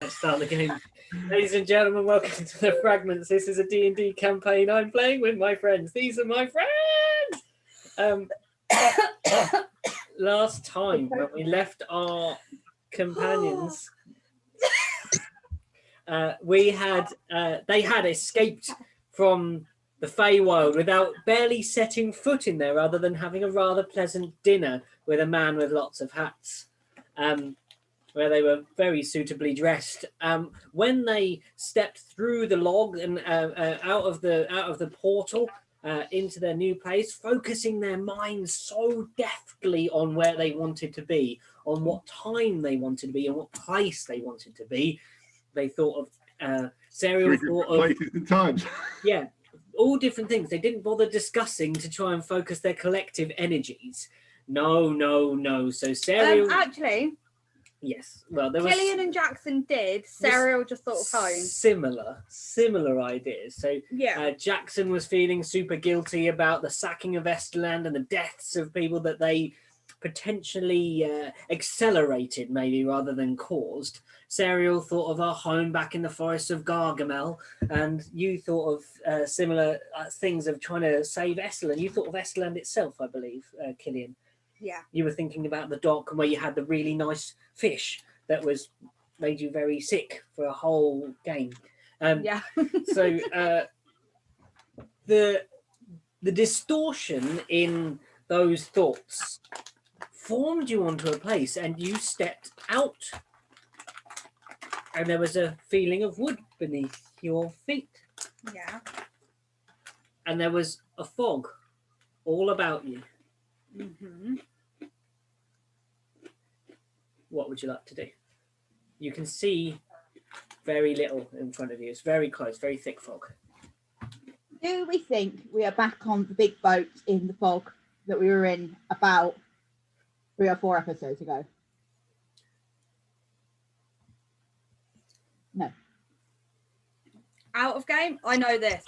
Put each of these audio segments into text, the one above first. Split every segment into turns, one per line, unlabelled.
Let's start the game. Ladies and gentlemen, welcome to the Fragments. This is a D&D campaign I'm playing with my friends. These are my friends! Last time when we left our companions, they had escaped from the Feywild without barely setting foot in there, other than having a rather pleasant dinner with a man with lots of hats, where they were very suitably dressed. When they stepped through the log and out of the portal into their new place, focusing their minds so deftly on where they wanted to be, on what time they wanted to be, and what place they wanted to be, they thought of Serial thought of
places and times.
Yeah, all different things. They didn't bother discussing to try and focus their collective energies. No. So Serial
actually,
yes. Well, there was
Killian and Jackson did. Serial just thought of home.
Similar ideas. So
yeah,
Jackson was feeling super guilty about the sacking of Esteland and the deaths of people that they potentially accelerated, maybe rather than caused. Serial thought of our home back in the forests of Gargamel, and you thought of similar things of trying to save Esteland. You thought of Esteland itself, I believe, Killian.
Yeah.
You were thinking about the dock where you had the really nice fish that was made you very sick for a whole game.
Yeah.
So the distortion in those thoughts formed you onto a place, and you stepped out, and there was a feeling of wood beneath your feet.
Yeah.
And there was a fog all about you.
Mm-hmm.
What would you like to do? You can see very little in front of you. It's very close, very thick fog.
Do we think we are back on the big boat in the fog that we were in about 3 or 4 episodes ago? No.
Out of game? I know this.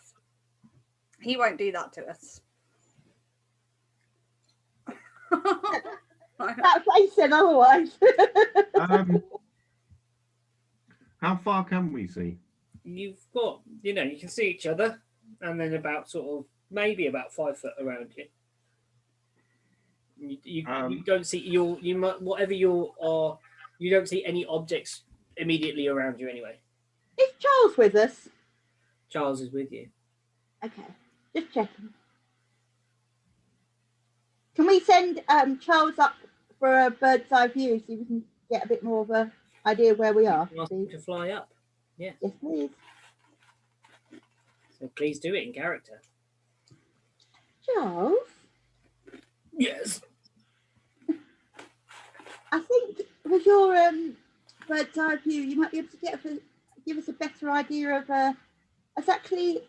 He won't do that to us.
That face said otherwise.
How far can we see?
You've got, you can see each other, and then about maybe about 5 foot around you. You don't see whatever you are. You don't see any objects immediately around you anyway.
Is Charles with us?
Charles is with you.
Okay, just checking. Can we send Charles up for a bird's eye view so we can get a bit more of an idea of where we are?
Ask him to fly up. Yeah.
Yes, please.
So please do it in character.
Charles?
Yes.
I think with your bird's eye view, you might be able to give us a better idea of exactly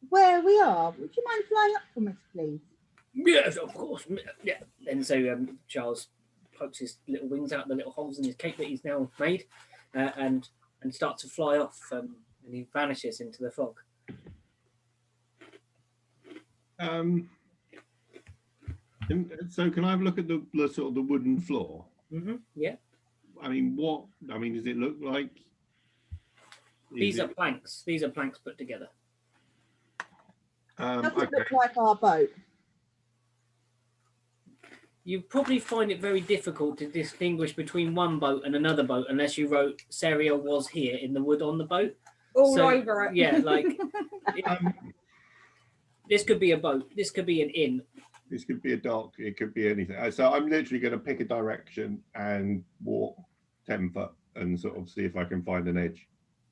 where we are. Would you mind flying up from us, please?
Yes, of course. Yeah. And so Charles pokes his little wings out the little holes in his cape that he's now made, and starts to fly off, and he vanishes into the fog.
So can I have a look at the sort of the wooden floor?
Mm-hmm. Yeah.
Does it look like?
These are planks. These are planks put together.
Does it look like our boat?
You probably find it very difficult to distinguish between one boat and another boat unless you wrote Serial was here in the wood on the boat.
All over it.
Yeah, like this could be a boat. This could be an inn.
This could be a dock. It could be anything. So I'm literally going to pick a direction and walk 10 foot and sort of see if I can find an edge.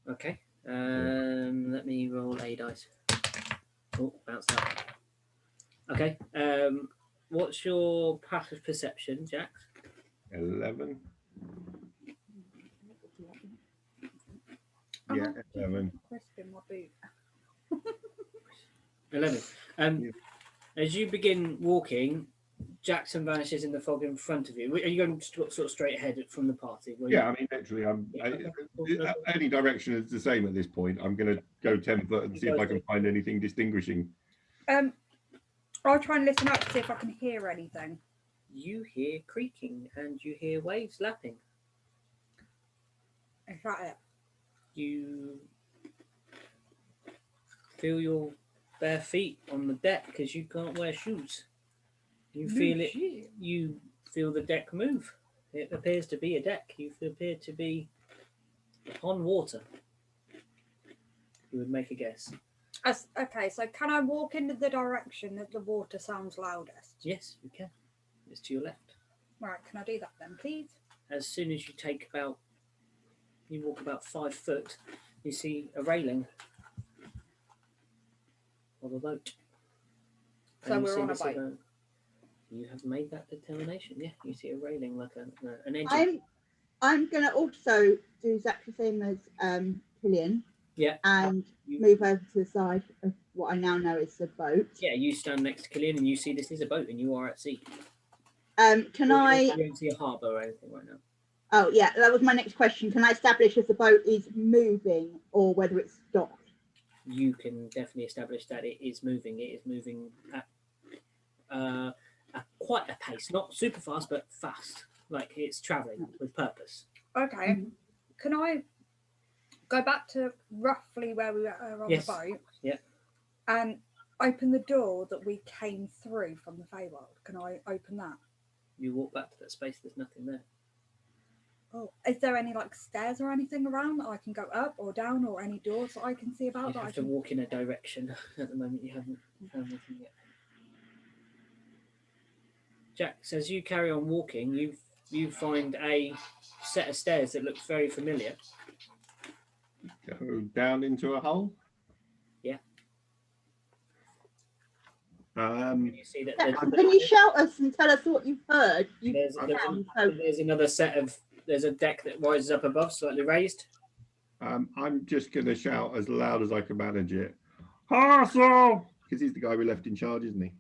Okay. Let me roll a dice. Oh, bounce that. Okay. What's your passive perception, Jax?
11. Yeah, 11.
11. As you begin walking, Jackson vanishes in the fog in front of you. Are you going sort of straight ahead from the party?
Yeah, literally, any direction is the same at this point. I'm going to go 10 foot and see if I can find anything distinguishing.
I'll try and listen up to see if I can hear anything.
You hear creaking and you hear waves lapping.
Is that it?
You feel your bare feet on the deck because you can't wear shoes. You feel it. You feel the deck move. It appears to be a deck. You appear to be upon water. You would make a guess.
Okay, so can I walk into the direction that the water sounds loudest?
Yes, you can. It's to your left.
Right, can I do that then, please?
As soon as you walk about 5 foot, you see a railing of a boat.
So
And you
we're
see
on a
this
boat.
You have made that determination. Yeah, you see a railing like an engine.
I'm going to also do exactly the same as Killian.
Yeah.
And move over to the side of what I now know is the boat.
Yeah, you stand next to Killian and you see this is a boat and you are at sea.
Can
You don't see a harbour or anything right now.
Oh, yeah, that was my next question. Can I establish if the boat is moving or whether it's stopped?
You can definitely establish that it is moving. It is moving at quite a pace, not super fast, but fast. Like it's travelling with purpose.
Okay. Can I go back to roughly where we were on
Yes.
the boat?
Yeah.
And open the door that we came through from the Feywild. Can I open that?
You walk back to that space. There's nothing there.
Oh, is there any like stairs or anything around that I can go up or down, or any doors that I can see about?
You'd
that
have
I
to
can...
walk in a direction. At the moment, you haven't found anything yet. Jack, as you carry on walking, you find a set of stairs that looks very familiar.
Go down into a hole.
Yeah.
You
see that.
Can you shout us and tell us what you've heard?
There's another set of. There's a deck that rises up above, slightly raised.
I'm just going to shout as loud as I can manage it. Hassel! Because he's the guy we left in charge, isn't he?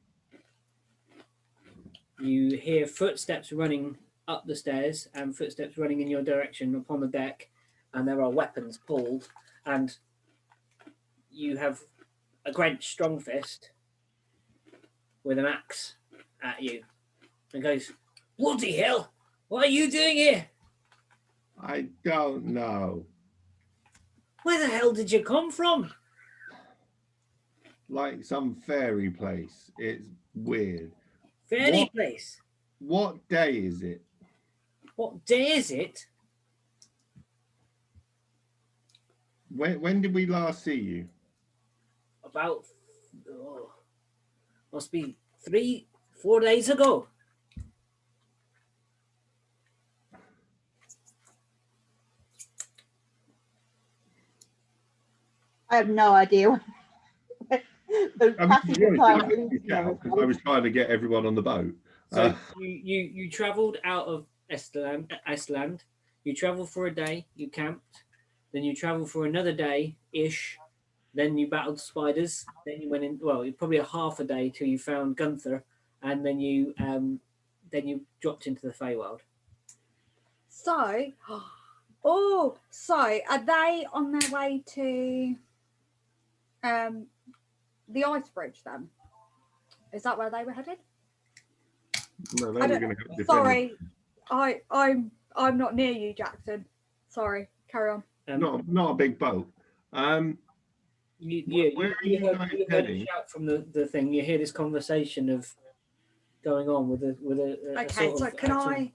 You hear footsteps running up the stairs and footsteps running in your direction upon the deck, and there are weapons pulled, and you have a Grench strong fist with an axe at you and goes, "Bloody hell, what are you doing here?"
I don't know.
Where the hell did you come from?
Like some fairy place. It's weird.
Fairy place.
What day is it?
What day is it?
When did we last see you?
About must be 3-4 days ago.
I have no idea.
I was trying to get everyone on the boat.
So you travelled out of Estland. You travelled for a day. You camped. Then you travelled for another day-ish. Then you battled spiders. Then you went in. Well, probably a half a day till you found Gunther, and then you dropped into the Feywild.
So, so are they on their way to the ice bridge then? Is that where they were headed?
No, they were going to have to
sorry, I'm not near you, Jackson. Sorry, carry on.
Not a big boat.
You heard a shout from the thing. You hear this conversation of going on with a
okay, so can I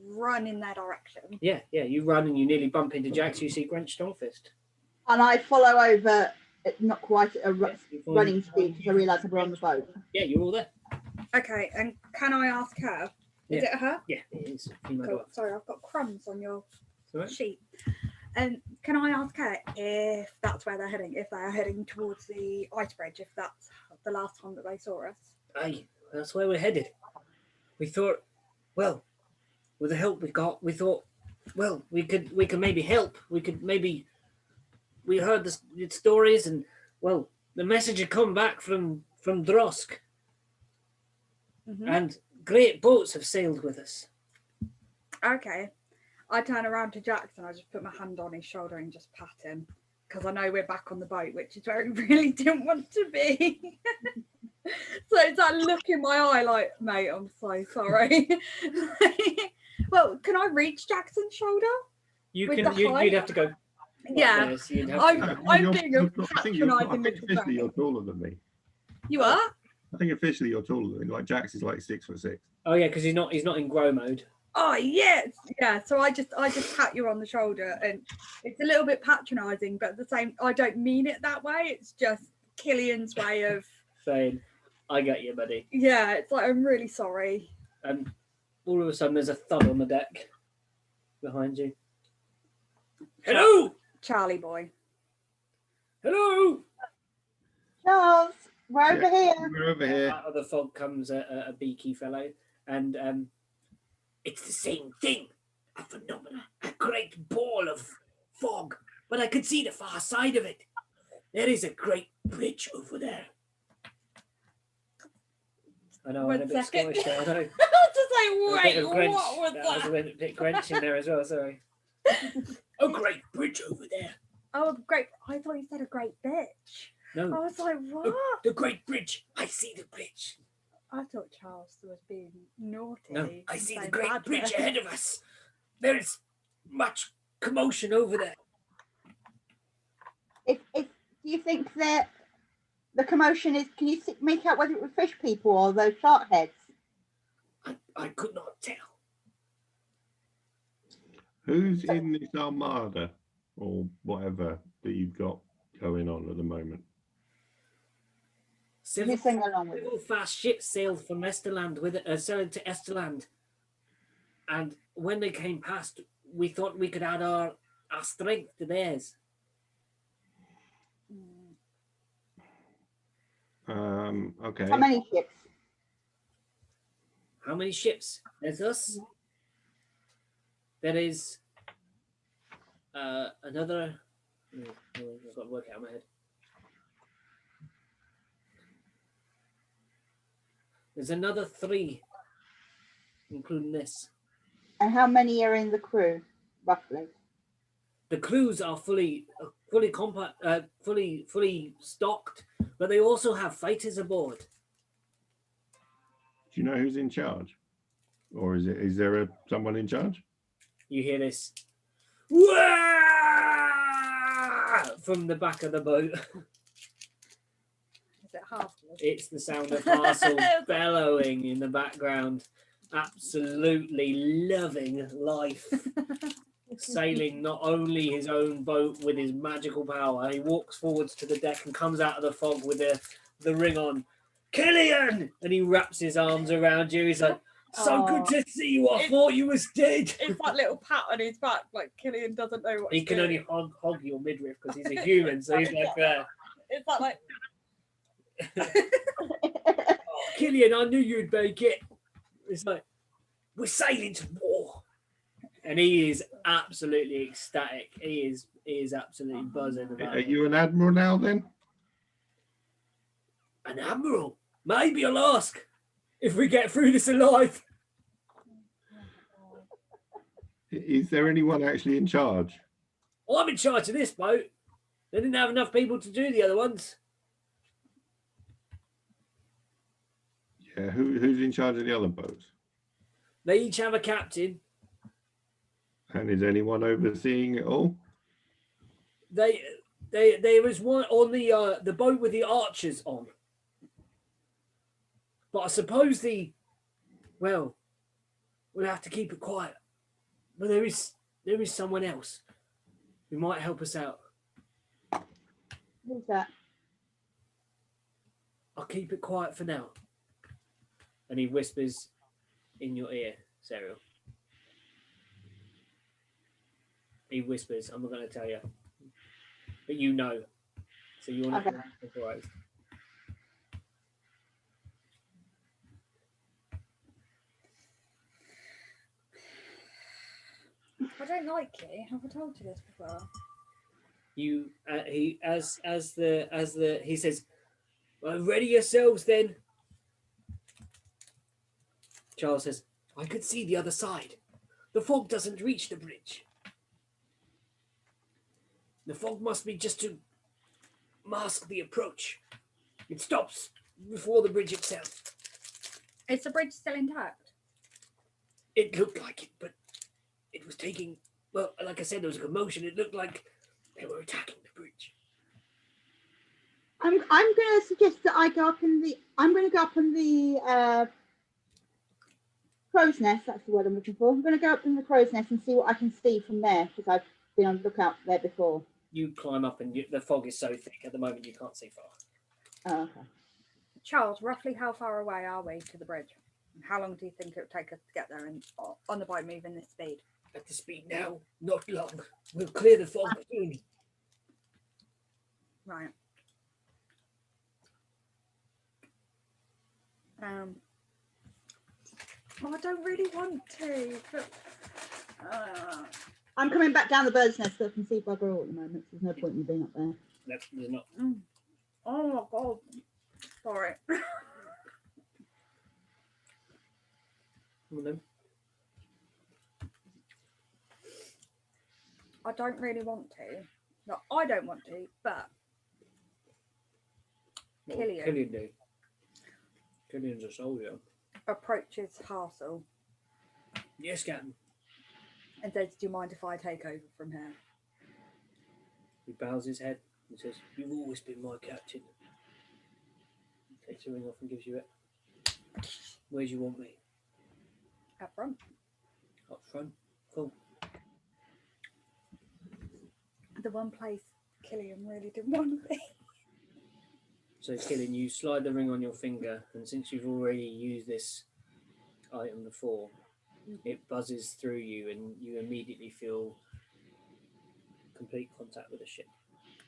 run in their direction?
Yeah, you run and you nearly bump into Jack, so you see Grench Strongfist.
And I follow over, not quite at a running speed, because I realise we're on the boat.
Yeah, you're all there.
Okay, and can I ask her? Is it her?
Yeah, it is.
Cool. Sorry, I've got crumbs on your
right.
sheet. And can I ask her if that's where they're heading, if they're heading towards the ice bridge, if that's the last time that they saw us?
Aye, that's where we're headed. We thought, well, with the help we got, we thought, well, we could maybe help. We heard the stories, and well, the message had come back from Drosk, and great boats have sailed with us.
Okay. I turn around to Jackson. I just put my hand on his shoulder and just pat him, because I know we're back on the boat, which is where we really didn't want to be. So it's that look in my eye like, mate, I'm so sorry. Well, can I reach Jackson's shoulder?
You'd have to go
Yeah,
there, so you'd have
I'm-
to-
I'm
You're-
being
you're-
a
I think you're- I
patronising
think
little
officially
brat.
you're taller than me.
You are?
I think officially you're taller than me. Like Jax is like 6'6".
Oh yeah, because he's not in grow mode.
Oh yes, yeah. So I just pat you on the shoulder, and it's a little bit patronising, but at the same, I don't mean it that way. It's just Killian's way of
Saying, "I get you, buddy."
yeah. It's like I'm really sorry.
And all of a sudden, there's a thud on the deck behind you. Hello,
Charlie boy.
hello.
Charles, we're over here.
We're over here.
Out of the fog comes a beaky fellow, and it's the same thing. A phenomenon, a great ball of fog, but I could see the far side of it. There is a great bridge over there. I know, I'm a
One
bit
second.
Scottish there, I know.
I was just like,
A bit
wait,
of Grinch.
what was
That was a
that?
bit Grinch in there as well, sorry. A great bridge over there.
Oh, great! I thought you said a great bitch. I
No,
was like, what?
the great bridge. I see the bridge.
I thought Charles was being naughty.
No, I
and
see the
saying
great
bad
bridge
words.
ahead of us. There is much commotion over there.
If do you think that the commotion is? Can you make out whether it were fish people or those shark heads?
I could not tell.
Who's in this armada or whatever that you've got going on at the moment?
You sing along with
Several
it.
fast ships sailed from Esterland sailing to Esterland, and when they came past, we thought we could add our strength to theirs.
Okay.
How many ships?
How many ships? There's us. There is another. I've got to work it out in my head. There's another 3, including this.
And how many are in the crew, roughly?
The crews are fully stocked, but they also have fighters aboard.
Do you know who's in charge, or is there someone in charge?
You hear this "Wah!" from the back of the boat.
Is it half?
It's the sound of Harsel bellowing in the background, absolutely loving life. Sailing not only his own boat with his magical power, he walks forwards to the deck and comes out of the fog with the ring on. Killian! And he wraps his arms around you. He's like, so
Oh.
good to see you. I thought you was dead.
It's that little pat on his back, like Killian doesn't know what
He
to
can
do.
only hog your midriff because he's a human. So he's like,
It's that like
oh, Killian, I knew you'd make it. It's like, we're sailing to war. And he is absolutely ecstatic. He is absolutely buzzing about
Are
it.
you an admiral now then?
An admiral? Maybe I'll ask if we get through this alive.
Is there anyone actually in charge?
I'm in charge of this boat. They didn't have enough people to do the other ones.
Yeah, who's in charge of the other boats?
They each have a captain.
And is anyone overseeing it all?
There was one on the boat with the archers on. But I suppose we'll have to keep it quiet. But there is someone else who might help us out.
Who's that?
I'll keep it quiet for now. And he whispers in your ear, Serial. He whispers, I'm not going to tell you. But you know. So you're not
Okay.
surprised.
I don't like you. Have I told you this before?
You he says, well, ready yourselves then. Charles says, I could see the other side. The fog doesn't reach the bridge. The fog must be just to mask the approach. It stops before the bridge itself.
Is the bridge still intact?
It looked like it, but it was taking, well, like I said, there was a commotion. It looked like They were attacking the bridge.
I'm going to suggest that I go up in the. I'm going to go up in the crow's nest. That's the word I'm looking for. I'm going to go up in the crow's nest and see what I can see from there because I've been on the lookout there before.
You climb up, and the fog is so thick at the moment you can't see far.
Oh, okay.
Charles, roughly how far away are we to the bridge? And how long do you think it would take us to get there and on the boat moving this speed?
At the speed now, not long. We'll clear the fog soon.
Right. Well, I don't really want to, but
I'm coming back down the bird's nest so I can see bugger all at the moment. There's no point in me being up there.
No, there's not.
oh my god. Sorry.
Come on then.
I don't really want to. No, I don't want to, but
What
Killian.
will Killian do? Killian's a soldier.
approaches Harsel
Yes, Captain.
and says, "Do you mind if I take over from here?"
He bows his head and says, "You've always been my captain." Takes the ring off and gives you it. Where do you want me?
Up front.
Up front. Cool.
The one place Killian really didn't want to be.
So, Killian, you slide the ring on your finger, and since you've already used this item before, it buzzes through you, and you immediately feel complete contact with the ship.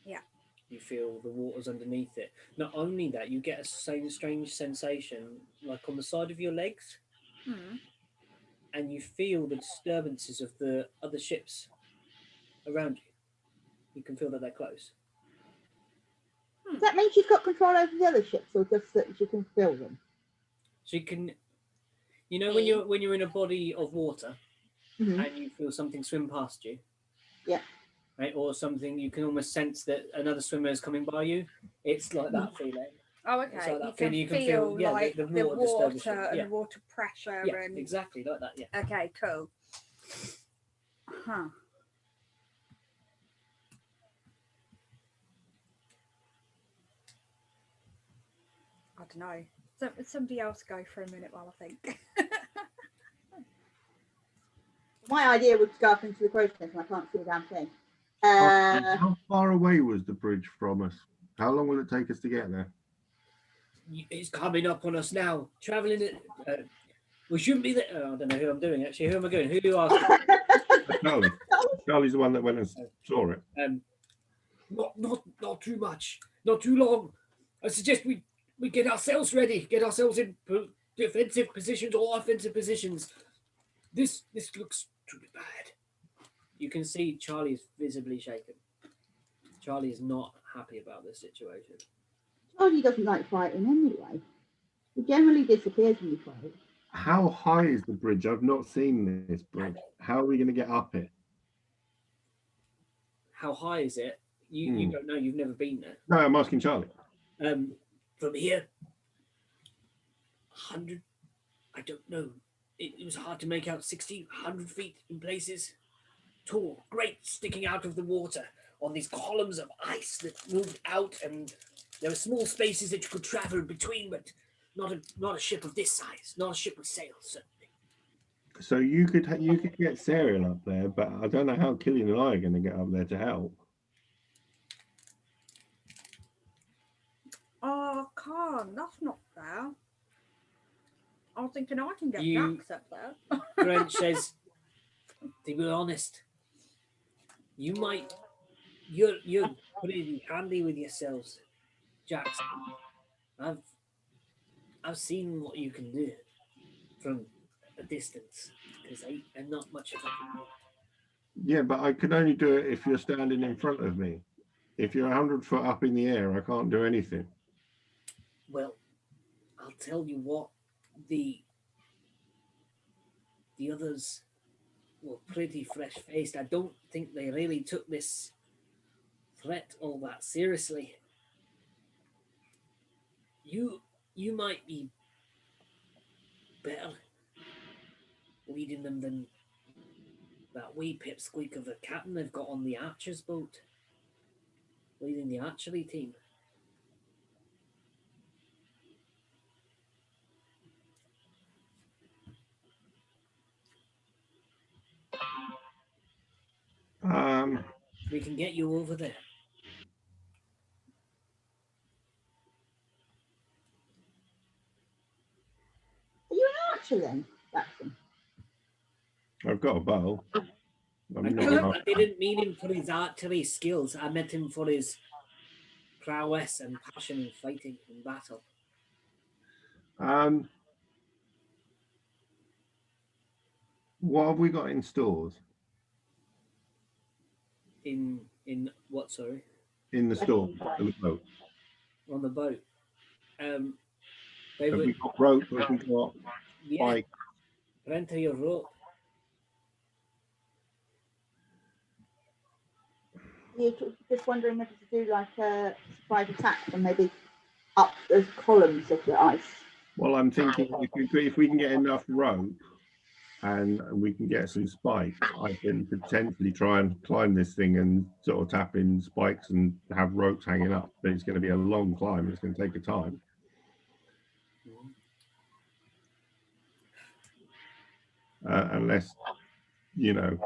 Yeah.
You feel the waters underneath it. Not only that, you get a same strange sensation, like on the side of your legs, and you feel the disturbances of the other ships around you. You can feel that they're close.
Does that mean she's got control over the other ships, or just that she can fill them?
So you can, you know, when you're in a body of water
Mhm.
and you feel something swim past you,
Yeah.
right, or something, you can almost sense that another swimmer is coming by you. It's like that feeling.
Oh,
It's
okay.
like that
You
feeling.
can,
You can feel, yeah,
like
the
the
water
water
disturbance.
and
Yeah,
the water pressure
yeah,
and
exactly like that. Yeah.
okay, cool. Huh. I don't know. Somebody else go for a minute while I think.
My idea was to go up into the crow's nest, and I can't see a damn thing.
How far away was the bridge from us? How long will it take us to get there?
It's coming up on us now. Traveling it. We shouldn't be there. Oh, I don't know who I'm doing actually. Who am I going? Who do you ask?
Charlie. Charlie's the one that went and saw it.
Not too much. Not too long. I suggest we get ourselves ready. Get ourselves in defensive positions or offensive positions. This looks too bad. You can see Charlie is visibly shaken. Charlie is not happy about this situation.
Charlie doesn't like fighting anyway. He generally disappears when you fight.
How high is the bridge? I've not seen this bridge. How are we going to get up it?
How high is it? You don't know. You've never been there.
No, I'm asking Charlie.
From here, 100. I don't know. It was hard to make out. 60, 100 feet in places. Tall, great, sticking out of the water on these columns of ice that moved out, and there were small spaces that you could travel between, but not a ship of this size, not a ship with sails, certainly.
So you could get Serial up there, but I don't know how Killian and I are going to get up there to help.
Oh, I can't. That's not fair. I was thinking I can get Jax up there.
Grench says, to be honest, you're pretty handy with yourselves, Jackson. I've seen what you can do from a distance, because I'm not much of a.
Yeah, but I can only do it if you're standing in front of me. If you're 100 foot up in the air, I can't do anything.
Well, I'll tell you what, the others were pretty fresh-faced. I don't think they really took this threat all that seriously. You might be better leading them than that wee pipsqueak of a captain they've got on the Archer's boat. leading the archery team. We can get you over there.
Are you an archer then, Jackson?
I've got a bow.
I didn't mean him for his archery skills. I meant him for his prowess and passion in fighting in battle.
What have we got in stores?
In what? Sorry.
In the store, on the boat.
On the boat.
Have we got rope? Have we got spike?
Plenty of rope.
You're just wondering whether to do like a surprise attack and maybe up those columns of the ice.
Well, I'm thinking if we can get enough rope and we can get some spikes, I can potentially try and climb this thing and sort of tap in spikes and have ropes hanging up. But it's going to be a long climb. It's going to take a time. Unless, you know,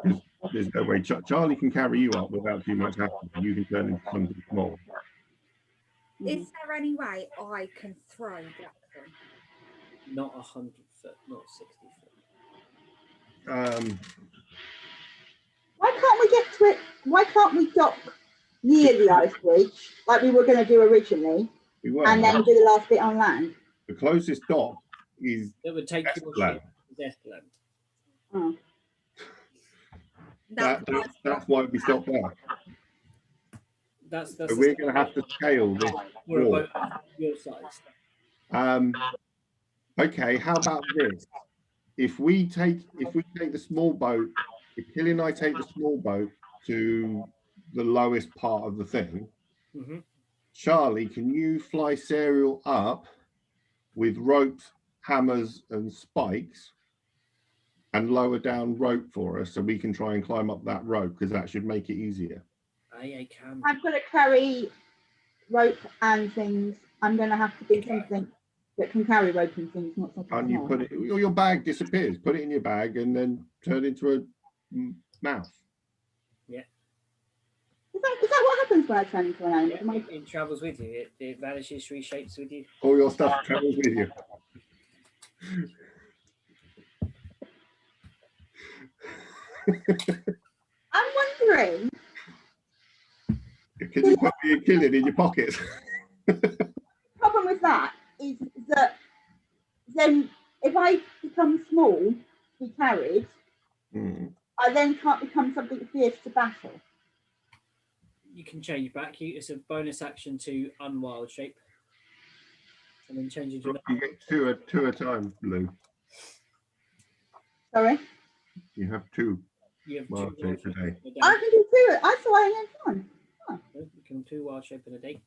there's no way. Charlie can carry you up without too much happening. You can turn into something small.
Is there any way I can throw Jackson?
Not 100 foot, not 60 foot.
Why can't we get to it? Why can't we dock near the ice bridge like we were going to do originally, and then do the last bit on land?
The closest dock is
It would take your ship to Deathland.
Oh.
That's why we stopped there.
That's
so we're going to have to scale this wall.
Your size.
Okay, how about this? If we take the small boat, if Killy and I take the small boat to the lowest part of the thing, Charlie, can you fly Serial up with ropes, hammers, and spikes, and lower down rope for us so we can try and climb up that rope, because that should make it easier.
I can.
I've got to carry rope and things. I'm going to have to do something that can carry rope and things, not something.
And you put it, or your bag disappears. Put it in your bag and then turn it into a mouth.
Yeah.
Is that what happens when I turn into an animal?
Yeah, it travels with you. It vanishes, reshapes with you.
All your stuff travels with you.
I'm wondering.
Can you put your killing in your pockets?
The problem with that is that then if I become small to be carried, I then can't become something fierce to battle.
You can change back. It's a bonus action to unwild shape. And then change it to...
You get two a time, Lou.
Sorry?
You have two.
You have
wild shapes a day.
I can do two. I thought I had one.
Oh. You can do 2 wild shape in a day.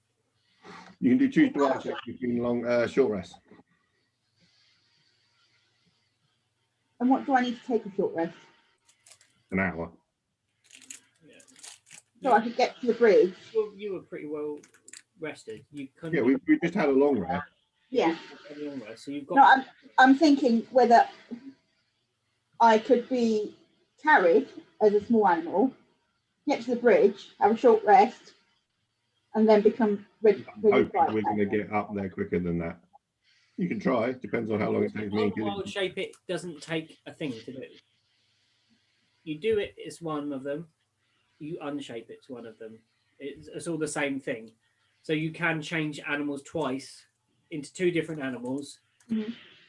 You can do 2 wild shapes between short rests.
And what do I need to take a short rest?
An hour.
Yeah.
So I could get to the bridge.
You were pretty well rested. You couldn't.
Yeah, we just had a long rest.
Yeah.
A long rest. So you've got.
No, I'm thinking whether I could be carried as a small animal, get to the bridge, have a short rest, and then become ready.
I'm hoping we're going to get up there quicker than that. You can try. Depends on how long it takes me.
Wild shape, it doesn't take a thing to do. You do it, it's one of them. You unshape, it's one of them. It's all the same thing. So you can change animals twice into 2 different animals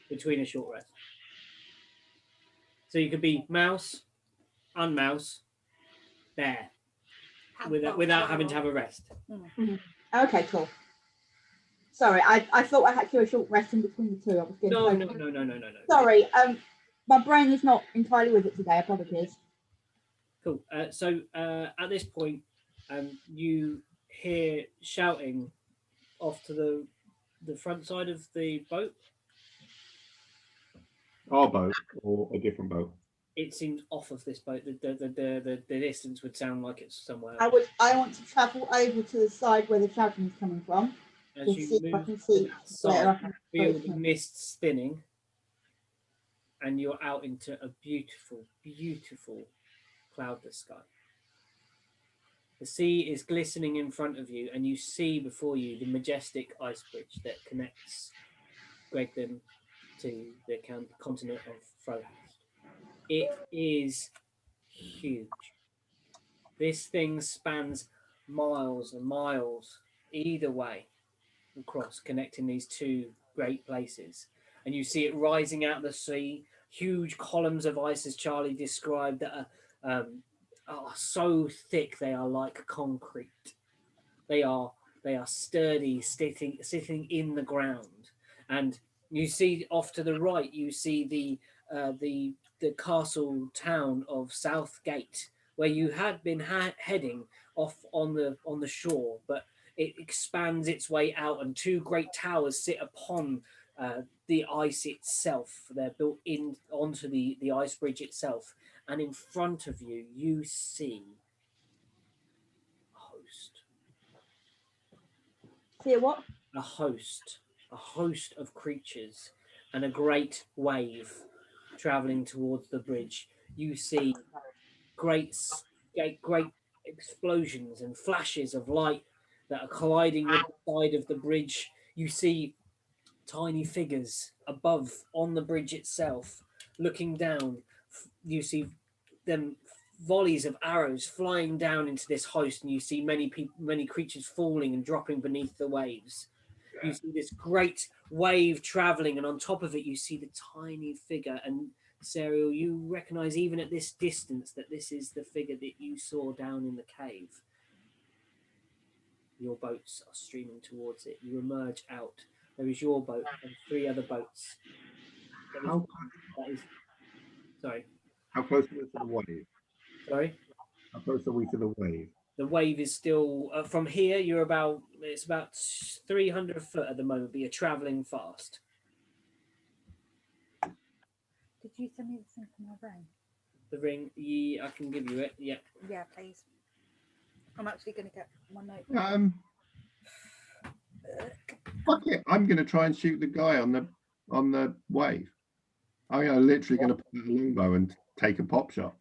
between a short rest. So you could be mouse, unmouse, bear, without having to have a rest.
Okay, cool. Sorry, I thought I had to do a short rest in between the 2. I was getting
No.
Sorry, my brain is not entirely with it today. Apologies.
Cool. So at this point, you hear shouting off to the front side of the boat.
Our boat or a different boat?
It seems off of this boat. The distance would sound like it's somewhere.
I want to travel over to the side where the traveling's coming from.
As
to
you
see if I
move
can
to
see
that
where I
side,
can
feel
approach
the
him.
mist spinning, and you're out into a beautiful, beautiful cloudless sky. The sea is glistening in front of you, and you see before you the majestic ice bridge that connects Gregdon to the continent of Frohast. It is huge. This thing spans miles and miles either way across, connecting these two great places. And you see it rising out of the sea, huge columns of ice, as Charlie described, that are so thick they are like concrete. They are sturdy, sitting in the ground. And you see off to the right, you see the castle town of Southgate, where you had been heading off on the shore, but it expands its way out, and two great towers sit upon the ice itself. They're built in onto the ice bridge itself, and in front of you, you see a host.
See what?
A host of creatures, and a great wave traveling towards the bridge. You see great explosions and flashes of light that are colliding with the side of the bridge. You see tiny figures above on the bridge itself looking down. You see them volleys of arrows flying down into this host, and you see many creatures falling and dropping beneath the waves. You see this great wave traveling, and on top of it you see the tiny figure. And Serial, you recognize even at this distance that this is the figure that you saw down in the cave. Your boats are streaming towards it. You emerge out. There is your boat and three other boats. Sorry.
How close are we to the wave?
Sorry.
How close are we to the wave?
The wave is still from here. It's about 300 foot at the moment, but you're traveling fast.
Did you send me the thing for my ring?
The ring, I can give you it. Yeah.
Yeah, please. I'm actually going to get my note.
Fuck it. I'm going to try and shoot the guy on the wave. I'm literally going to put a longbow and take a pop shot.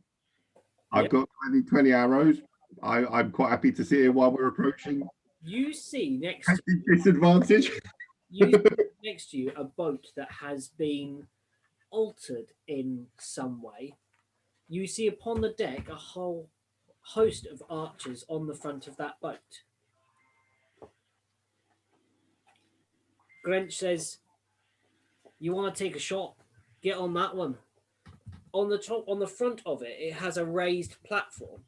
I've got 20 arrows. I'm quite happy to see it while we're approaching.
You see next
disadvantage.
You see next to you a boat that has been altered in some way. You see upon the deck a whole host of archers on the front of that boat. Grench says, "You want to take a shot? Get on that one." On the front of it, it has a raised platform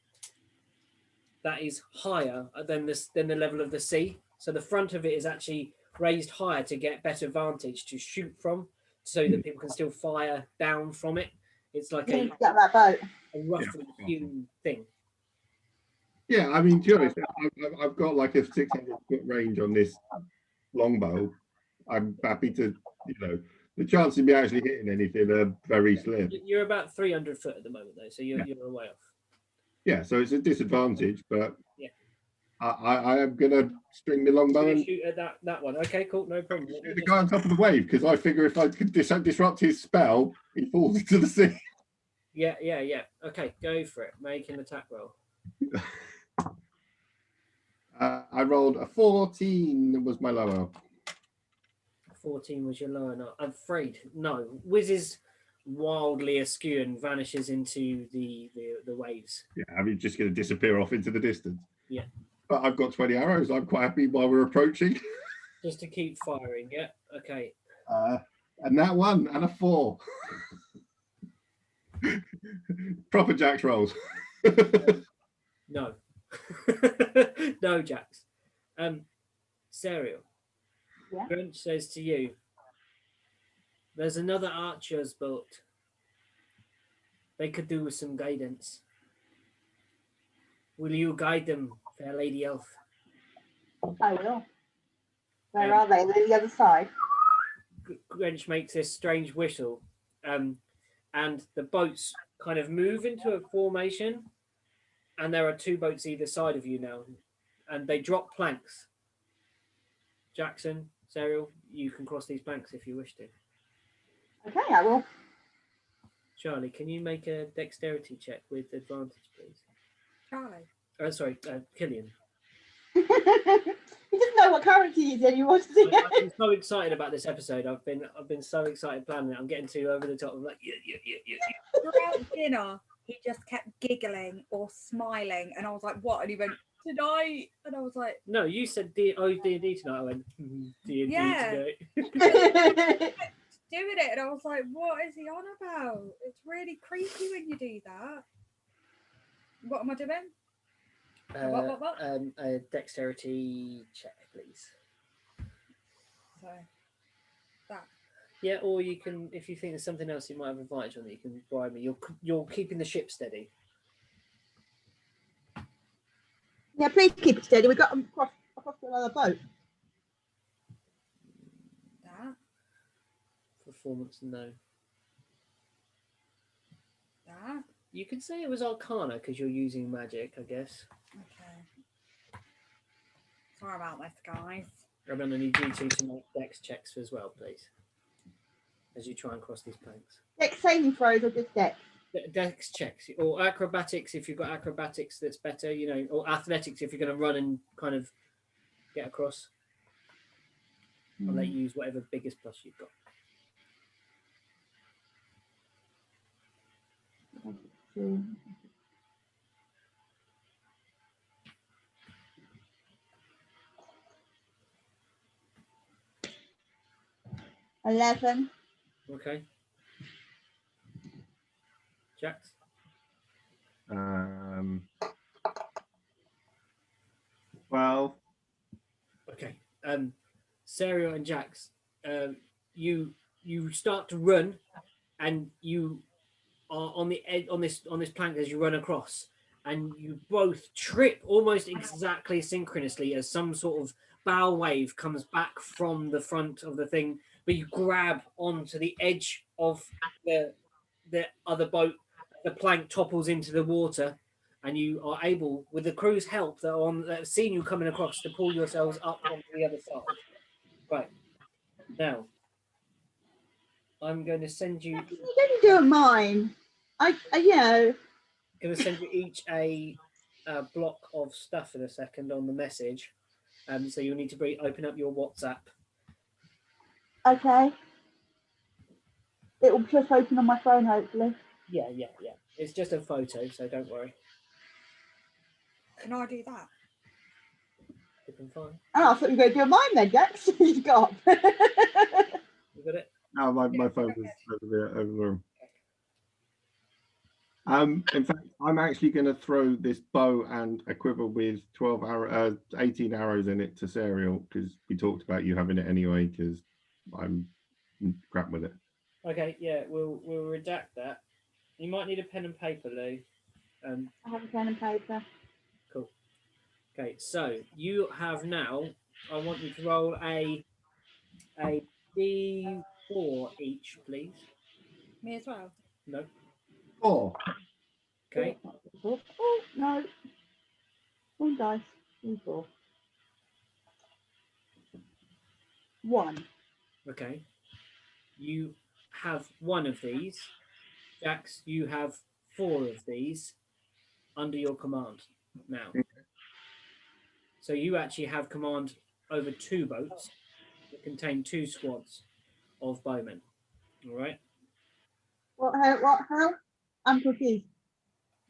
that is higher than the level of the sea. So the front of it is actually raised higher to get better vantage to shoot from, so that people can still fire down from it. It's like
get that boat.
A roughly hewn thing.
Yeah, I mean, to be honest, I've got like a 600-foot range on this longbow. I'm happy to, the chance of me actually hitting anything are very slim.
You're about 300 foot at the moment, though, so you're a way off.
Yeah, so it's a disadvantage, but
yeah,
I am gonna string my longbow and
shoot at that one. Okay, cool, no problem.
Shoot the guy on top of the wave, because I figure if I could disrupt his spell, he falls into the sea.
Yeah. Okay, go for it. Make an attack roll.
I rolled a 14. Was my lower.
14 was your lower. No, I'm afraid no. Whizzes wildly askew and vanishes into the waves.
Yeah, I mean, just going to disappear off into the distance.
Yeah.
But I've got 20 arrows. I'm quite happy while we're approaching.
Just to keep firing. Yeah. Okay.
And that one and a 4. Proper Jack's rolls.
No. No, Jax. Serial.
Yeah.
Grinch says to you, "There's another archer's boat. They could do with some guidance. Will you guide them, fair lady elf?"
I will. Where are they? They're the other side.
Grinch makes this strange whistle, and the boats kind of move into a formation, and there are 2 boats either side of you now, and they drop planks. Jackson, Serial, you can cross these planks if you wish to.
Okay, I will.
Charlie, can you make a dexterity check with advantage, please?
Charlie.
Oh, sorry, Killian.
He doesn't know what character he is anymore.
I've been so excited about this episode. I've been so excited planning it. I'm getting too over the top. I'm like, yeah.
Throughout dinner, he just kept giggling or smiling, and I was like, "What?" And he went, "Tonight," and I was like,
No, you said D&D tonight. I went, D&D
Yeah.
tonight.
doing it, and I was like, "What is he on about? It's really creepy when you do that." What am I doing? What?
A dexterity check, please.
So that.
Yeah, or you can, if you think there's something else you might have advantage on, that you can bribe me. You're keeping the ship steady.
Yeah, please keep it steady. We got them across to another boat.
That.
Performance, no.
That.
You could say it was Arcana because you're using magic, I guess.
Okay. Sorry about this, guys.
I'm going to need you two to make dex checks as well, please, as you try and cross these planks.
Dex saving throws or just dex?
Dex checks or acrobatics if you've got acrobatics, that's better, you know, or athletics if you're going to run and kind of get across. I'll let you use whatever biggest plus you've got.
Two. 11.
Okay. Jax?
12.
Okay. Sarah and Jax, you start to run, and you are on the edge on this plank as you run across, and you both trip almost exactly synchronously as some sort of bow wave comes back from the front of the thing, but you grab onto the edge of the other boat. The plank topples into the water, and you are able, with the crew's help that have seen you coming across, to pull yourselves up onto the other side. Right. Now, I'm going to send you...
You don't do mine. I'm
going to send you each a block of stuff in a second on the message. So you'll need to open up your WhatsApp.
Okay. It will just open on my phone, hopefully.
Yeah. It's just a photo, so don't worry.
Can I do that?
You can find.
Oh, I thought you were going to do mine then, Jax. You got.
You got it?
No, my phone was over the room. In fact, I'm actually going to throw this bow and a quiver with 18 arrows in it to Serial, because we talked about you having it anyway, because I'm crap with it.
Okay, yeah, we'll redact that. You might need a pen and paper, Lou.
I have a pen and paper.
Cool. Okay, so you have now. I want you to roll a D4 each, please.
Me as well.
No.
4.
Okay.
Oh, no. One dice. 4. 1.
Okay. You have one of these. Jax, you have 4 of these under your command now. So you actually have command over 2 boats that contain 2 squads of bowmen. All right.
What? How? I'm confused.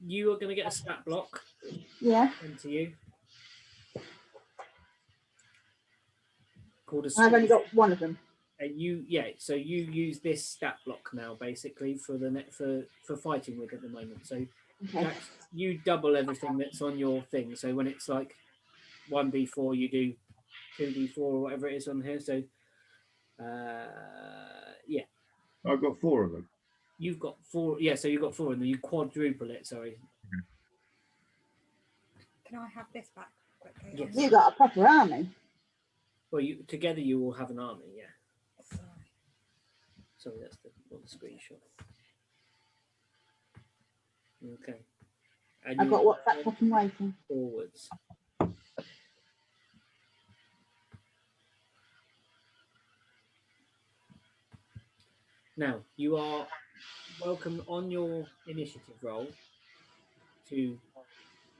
You are going to get a stat block
Yeah.
into you called a
I've only got one of them.
So you use this stat block now basically for for fighting with at the moment. So
Okay.
you double everything that's on your thing. So when it's like 1d4, you do 2d4 or whatever it is on here. So yeah.
I've got 4 of them.
You've got 4. Yeah, so you've got 4 and then you quadruple it, sorry.
Can I have this back quickly?
Yes.
You got a proper army.
Well, together you will have an army, yeah.
Sorry.
Sorry, that's the screenshot. Okay. And
I've got WhatsApp fucking waiting.
forwards. Now, you are welcome on your initiative roll to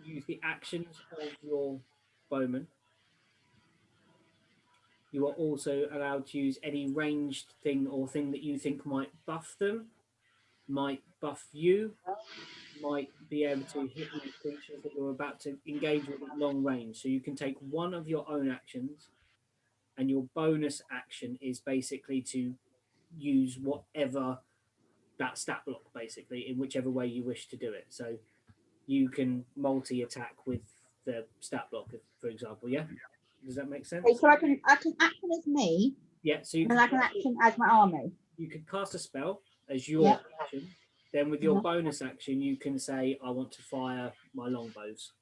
use the actions of your bowman. You are also allowed to use any ranged thing or thing that you think might buff them, might buff you, might be able to hit these creatures that you're about to engage with at long range. So you can take one of your own actions, and your bonus action is basically to use whatever that stat block, basically, in whichever way you wish to do it. So you can multi-attack with the stat block, for example. Yeah, does that make sense?
Okay, so I can action as me.
Yeah. So you
and I can action as my army.
You can cast a spell as your action. Then with your
Mhm.
bonus action, you can say, I want to fire my longbows.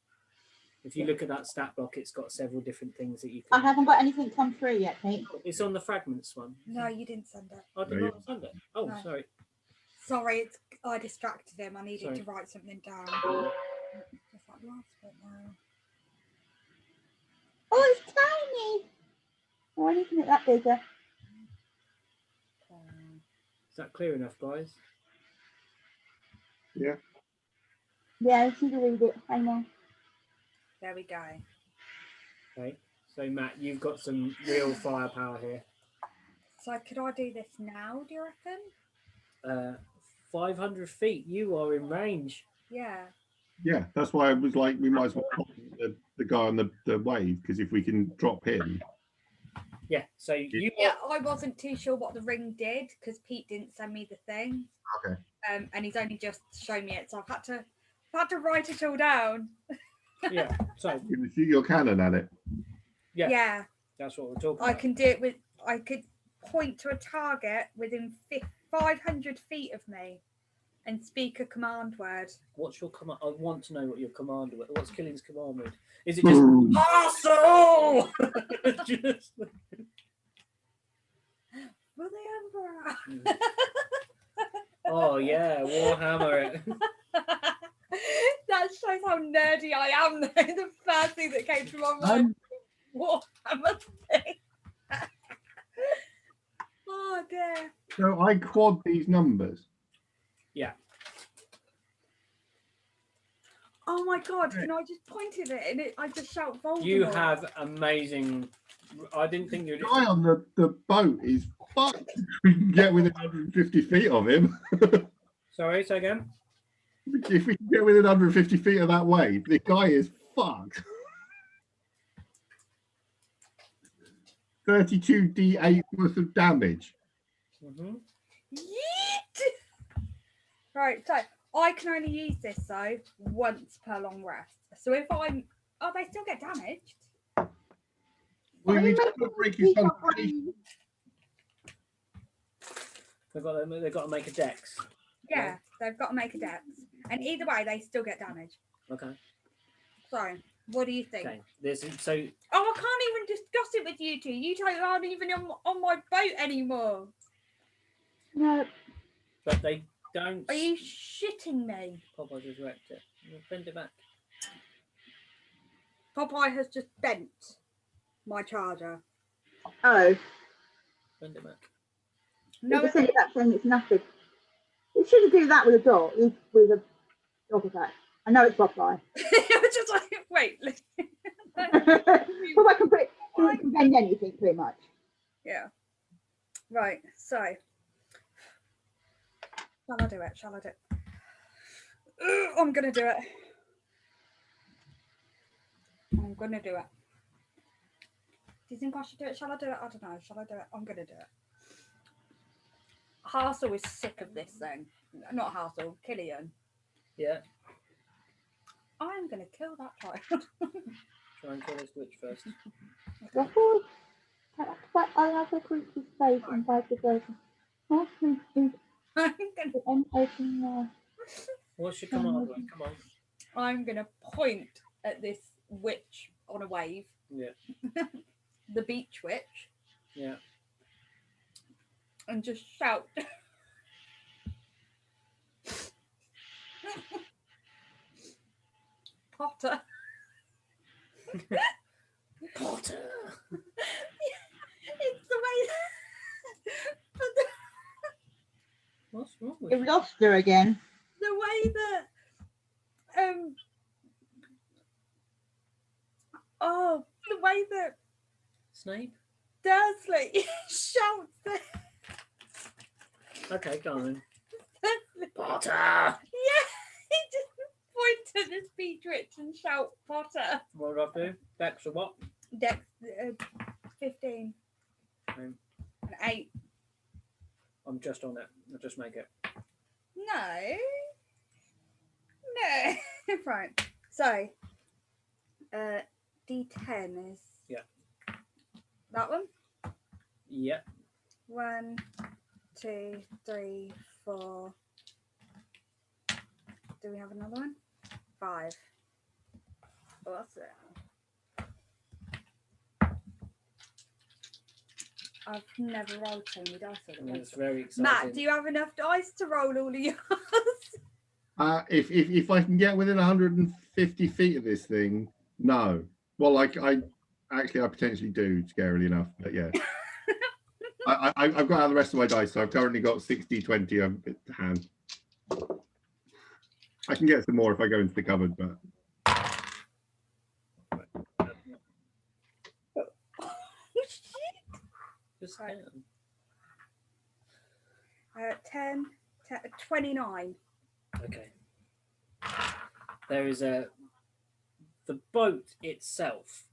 If you look at that stat block, it's got several different things that you can.
I haven't got anything come through yet, Pete.
It's on the fragments one.
No, you didn't send it.
I did not send it. Oh,
No.
sorry.
Sorry, I distracted him. I needed
Sorry.
to write something down. Just like last bit now.
Oh, it's tiny. Oh, I need to make that bigger.
Is that clear enough, guys?
Yeah.
Yeah, I need to read it. Hang on.
There we go.
Okay. So, Matt, you've got some real firepower here.
So could I do this now, do you reckon?
500 feet. You are in range.
Yeah.
Yeah, that's why I was like, we might as well drop the guy on the wave, because if we can drop him.
Yeah. So you.
Yeah, I wasn't too sure what the ring did because Pete didn't send me the thing.
Okay.
And he's only just shown me it, so I've had to write it all down.
Yeah. So
You can shoot your cannon at it.
yeah.
Yeah.
That's what we're talking
I
about.
can do it with. I could point to a target within 500 feet of me, and speak a command word.
What's your command? I want to know what your command. What's Killing's command word? Is it just asshole? Just...
For the Emperor.
Oh yeah, Warhammer it.
That shows how nerdy I am. Though. The first thing that came to my mind was Warhammer thing. Oh dear.
So I quad these numbers.
Yeah.
Oh my god, can I just point at it and I just shout Voldemort?
You have amazing. I didn't think you'd.
The guy on the boat is fucked. We can get within 150 feet of him.
Sorry, say again.
If we can get within 150 feet of that wave, the guy is fucked. 32 d8 worth of damage.
Mm-hmm.
Yeet! Right, so I can only use this though once per long rest. So if I'm, oh, they still get damaged.
Well, we just got to break his concentration.
They've got to make a dex.
Yeah, they've got to make a dex, and either way, they still get damage.
Okay.
So, what do you think?
Okay. So.
Oh, I can't even discuss it with you two. You two aren't even on my boat anymore.
No.
But they don't.
Are you shitting me?
Popeye just wrecked it. Bend it back.
Popeye has just bent my charger.
Oh.
Bend it back.
No, you said that saying it's nothing. You shouldn't do that with a dog. With a dog attack. I know it's Popeye.
I was just like, wait.
Popeye can bend anything pretty much.
Yeah. Right. So, shall I do it? Shall I do it? I'm gonna do it. I'm gonna do it. Do you think I should do it? Shall I do it? I don't know. Shall I do it? I'm gonna do it. Harsel is sick of this thing. Not Harsel, Killian.
Yeah.
I'm gonna kill that child.
Try and kill this witch first.
Therefore, I have a creature's face and vice versa.
I'm gonna.
What's your command word? Come on.
I'm gonna point at this witch on a wave.
Yeah.
The beach witch.
Yeah.
And just shout. Potter.
Potter.
It's the way
What's wrong with
You've
you?
lost her again.
the way that the way that
Snape?
Dursley shouts at
Okay, go on. Potter!
yeah, he just points at his Beatrix and shout Potter.
What do I do? Dex or what?
Dex 15.
Um,
An 8.
I'm just on it. I'll just make it.
No. Right. So D10 is that one?
Yep.
1, 2, 3, 4. Do we have another one? 5. What's it? I've never rolled so many dice.
It's very exciting.
Matt, do you have enough dice to roll all of yours?
If I can get within 150 feet of this thing, no. Well, I potentially do, scarily enough, but yeah. I've got out the rest of my dice, so I've currently got 60, 20 to hand. I can get some more if I go into the cupboard, but
Just
Right.
10.
10, 29.
Okay. There is the boat itself,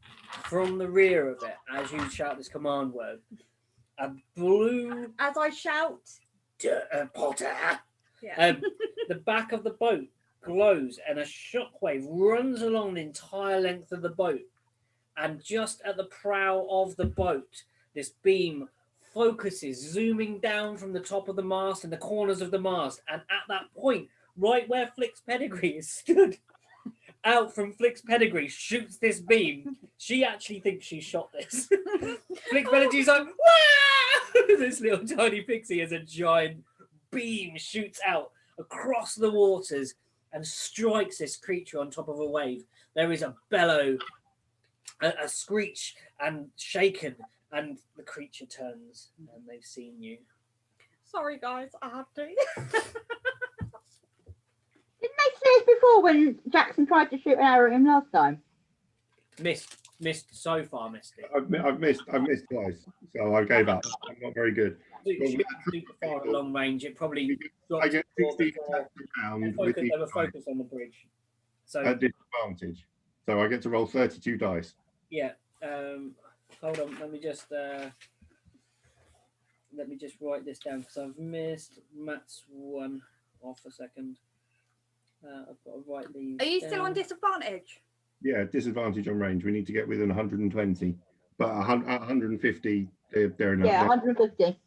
from the rear of it, as you shout this command word, a blue
As I shout,
Potter.
yeah.
The back of the boat glows and a shockwave runs along the entire length of the boat. And just at the prow of the boat, this beam focuses, zooming down from the top of the mast and the corners of the mast. And at that point, right where Flick's pedigree is stood, out from Flick's pedigree shoots this beam. She actually thinks she shot this. Flick's pedigree's like, "Wah!" This little tiny pixie as a giant beam shoots out across the waters and strikes this creature on top of a wave. There is a bellow, a screech, and shaken, and the creature turns, and they've seen you.
Sorry, guys, I have to.
Didn't they say this before when Jackson tried to shoot an arrow at him last time?
Missed so far, missed it.
I've missed twice, so I gave up. I'm not very good.
Super far at long range. It probably
I get 60
before
round with
they were focused on the bridge. So
at disadvantage. So I get to roll 32 dice.
yeah. Hold on. Let me just write this down because I've missed Matt's one off a second. I've got to write these.
Are you still on
down.
disadvantage?
Yeah, disadvantage on range. We need to get within 120, but 150, they're enough.
Yeah, 150.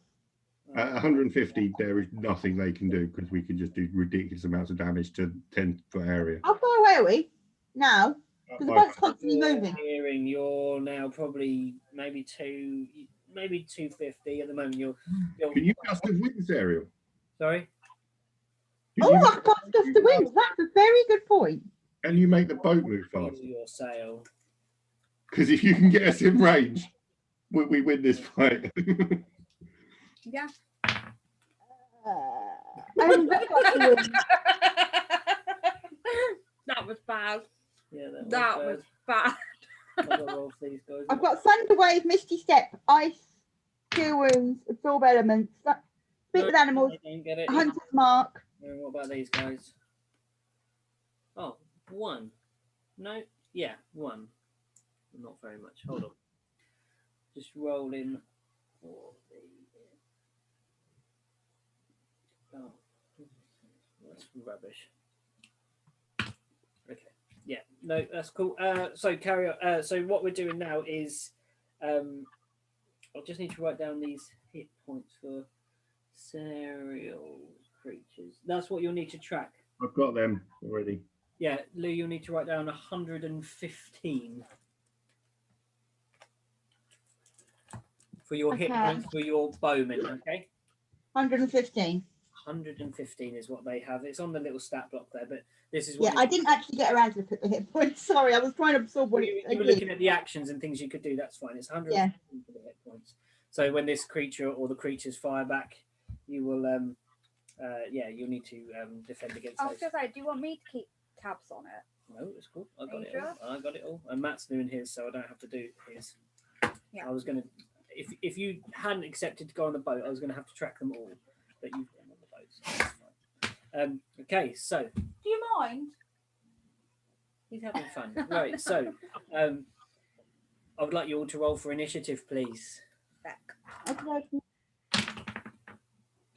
At 150, there is nothing they can do because we can just do ridiculous amounts of damage to 10-foot area.
How far away are we now? Because the boat's constantly moving.
Hearing you're now probably maybe 250 at the moment. You're
Can you gust of winds, Ariel?
sorry.
Can
Oh,
you,
I can't gust the wind. That's a very good point.
can you make the boat move faster?
Use your sail.
Because if you can get us in range, we win this fight.
Yeah.
I'm very much the wind.
That was bad.
Yeah,
That was bad.
I've got to roll for these guys.
I've got Thunder Wave, Misty Step, Ice, Cure Wounds, Absorb Elements, Speak with Animals,
I don't get it.
Hunter's Mark.
What about these guys? Oh, 1. No, yeah, 1. Not very much. Hold on. Just roll in for the. Oh, that's rubbish. Okay. Yeah. No, that's cool. So carry on. So what we're doing now is, I just need to write down these hit points for cereal creatures. That's what you'll need to track.
I've got them already.
Yeah, Lou, you'll need to write down 115 for your hit
Okay.
points for your bowman. Okay.
115.
115 is what they have. It's on the little stat block there, but this is what.
Yeah, I didn't actually get around to look at the hit points. Sorry, I was trying to absorb what
you were looking at the actions and things you could do. That's fine. It's 115 for the hit points. So when this creature or the creatures fire back, you will you'll need to defend against
I
those.
was going to say, do you want me to keep tabs on it?
No, it's cool. I got
Are
it
you
all. I got it all. And Matt's doing his, so I don't have to do his.
Yeah.
I was gonna, if you hadn't accepted to go on the boat, I was gonna have to track them all, but you've gone on the boat. So that's fine. Okay, so
Do you mind?
he's having fun. Right, so I would like you all to roll for initiative, please.
Back.
Okay.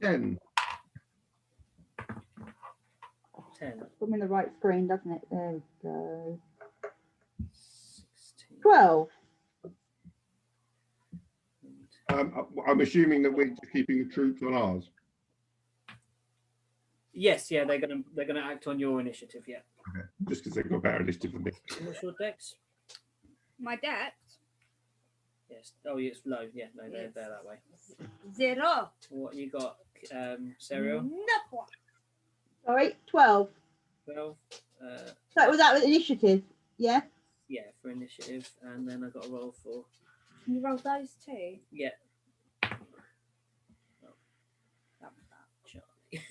10.
10,
Put them in the right screen, doesn't it? There we go.
16.
12.
I'm assuming that we're just keeping the troops on ours.
Yes, yeah, they're gonna act on your initiative. Yeah.
Okay. Just because they've got better initiative than me.
What's your dex?
My debt?
Yes. Oh, yeah, it's low. Yeah, no, they're
Yes.
that way.
0.
What you got, Serial?
No.
Sorry, 12.
12.
So was that with initiative? Yeah.
Yeah, for initiative, and then I got a roll for
Can you roll those two?
yeah.
That was that.
Charlie.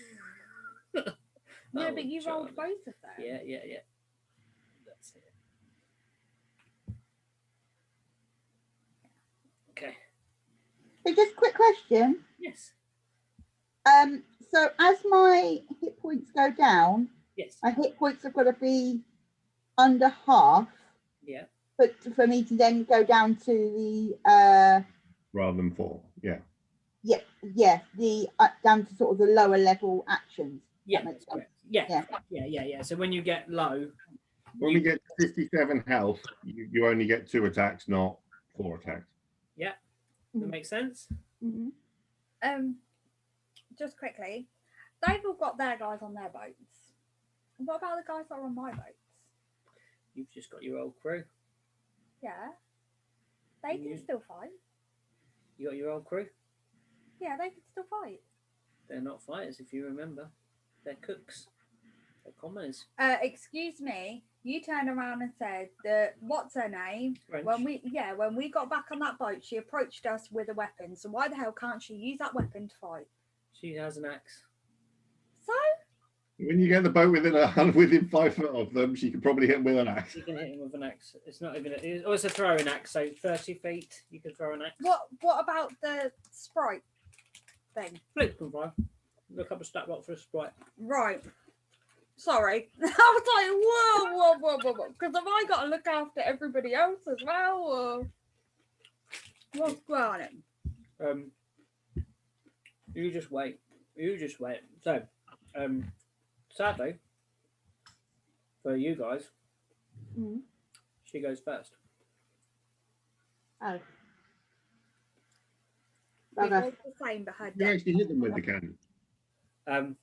No,
Oh,
but you
Charlie.
rolled both of them.
Yeah. That's it. Okay.
So just a quick question.
Yes.
So as my hit points go down,
Yes.
my hit points have got to be under half,
Yeah.
but for me to then go down to the
Rather than 4. Yeah.
the down to sort of the lower level actions.
Yeah.
That makes
That's
sense.
correct. Yeah. So when you get low,
When we get 57 health, you only get 2 attacks, not 4 attacks.
yeah, that makes sense.
Mm-hmm.
Just quickly, they've all got their guys on their boats. What about the guys that are on my boats?
You've just got your old crew.
Yeah. They can still fight.
You got your old crew.
Yeah, they can still fight.
They're not fighters, if you remember. They're cooks. They're commoners.
Excuse me. You turned around and said that what's her name?
French.
When we got back on that boat, she approached us with a weapon. So why the hell can't she use that weapon to fight?
She has an axe.
So
When you get the boat within 5 foot of them, she can probably hit them with an axe.
You can hit him with an axe. It's not even. It's a throwing axe. So 30 feet, you can throw an axe.
what about the sprite thing?
Flip can fly. Look up a stat block for a sprite.
Right. Sorry. I was like, whoa. Because have I got to look after everybody else as well? Or what's going on?
You just wait. So, sadly, for you guys,
Mm.
she goes first.
Oh.
It
Bugger.
was the same, but her
You
death.
actually hit them with the cannon.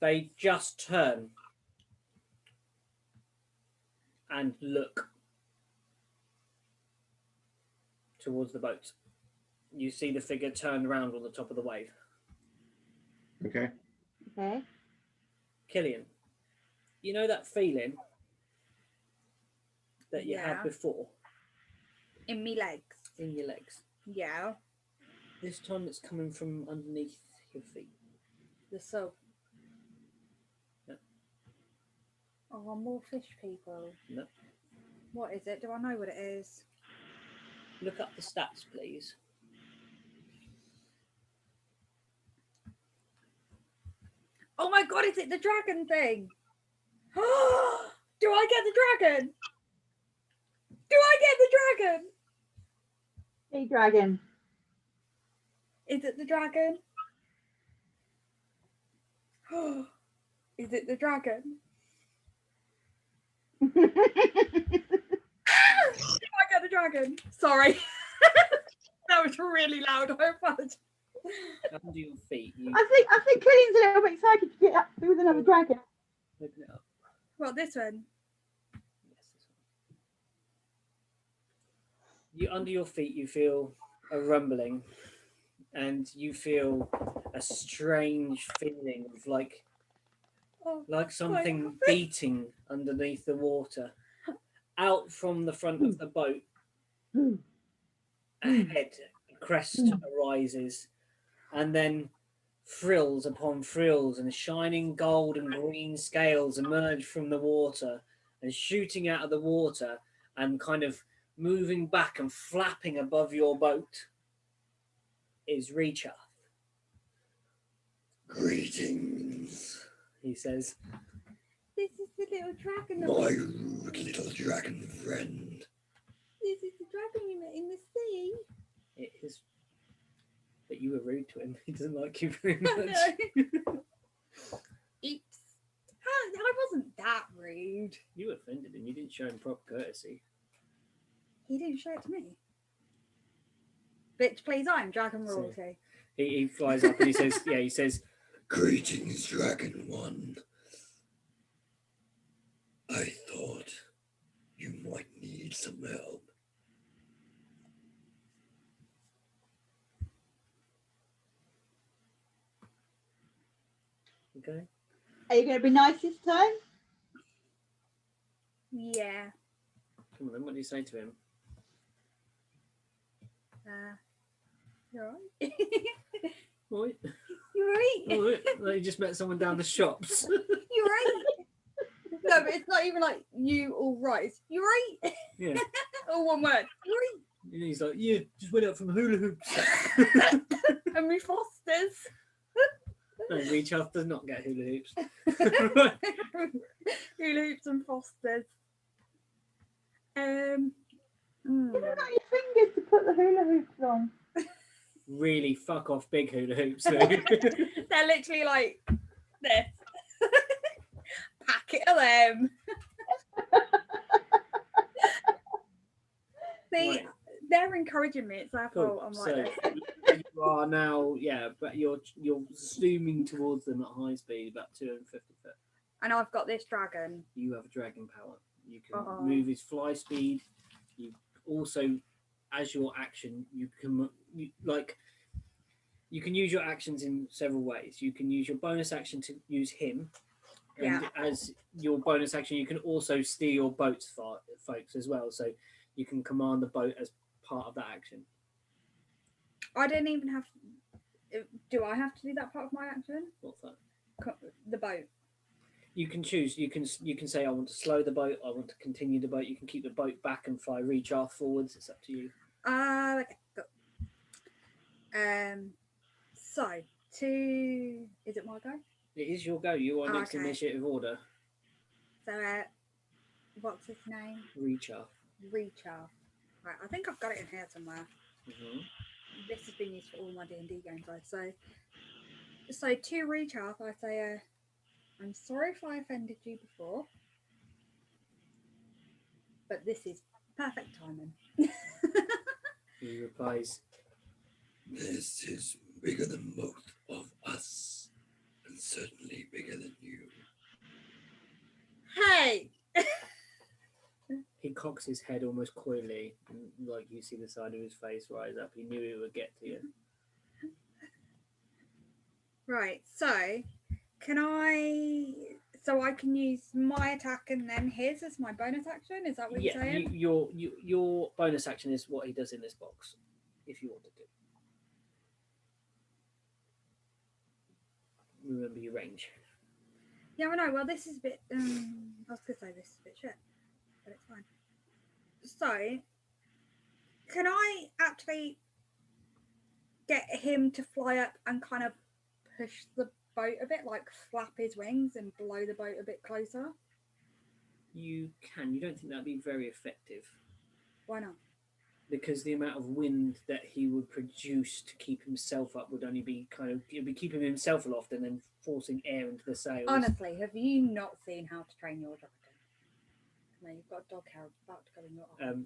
They just turn and look towards the boat. You see the figure turn around on the top of the wave.
Okay.
Okay.
Killian, you know that feeling that you had
Yeah.
before
In me legs.
in your legs?
Yeah.
This time it's coming from underneath your feet.
The sub.
No.
Oh, more fish people.
No.
What is it? Do I know what it is?
Look up the stats, please.
Oh my god, is it the dragon thing? Do I get the dragon? Do I get the dragon?
Sea dragon.
Is it the dragon? Is it the dragon? Do I get the dragon? Sorry. That was really loud. I apologize.
Under your feet, you
I think Killian's a little bit excited to get up with another dragon.
open it up.
What, this one?
Yes, this one. You under your feet, you feel a rumbling, and you feel a strange feeling of like something beating underneath the water. Out from the front of the boat, a head, a crest arises, and then frills upon frills and shining gold and green scales emerge from the water, and shooting out of the water and kind of moving back and flapping above your boat is Reacher. Greetings, he says.
This is the little dragon.
My little dragon friend.
This is the dragon you met in the sea.
It is. But you were rude to him. He doesn't like you very much.
Oops. I wasn't that rude.
You offended him. You didn't show him proper courtesy.
He didn't show it to me. Bitch, please, I'm dragon royalty.
He flies up and he says, he says, Greetings, Dragon One. I thought you might need some help. Okay.
Are you going to be nice this time?
Yeah.
Come on then, what do you say to him?
You're right.
What?
You're right.
Oh, like you just met someone down the shops.
You're right. No, but it's not even like you all right. It's, you're right.
Yeah.
All one word. You're right.
And he's like, yeah, just went out from hula hoops.
And we Fosters.
No, Reach-Off does not get hula hoops.
Hula hoops and Fosters.
You've got your fingers to put the hula hoops on.
Really fuck off big hula hoops.
They're literally like this. Packet of them. See,
Right.
They're encouraging me. It's their fault. I'm like this.
You are now, but you're zooming towards them at high speed, about 250 foot.
And I've got this dragon.
You have dragon power. You can move his fly speed. You also, as your action, you can use your actions in several ways. You can use your bonus action to use him. And as your bonus action, you can also steer your boats, folks, as well. So you can command the boat as part of that action.
I don't even have. Do I have to do that part of my action?
What's that?
The boat.
You can choose. You can say, I want to slow the boat. I want to continue the boat. You can keep the boat back and fly Reach-Off forwards. It's up to you.
Okay. Cool. So is it my go?
It is your go. You are next in initiative order.
So what's his name?
Reach-Off.
Reach-Off. Right. I think I've got it in here somewhere.
Mm-hmm.
This has been used for all my D&D games. So to Reach-Off, I say, I'm sorry if I offended you before, but this is perfect timing.
He replies, This is bigger than both of us, and certainly bigger than you.
Hey!
He cocks his head almost coyly, and like you see the side of his face rise up. He knew it would get to you. Right,
so I can use my attack and then his as my bonus action? Is that what you're saying?
Your bonus action is what he does in this box, if you want to do. Remember your range.
Yeah, I know. Well, this is a bit. I was going to say this is a bit shit, but it's fine. So, can I actually get him to fly up and kind of push the boat a bit, like flap his wings and blow the boat a bit closer?
You can. You don't think that'd be very effective?
Why not?
Because the amount of wind that he would produce to keep himself up would only be it'd be keeping himself aloft and then forcing air into the sails.
Honestly, have you not seen How to Train Your Dragon? No, you've got a dog hair about to go in your eye.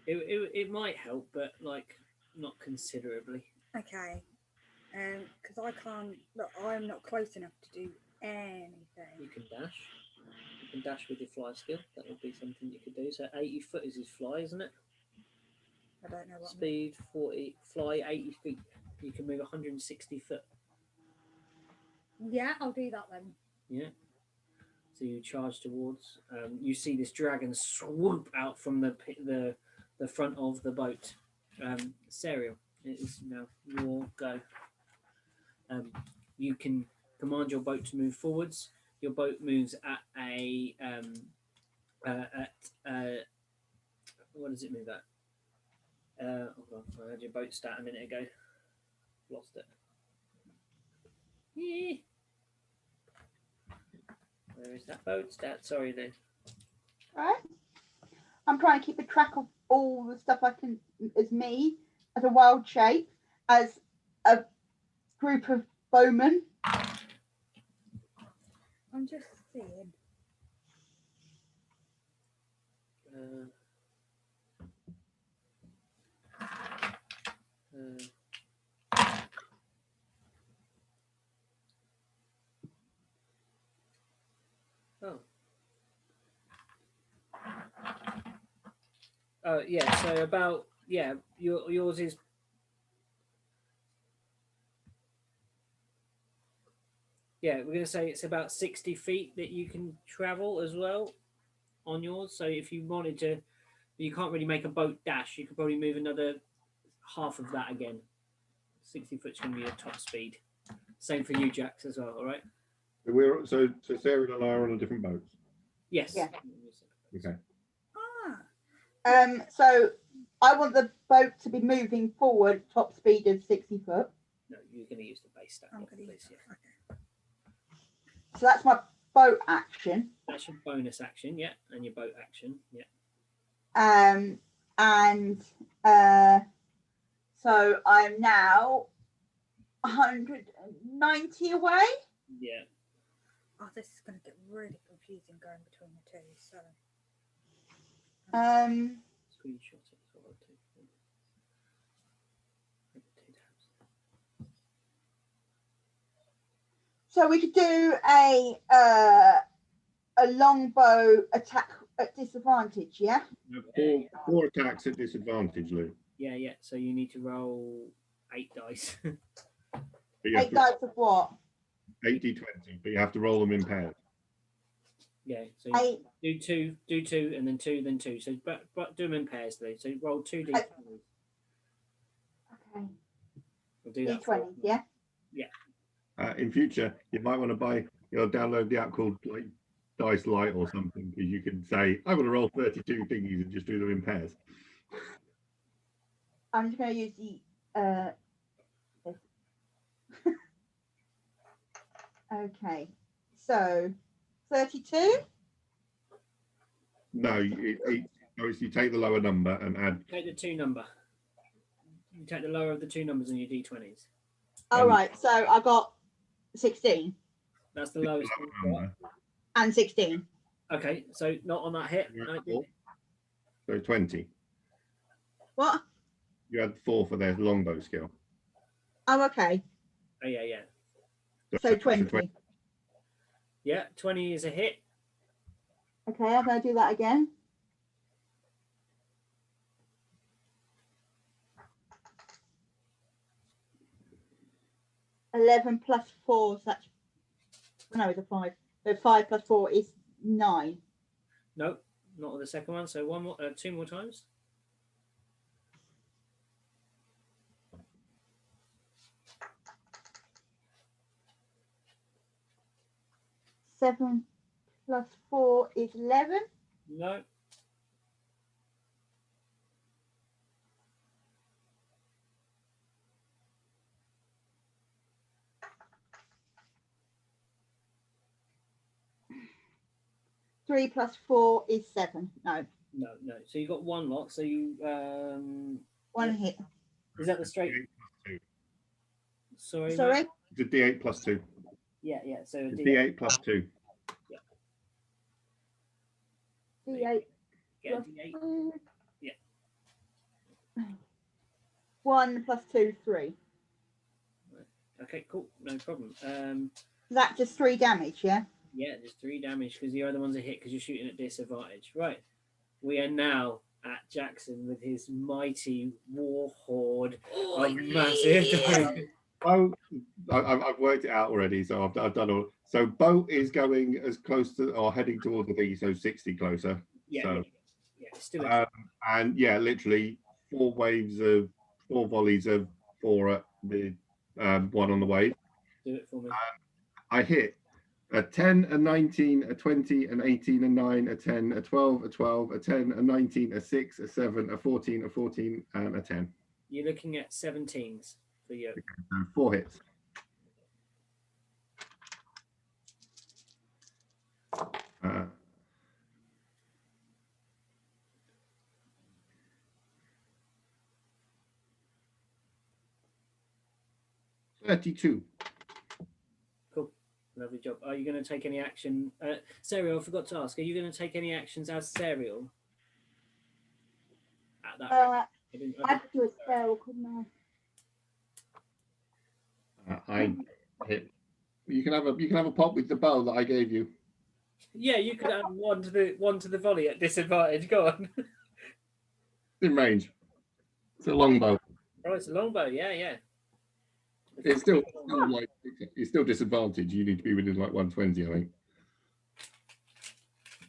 It might help, but like not considerably.
Okay. Because I can't look. I'm not close enough to do anything.
You can dash. You can dash with your fly skill. That would be something you could do. So 80 foot is his fly, isn't it?
I don't know what.
Speed 40, fly 80 feet. You can move 160 foot.
Yeah, I'll do that then.
Yeah. So you charge towards. You see this dragon swoop out from the front of the boat. Serial, it is now your go. You can command your boat to move forwards. Your boat moves at a what does it move at? Hold on, I had your boat stat a minute ago. Lost it. Where is that boat stat? Sorry, then.
Right. I'm trying to keep a track of all the stuff I can as me, as a wild shape, as a group of bowmen.
I'm just seeing.
Yeah. So about yours is. Yeah, we're going to say it's about 60 feet that you can travel as well on yours. So if you wanted to, you can't really make a boat dash. You could probably move another half of that again. 60 foot's going to be your top speed. Same for you, Jax, as well. All right.
So Sarah and I are on a different boat.
Yes.
Yeah.
Okay.
So I want the boat to be moving forward, top speed of 60 foot.
No, you're going to use the base stat.
I'm gonna
Please, yeah.
So that's my boat action.
That's your bonus action, yeah, and your boat action, yeah.
So I'm now 190 away.
Yeah.
Oh, this is going to get really confusing going between the two. So.
Screenshot it as well, too.
So we could do a longbow attack at disadvantage, yeah?
Four attacks at disadvantage, Lou.
Yeah. So you need to roll 8 dice.
8 dice of what?
8d20, but you have to roll them in pairs.
Yeah. So you do two, and then 2, then 2. So but do them in pairs, though. So roll 2 d20s.
Okay.
We'll do that.
D20, yeah?
Yeah.
In future, you might want to download the app called like Dice Light or something, because you can say, I'm going to roll 32 thingies and just do them in pairs.
I'm just going to use the okay, so 32.
No, you take the lower number and add.
Take the 2 number. You take the lower of the 2 numbers in your d20s.
All right, so I got 16.
That's the lowest
number.
And 16.
Okay, so not on that hit. No,
so 20.
What?
You had 4 for their longbow skill.
Oh, okay.
Oh, yeah.
So 20.
Yeah, 20 is a hit.
Okay, I'm going to do that again. $11 plus 4, so that's, no, it's a 5. So 5 plus 4 is 9.
No, not on the second one. So 2 more times.
Seven plus 4 is 11.
No.
Three plus 4 is 7. No.
So you got 1 lot. So you
one hit.
Is that the straight?
Sorry.
It's a D8 plus 2.
Yeah. So a
D8 plus 2.
Yeah.
D8.
Get a
plus
D8.
2.
Yeah.
1 plus 2, 3.
Okay, cool. No problem.
That just 3 damage, yeah?
Yeah, just 3 damage because the other one's a hit because you're shooting at disadvantage. Right. We are now at Jackson with his mighty war horde
Oh,
of massive.
yeah.
Bo, I've worked it out already, so I've done all. So Boat is going as close to or heading towards the thing, so 60 closer.
Yeah,
So,
yeah, still.
and yeah, literally 4 volleys of 4 at the one on the wave.
Do it for me.
I hit a 10, a 19, a 20, an 18, a 9, a 10, a 12, a 12, a 10, a 19, a 6, a 7, a 14, a 14, and a 10.
You're looking at 17s for you.
Okay, so 4 hits. Uh, 32.
Cool. Lovely job. Are you going to take any action? Serial, I forgot to ask. Are you going to take any actions as Serial? At that rate?
I could do a spell, couldn't
I hit. You can have a pop with the bow that I gave you.
Yeah, you could add one to the volley at disadvantage. Go on.
In range. It's a longbow.
Oh, it's a longbow. Yeah.
It's still like it's still disadvantage. You need to be within like 120, I think.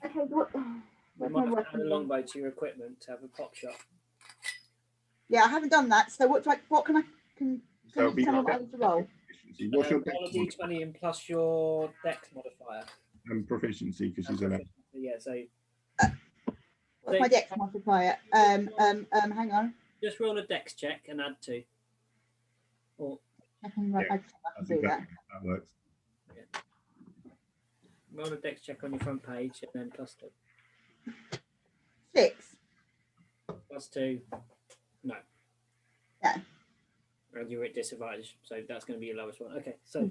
Okay, what?
You
Where's
might
my
have to add a
weapon?
longbow to your equipment to have a pop shot.
Yeah, I haven't done that. So what can I
So
you tell me what I need to roll?
proficiency. What's your
Roll a
dex
d20 and plus your dex modifier.
and proficiency? Because she's
And
an
proficiency, yeah, so
What's my dex modifier? Hang on.
just roll a dex check and add 2. Or
I can
That's
do that.
exactly how that works.
roll a dex check on your front page and then plus 2.
6.
Plus 2. No.
No.
And you're at disadvantage, so that's going to be your lowest one. Okay, so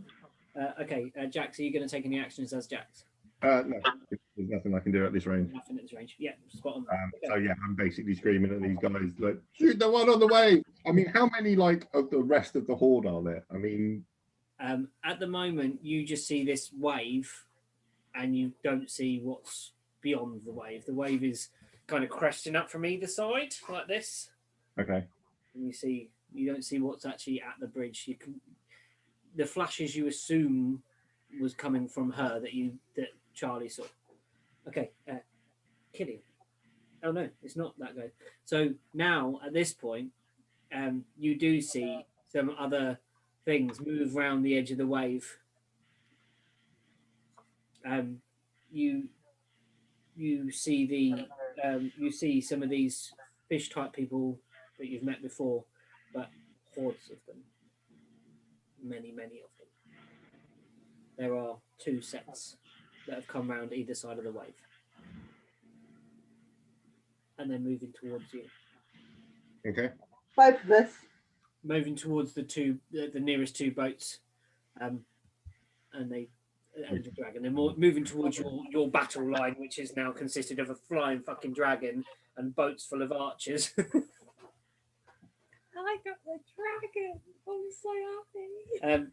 Jax, are you going to take any actions as Jax?
No, there's nothing I can do at this range.
Nothing at this range. Yeah, spot on.
So yeah, I'm basically screaming at these guys like, shoot the one on the way. I mean, how many like of the rest of the horde are there? I mean,
at the moment, you just see this wave, and you don't see what's beyond the wave. The wave is kind of cresting up from either side like this.
okay.
And you don't see what's actually at the bridge. The flashes you assume was coming from her that Charlie saw. Okay, Killian. Oh no, it's not that guy. So now at this point, you do see some other things move around the edge of the wave. You see some of these fish type people that you've met before, but hordes of them. Many of them. There are 2 sets that have come round either side of the wave. And they're moving towards you.
Okay.
Both of us.
Moving towards the nearest 2 boats. And the dragon. They're moving towards your battle line, which is now consisted of a flying fucking dragon and boats full of archers.
I got the dragon. I'm so happy.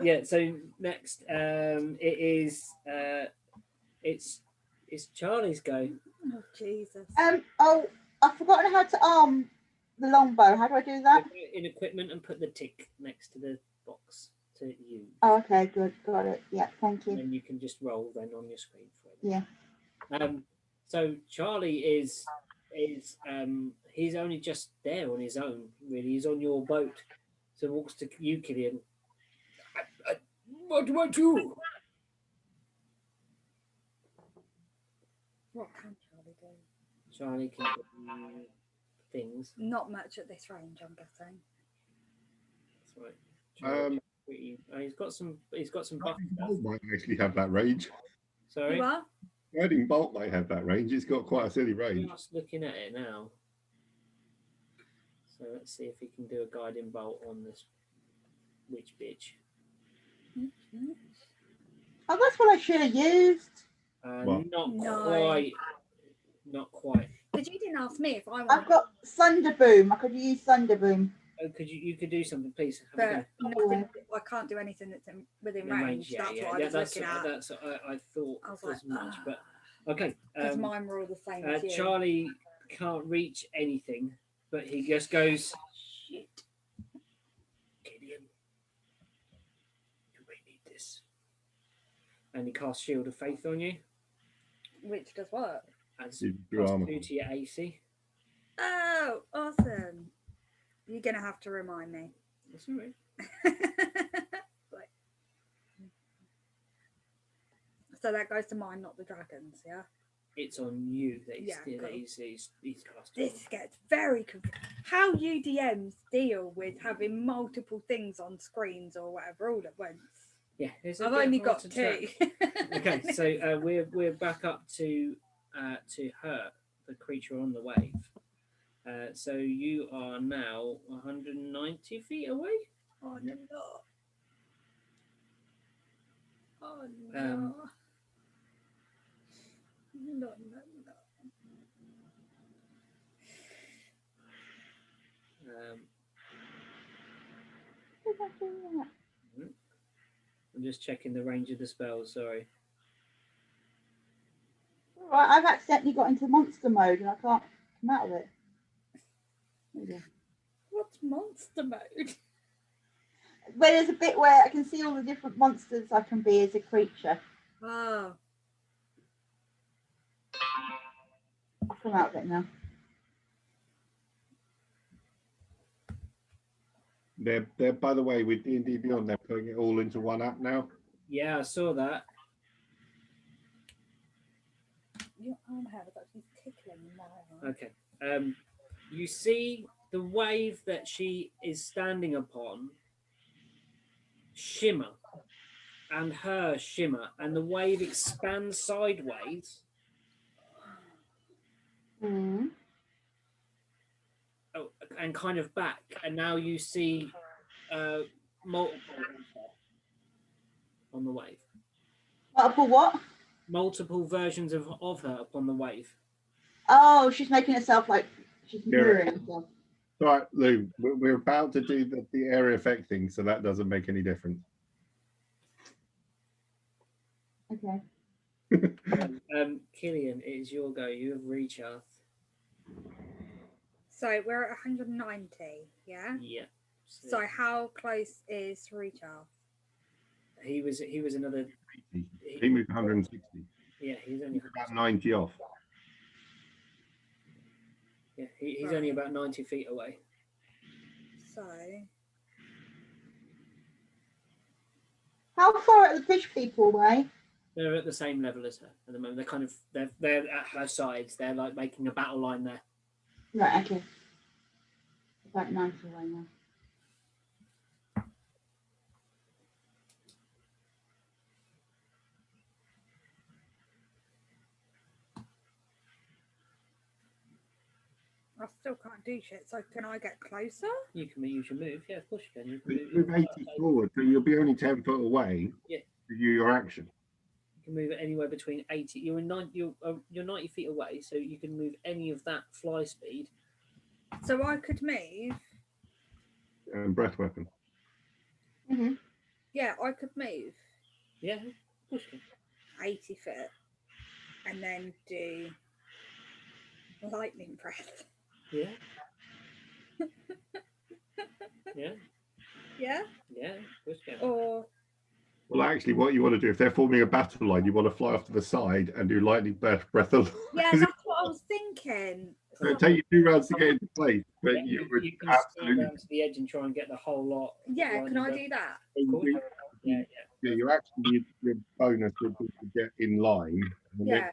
Yeah, so next it's Charlie's go.
Oh Jesus.
I've forgotten how to arm the longbow. How do I do that?
In equipment and put the tick next to the box to use.
Oh, okay, good, got it. Yeah, thank you.
And then you can just roll then on your screen for it.
Yeah.
So Charlie is he's only just there on his own, really. He's on your boat. So walks to you, Killian. What do I do?
What can Charlie do?
Charlie can do things.
Not much at this range, I'm guessing.
That's right. Charlie, he's got some buff stuff.
Bolt might actually have that range.
Sorry.
You are?
Guiding Bolt might have that range. It's got quite a silly range.
I'm just looking at it now. So let's see if he can do a guiding bolt on this witch bitch.
Oh, that's what I should have used.
Not quite.
But you didn't ask me if I wanted.
I've got Thunder Boom. I could use Thunder Boom.
Oh, you could do something, please?
But nothing, I can't do anything that's within range.
Yeah,
that's what I was looking at.
I thought
I was
as
like,
much, but okay.
Because mine were all the same as you.
Charlie can't reach anything, but he just goes,
Shit.
Gideon, you may need this. And he casts Shield of Faith on you.
Which does work.
Adds
You drew
plus
armor.
2 to your AC.
Oh, awesome. You're going to have to remind me.
That's all right.
Like, so that goes to mine, not the dragons, yeah?
It's on you that he's,
Yeah,
that
cool.
he's cast.
This gets very confusing. How you DMs deal with having multiple things on screens or whatever all at once?
Yeah, it's a
I've
bit
only
hard
got
to
two.
track. Okay, so we're back up to her, the creature on the wave. So you are now 190 feet away.
Oh no. Oh no.
Um,
No.
I'm just checking the range of the spell. Sorry.
Right, I've accidentally got into monster mode and I can't come out of it. There you go.
What's monster mode?
But there's a bit where I can see all the different monsters I can be as a creature.
Oh.
I'll come out of it now.
They're by the way, with D&D Beyond, they're putting it all into one app now.
Yeah, I saw that.
Your arm hair is actually tickling my arm.
Okay. You see the wave that she is standing upon shimmer, and her shimmer, and the wave expands sideways.
Mm.
Oh, and kind of back, and now you see multiple on the wave.
Multiple what?
Multiple versions of her upon the wave.
Oh, she's making herself like she's mirroring herself.
Right, Lou, we're about to do the area effect thing, so that doesn't make any difference.
Okay.
Killian, it is your go. You have recharged.
So we're at 190, yeah?
Yeah.
So how close is Richard?
He was another.
He moved 160.
Yeah, he's only
about 90 off.
Yeah, he's only about 90 feet away.
So
How far are the fish people away?
They're at the same level as her at the moment. They're at her sides. They're like making a battle line there.
Right, okay. About 90 away now.
I still can't do shit. So can I get closer?
You can use your move. Yeah, of course you can. You can
Move 80 forward, so you'll be only 10 foot away.
Yeah.
To do your action.
You can move it anywhere between 80. You're 90 feet away, so you can move any of that fly speed.
So I could move.
Breath weapon.
Mm-hmm.
Yeah, I could move
Yeah, of course you can.
80 foot and then do lightning breath.
Yeah. Yeah.
Yeah?
Yeah, of course you can.
Or
Well, actually, what you want to do, if they're forming a battle line, you want to fly off to the side and do lightning breath of.
yeah, that's what I was thinking.
So it'll take you 2 rounds to get into place, but
Yeah,
you would
can
absolutely.
stand down to the edge and try and get the whole lot.
Yeah, can I do that?
Of course. Yeah,
Yeah, you actually your bonus would be to get in line. And
Yeah.
then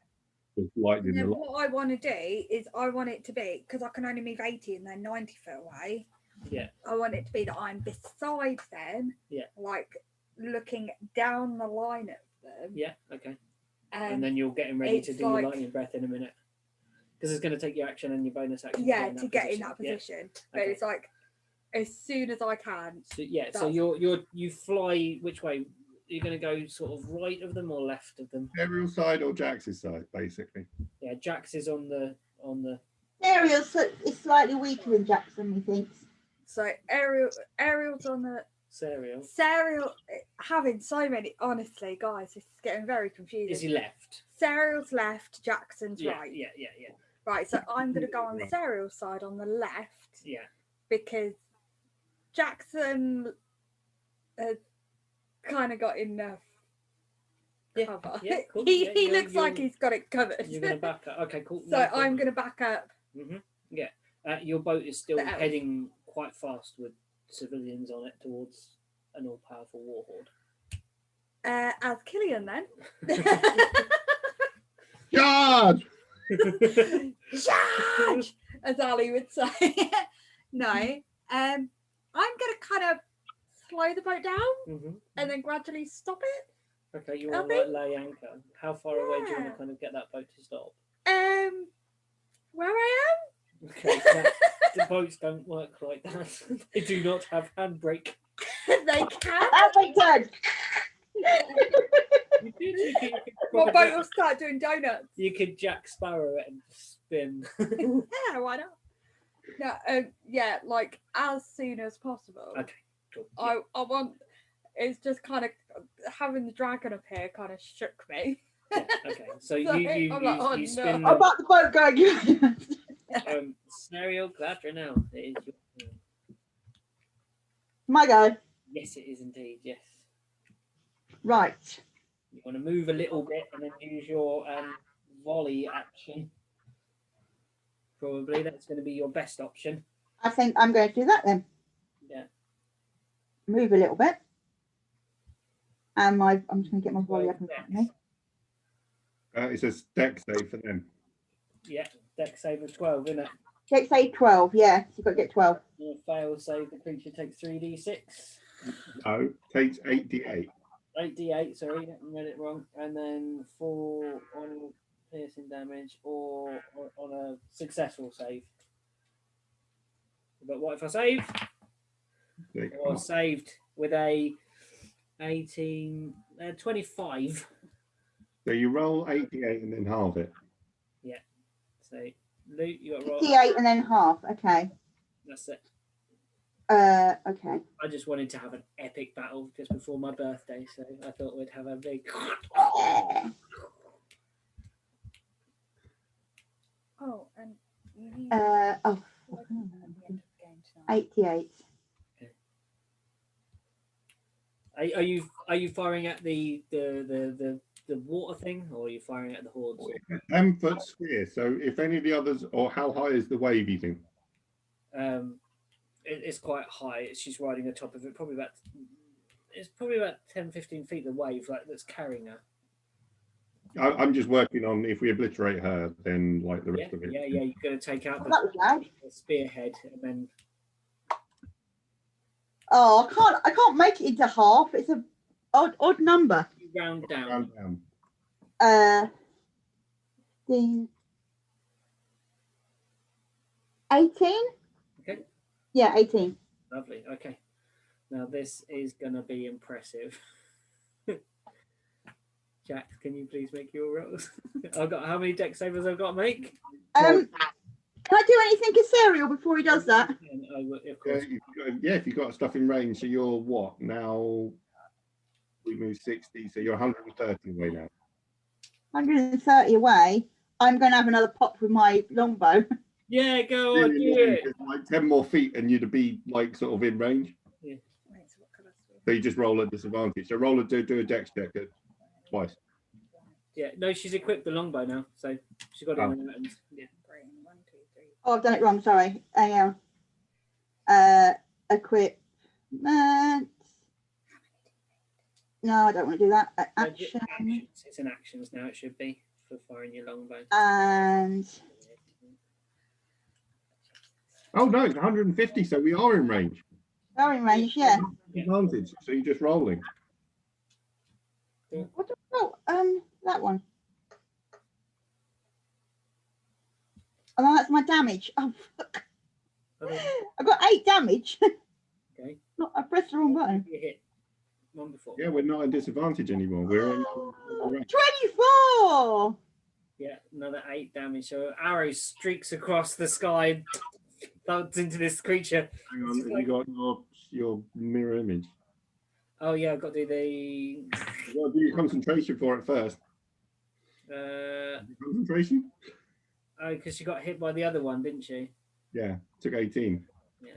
just lightning
And then
the
what I want to do is I want it to be, because I can only move 80 and they're 90 foot away.
Yeah.
I want it to be that I'm beside them.
Yeah.
Like looking down the line at them.
Yeah, okay. And then you're getting ready to do your lightning breath in a minute. Because it's going to take your action and your bonus action.
Yeah, to get in that position.
Yeah.
But
Okay.
it's like as soon as I can.
So yeah, so you fly which way? You're going to go sort of right of them or left of them?
Ariel side or Jax's side, basically.
Yeah, Jax is on the.
Ariel's is slightly weaker than Jackson, he thinks.
So Ariel's on the. Serial having so many. Honestly, guys, this is getting very confusing.
Is he left?
Serial's left, Jackson's
Yeah,
right.
yeah.
Right, so I'm going to go on
Right.
Serial's side on the left
Yeah.
because Jackson has kind of got enough
Yeah,
cover.
yeah, cool.
he
Yeah,
he
you're-
looks like
you're-
he's got it covered.
You're going to back up. Okay, cool.
So I'm going to back up.
Yeah. Your boat is still
The elf.
heading quite fast with civilians on it towards an all-powerful warhorde.
As Killian then.
Charge!
Charge! As Ali would say. No. I'm going to kind of slow the boat down and then gradually stop it.
Okay, you
I
want to like
think-
lay anchor. How far away do you want
Yeah.
to kind of get that boat to stop?
Where I
Okay, the boats don't work like that. They do not have handbrake.
am, they can.
That's my turn.
You could
My
proper
boat
Jack-
will start doing donuts.
you could Jack Sparrow it and spin.
Yeah, why not? No, yeah, like as soon as possible.
Okay, cool. Yeah.
I want. It's just kind of having the dragon up here kind of shook me.
Yeah, okay, so you
Sorry, I'm like, oh,
you
no.
spin
How about the boat going?
scenario Gladra now. It is your turn.
My go.
Yes, it is indeed. Yes,
Right.
you want to move a little bit and then use your volley action. Probably that's going to be your best option.
I think I'm going to do that then.
Yeah.
Move a little bit. And I'm just going to get my volley up in front of me.
It says deck save for them.
Yeah, deck save of 12, isn't it?
Dex save 12, yeah. So you've got to get 12.
You fail save, the creature takes 3d6.
No, takes 8d8.
8d8, sorry, I read it wrong. And then 4 on piercing damage or on a successful save. But what if I save? Or saved with a 25.
So you roll 8d8 and then halve it.
So, Luke, you got roll.
D8 and then half. Okay.
That's it.
Okay.
I just wanted to have an epic battle just before my birthday, so I thought we'd have a big.
Oh, and you need.
Oh,
like, at the end of the game tonight.
88.
Are you firing at the water thing, or are you firing at the hordes?
10-foot sphere. So if any of the others, or how high is the wave, you think?
It's quite high. She's riding on top of it. It's probably about 10-15 feet the wave that's carrying her.
I'm just working on if we obliterate her, then like the
Yeah,
rest of it.
yeah. You're going to take out
Oh, that was loud.
the spearhead, and then
Oh, I can't make it into half. It's a odd number.
you round down.
Round down.
The 18.
Okay.
Yeah, 18.
Lovely. Okay. Now this is going to be impressive. Jack, can you please make your rolls? I've got how many deck savers I've got to make?
Can I do anything ethereal before he does that?
And I will, of
Yeah,
course.
if you've got stuff in range, so you're what now? We move 60, so you're 130 away now.
130 away. I'm going to have another pop with my longbow.
Yeah, go on, do it.
It's like 10 more feet, and you'd be like sort of in range.
Wait, so what colours do
So you just roll at disadvantage. So roll do a dex check twice.
Yeah, no, she's equipped the longbow now, so she's got it in her hands. Yeah.
Green, 1, 2, 3.
Oh, I've done it wrong. Sorry. Hang on. Equipment. No, I don't want to do that. Action.
Actions. It's in actions now. It should be for firing your longbow.
And
Oh no, it's 150. So we are in range.
are in range. Yeah.
Advantage. So you're just rolling.
What the, oh, that one. Oh, no, that's my damage. Oh, fuck. I got 8 damage.
Okay.
No, I pressed the wrong button.
You hit one before.
Yeah, we're not at disadvantage anymore. We're in.
24.
Yeah, another 8 damage. So arrow streaks across the sky and thuds into this creature.
Hang on, have you got your mirror image?
Oh yeah, I've got to do the
You got to do your concentration for it first. Concentration.
Oh, because she got hit by the other one, didn't she?
Yeah, took 18.
Yeah.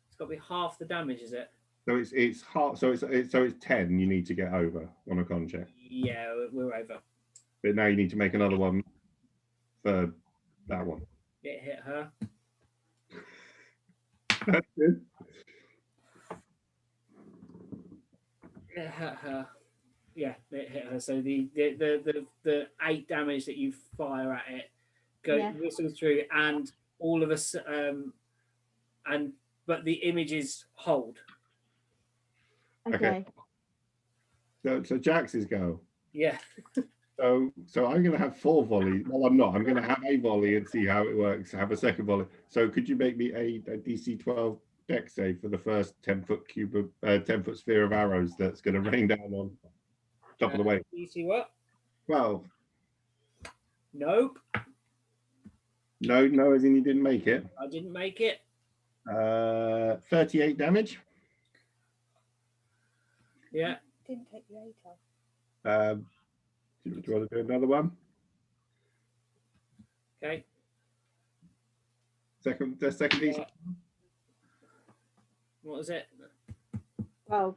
It's got to be half the damage, is it?
So it's hard. So it's 10. You need to get over on a con check.
Yeah, we're over.
But now you need to make another one for that one.
It hit her.
That's good.
It hit her. Yeah, it hit her. So the 8 damage that you fire at it whistles through, and all of us but the images hold.
Okay.
So Jax's go.
Yeah.
So I'm going to have 4 volleys. Well, I'm not. I'm going to have a volley and see how it works. Have a second volley. So could you make me a DC 12 dex save for the first 10-foot cube of 10-foot sphere of arrows that's going to rain down on top of the way?
DC what?
12.
Nope.
No, as in you didn't make it.
I didn't make it.
38 damage.
Yeah.
Didn't take the 8 off.
Do you want to do another one?
Okay.
Second DC.
What was it?
12.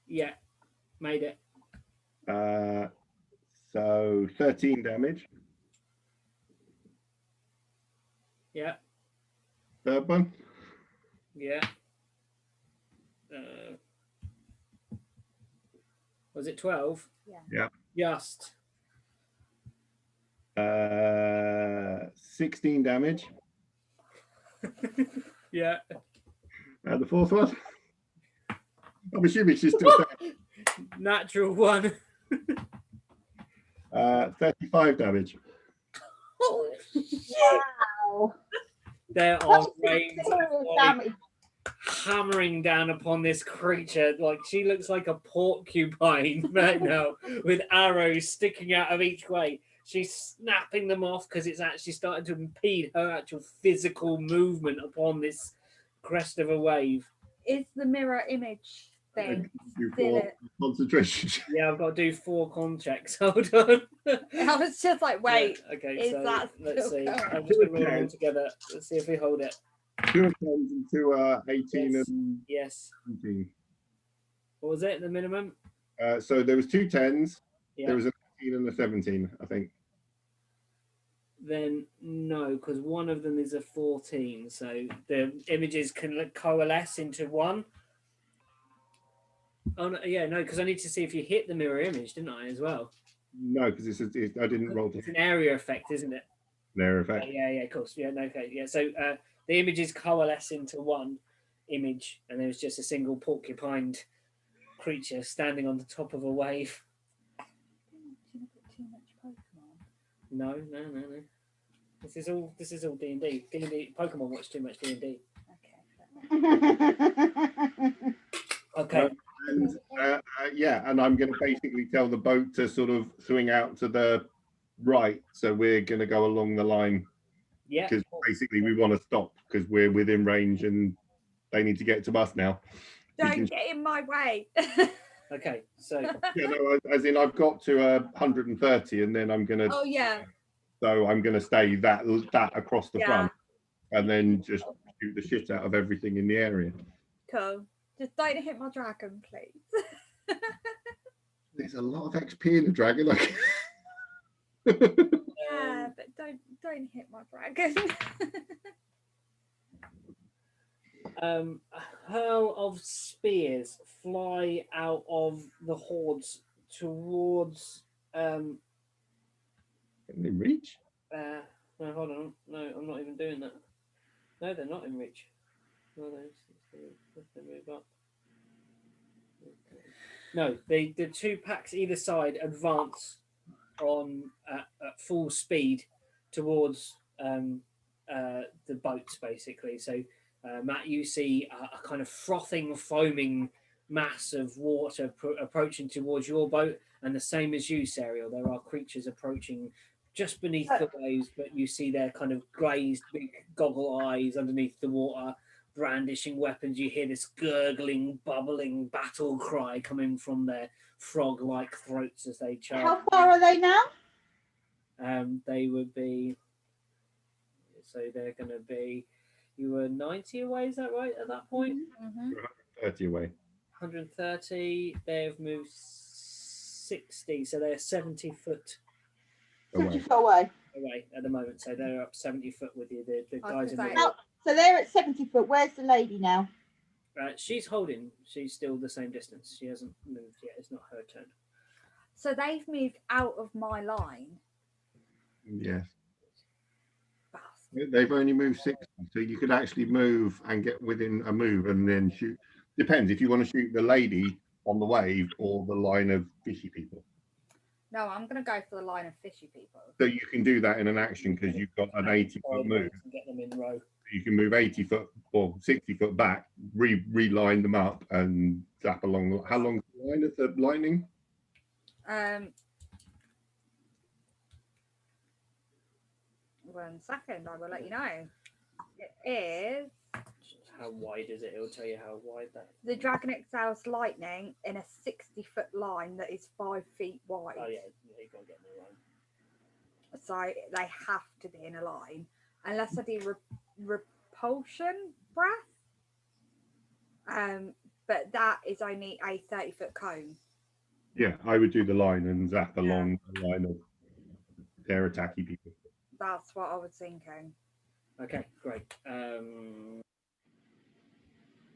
Yeah. Made it.
So 13 damage.
Yeah.
Third one.
Yeah. Was it 12?
Yeah.
Just.
16 damage.
Yeah.
And the fourth one. I'm assuming she's still there.
Natural 1.
35 damage.
Wow.
There are rains
Damage.
hammering down upon this creature. Like, she looks like a porcupine right now, with arrows sticking out of each way. She's snapping them off because it's actually starting to impede her actual physical movement upon this crest of a wave.
Is the mirror image thing
Do
still
4
it?
concentration.
Yeah, I've got to do 4 con checks. Hold on.
I was just like, wait,
Yeah, okay,
is
so
that
let's
still
see.
going?
I'm just going to roll them all together. Let's see if we hold it.
2 of 10s and 2 18
Yes.
and
Yes.
17.
What was it, the minimum?
So there was 2 10s.
Yeah.
There was an 18 and a 17, I think.
Then no, because one of them is a 14. So the images can coalesce into one. Oh no, yeah, no, because I need to see if you hit the mirror image, didn't I, as well?
No, because I didn't roll to
It's an area effect, isn't it?
their effect.
Yeah, of course. Yeah, no, okay, yeah. So the images coalesce into one image, and there's just a single porcupined creature standing on the top of a wave.
Too much Pokemon.
No. This is all D&D. D&D. Pokemon watch too much D&D. Okay.
And and I'm going to basically tell the boat to sort of swing out to the right. So we're going to go along the line.
Yeah.
Because basically we want to stop because we're within range and they need to get to us now.
Don't get in my way.
Okay. So.
Yeah, no, as in I've got to 130 and then I'm going to.
Oh yeah.
So I'm going to stay that across the front and then just shoot the shit out of everything in the area.
Cool. Just don't hit my dragon, please.
There's a lot of XP in the dragon. Like.
Yeah, but don't hit my dragon.
A hurl of spears fly out of the hordes towards.
Can they reach?
No, hold on. No, I'm not even doing that. No, they're not in reach. No, they move up. No, the 2 packs either side advance on at full speed towards the boats, basically. So, Matt, you see a kind of frothing, foaming mass of water approaching towards your boat, and the same as you, Serial. There are creatures approaching just beneath the waves, but you see their kind of glazed, big goggle eyes underneath the water, brandishing weapons. You hear this gurgling, bubbling battle cry coming from their frog-like throats as they charge.
How far are they now?
They would be. So they're going to be. You were 90 away, is that right? At that point,
30 away.
130. They've moved 60, so they're 70 foot
70 foot away.
away at the moment. So they're up 70 foot with you. The guys in the
say-
So they're at 70 foot. Where's the lady now?
she's holding. She's still the same distance. She hasn't moved yet. It's not her turn.
So they've moved out of my line.
Yes.
Bastard.
They've only moved 60, so you could actually move and get within a move and then shoot. Depends if you want to shoot the lady on the wave or the line of fishy people.
No, I'm going to go for the line of fishy people.
So you can do that in an action because you've got an 80-foot move.
And get them in row.
You can move 80 foot or 60 foot back, reline them up and zap along. How long is the line of the lightning?
1 second, I will let you know. It is
How wide is it? It'll tell you how wide that.
the Dragon excels lightning in a 60-foot line that is 5 feet wide.
Oh yeah, you got to get in the line.
So they have to be in a line unless I do repulsion breath. But that is only a 30-foot cone.
Yeah, I would do the line and zap along the line of their attacky people.
That's what I was thinking.
Okay, great.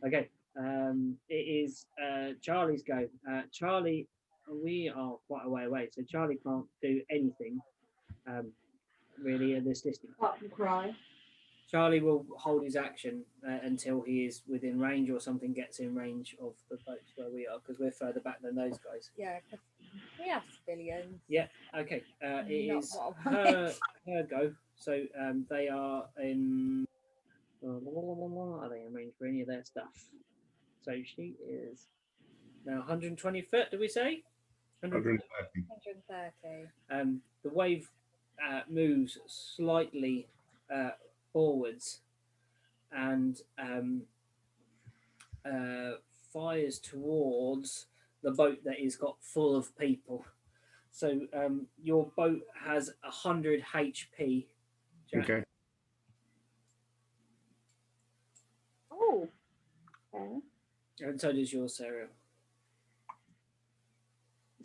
Okay, it is Charlie's go. Charlie, we are quite a way away, so Charlie can't do anything really at this distance.
Apart from cry.
Charlie will hold his action until he is within range or something gets in range of the boats where we are, because we're further back than those guys.
Yeah, because we have civilians.
Yeah, okay. It
Not
is
what I wanted.
her go. So they are in. Are they in range for any of their stuff? So she is now 120 foot, did we say?
130.
130.
The wave moves slightly forwards and fires towards the boat that is got full of people. So your boat has 100 HP. Jack.
Okay.
Oh. Okay.
And so does yours, Sarah.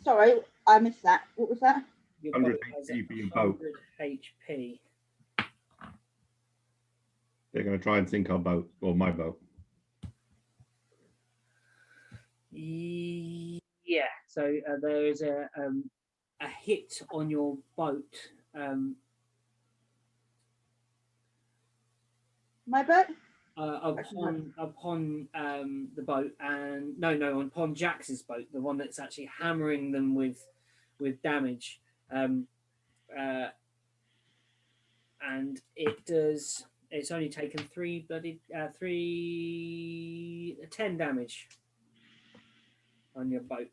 Sorry, I missed that. What was that?
Your
100
boat has
HP for your boat.
100 HP.
They're going to try and sink our boat or my boat.
Yeah. So there is a hit on your boat.
My boat?
Upon the boat, and no, upon Jax's boat, the one that's actually hammering them with damage, and it does. It's only taken 10 damage on your boat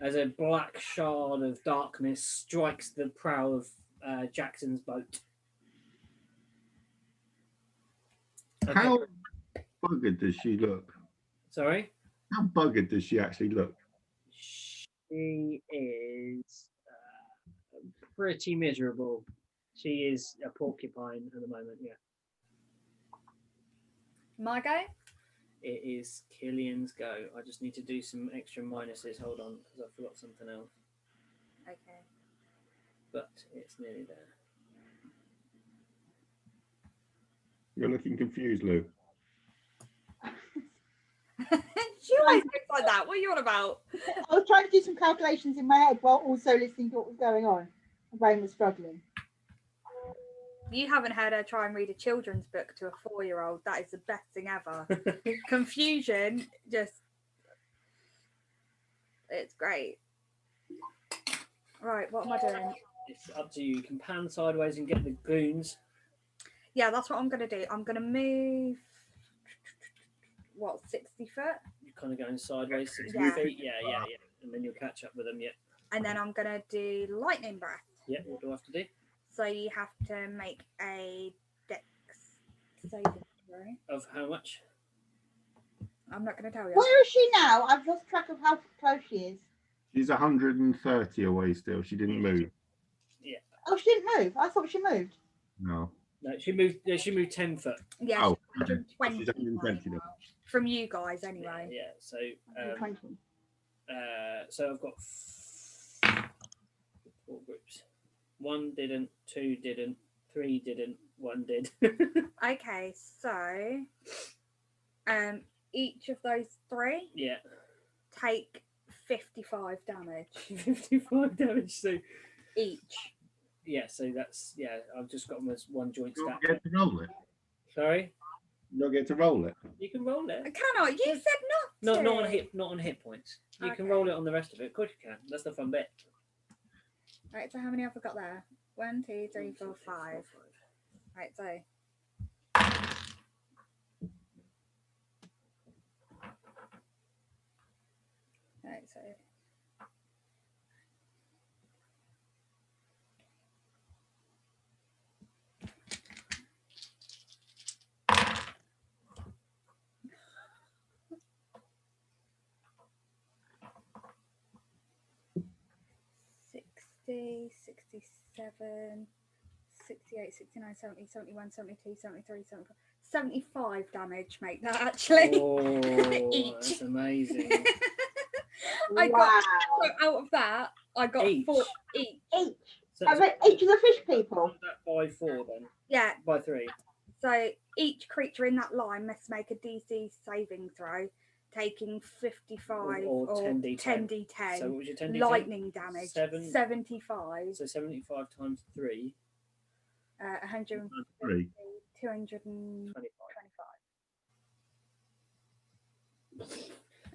as a black shard of darkness strikes the prow of Jackson's boat. Okay.
How buggered does she look?
Sorry?
How buggered does she actually look?
She is pretty miserable. She is a porcupine at the moment, yeah.
My go?
It is Killian's go. I just need to do some extra minuses. Hold on, because I forgot something else.
Okay.
But it's nearly there.
You're looking confused, Lou.
She always looks like that. What are you on about?
I was trying to do some calculations in my head while also listening to what was going on. My brain was struggling.
You haven't heard her try and read a children's book to a 4-year-old. That is the best thing ever. Confusion, just it's great. Right, what am I doing?
It's up to you. You can pan sideways and get the goons.
Yeah, that's what I'm going to do. I'm going to move, 60 foot?
You're kind of going sideways, 60
Yeah.
feet. Yeah. And then you'll catch up with them, yeah.
And then I'm going to do lightning breath.
Yeah, what do I have to do?
So you have to make a dex saving throw.
Of how much?
I'm not going to tell you.
Where is she now? I've lost track of how close she is.
She's 130 away still. She didn't move.
Oh, she didn't move. I thought she moved.
No.
No, she moved. She moved 10 foot.
Yeah,
Oh,
she's 120
she's 120 then.
from you guys anyway.
Yeah. So,
120.
so I've got 4 groups. 1 didn't, 2 didn't, 3 didn't, 1 did.
Okay, so each of those 3
Yeah.
take 55 damage
55 damage. So
each.
yeah. So that's I've just got them as 1 joint
You
stack.
don't get to roll it.
Sorry.
You don't get to roll it.
You can roll it.
I cannot. You said not.
Not on hit points. You can roll it on the rest of it. Of course you can. That's the fun bit.
Right. So how many have I got there? 1, 2, 3, 4, 5. Right. So. Right. So. 60, 67, 68, 69, 70, 71, 72, 73, 74, 75 damage make that actually.
Oh,
Each.
that's amazing.
I
Wow.
got so out of that, I got
Each.
4 each.
Each.
So
I bet each of the fish people.
that by 4 then.
Yeah,
By 3.
so each creature in that line must make a DC saving throw, taking 55
Or
or
10d10.
10d10
So what was your 10d10?
lightning damage.
7.
75.
So 75 times 3.
150,
3.
225.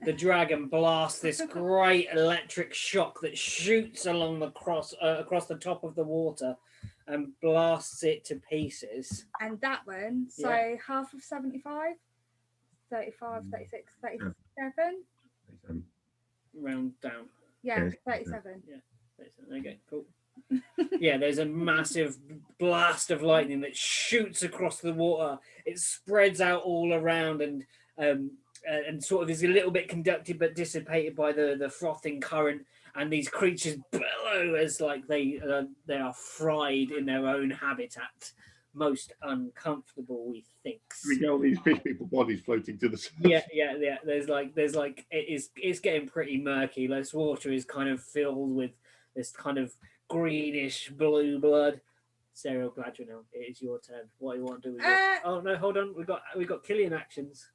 The dragon blasts this great electric shock that shoots along the across the top of the water and blasts it to pieces.
And that one, so half of 75, 35, 36, 37.
Round down.
Yeah,
Yes.
37.
Okay, cool. Yeah, there's a massive blast of lightning that shoots across the water. It spreads out all around and sort of is a little bit conducted but dissipated by the frothing current, and these creatures bellow as like they are fried in their own habitat. Most uncomfortable, we think.
We get all these fish people bodies floating to the surface.
Yeah. There's like it's getting pretty murky. This water is kind of filled with this kind of greenish blue blood. Sarah Gladwell, it is your turn. What do you want to do with it? Oh no, hold on. We got Killian actions.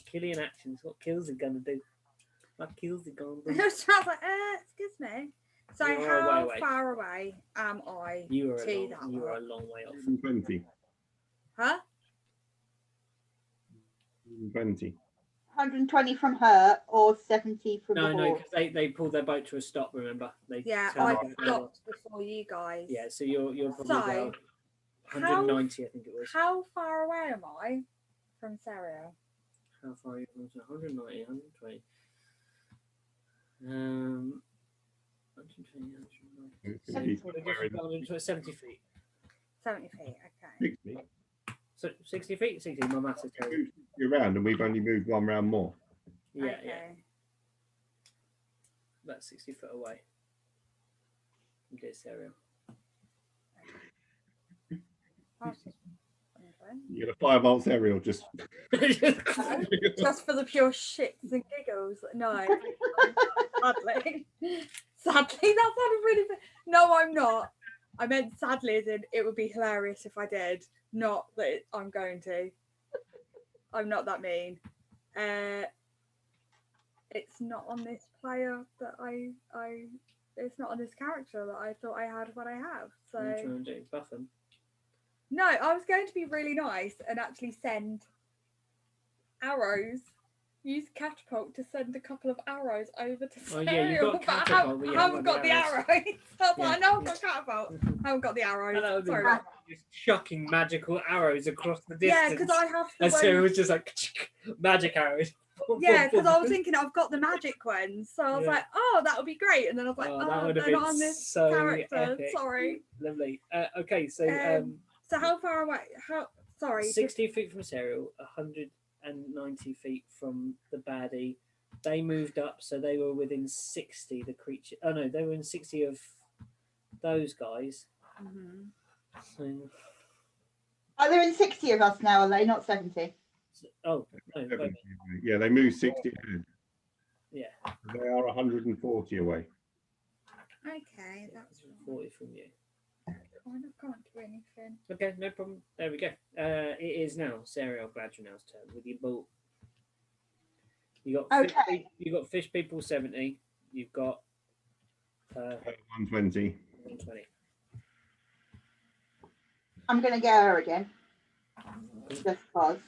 Killian actions. What kills it gonna do? What kills it gonna do?
I was like, excuse me. So
You are
how
away.
far away am I
You are
to that
you
one?
are a long way off.
20.
Huh?
20.
120 from her or 70 from the
No,
horse.
because they pulled their boat to a stop. Remember? They
Yeah,
turned
I
off the
stopped before you guys.
Yeah, so you're probably
So,
about 190, I think it was.
How far away am I from Serio?
How far are you from 190, 120? 120, 70 feet.
70 feet, okay.
60.
So 60 feet? 60, my maths is terrible.
You're around, and we've only moved 1 round more.
Yeah,
Okay.
yeah. About 60 foot away. Okay, Stereo.
You got a 5-volt aerial just.
Just for the pure shits and giggles. No. Sadly. Sadly, that sounded really. No, I'm not. I meant sadly as in it would be hilarious if I did. Not that I'm going to. I'm not that mean. It's not on this player that I it's not on this character that I thought I had what I have. So
What are you trying to do? Buff them?
no, I was going to be really nice and actually send arrows. Use catapult to send a couple of arrows over to
Oh,
Serial,
yeah, you've got
but
catapult, but
I
you
haven't got the arrows. I was like, I know I've got catapult. I haven't got the arrows.
And that would be
Sorry
fun.
about
Just chucking magical arrows across the
yeah,
distance.
because I have the
And Sarah
ones-
was just like magic arrows.
yeah, because I was thinking I've got the magic ones, so I was
Yeah.
like, oh, that would be great. And then I was like,
Oh, that
oh,
would have
they're not
been
on this
so
character.
epic.
Sorry.
Lovely. Okay, so
So how far away? How? Sorry.
60 feet from Serial, 100 and 90 feet from the baddie. They moved up, so they were within 60. The creature. Oh no, they were in 60 of those guys. So,
Oh, they're in 60 of us now, are they? Not 70.
oh no, wait a minute.
Yeah, they move 60 ahead.
Yeah,
They are 140 away.
Okay, that's
40 from you.
fine. I can't do anything.
Okay, no problem. There we go. It is now Sarah Gladrinow's turn with your bolt. You got
Okay.
you got fish people 70. You've got
120.
120.
I'm going to get her again. Just because.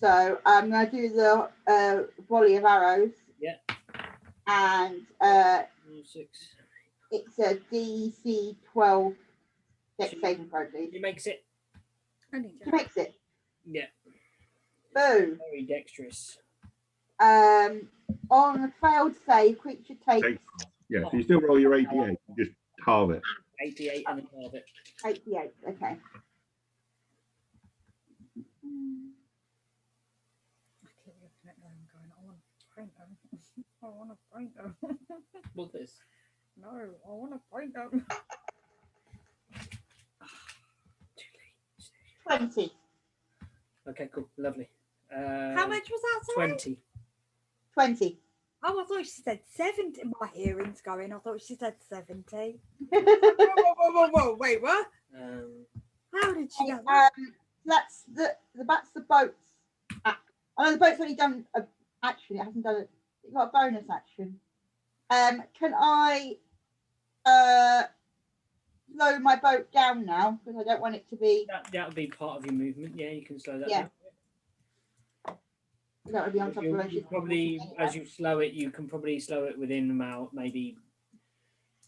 So I'm going to do the volley of arrows.
Yeah.
And
6.
it's a DC 12 dex saving throw, please.
He makes it.
She makes it.
Yeah.
Boom.
Very dexterous.
On a failed save, creature takes.
Yeah, so you still roll your 88. You just halve it.
88 and halve it.
88. Okay.
I want to find them.
What's this?
No, I want to find them.
Too late.
20.
Okay, cool. Lovely.
How much was that, sorry?
20.
20.
Oh, I thought she said 70. My hearing's going. I thought she said 70. Whoa, wait, what? How did she get that?
That's the boat's. I know the boat's only done a action. It hasn't done it. It's got a bonus action. Can I slow my boat down now because I don't want it to be.
That would be part of your movement. Yeah, you can slow that
Yeah.
down.
That would be on top of the
You probably, as you slow it, you can probably slow it within about maybe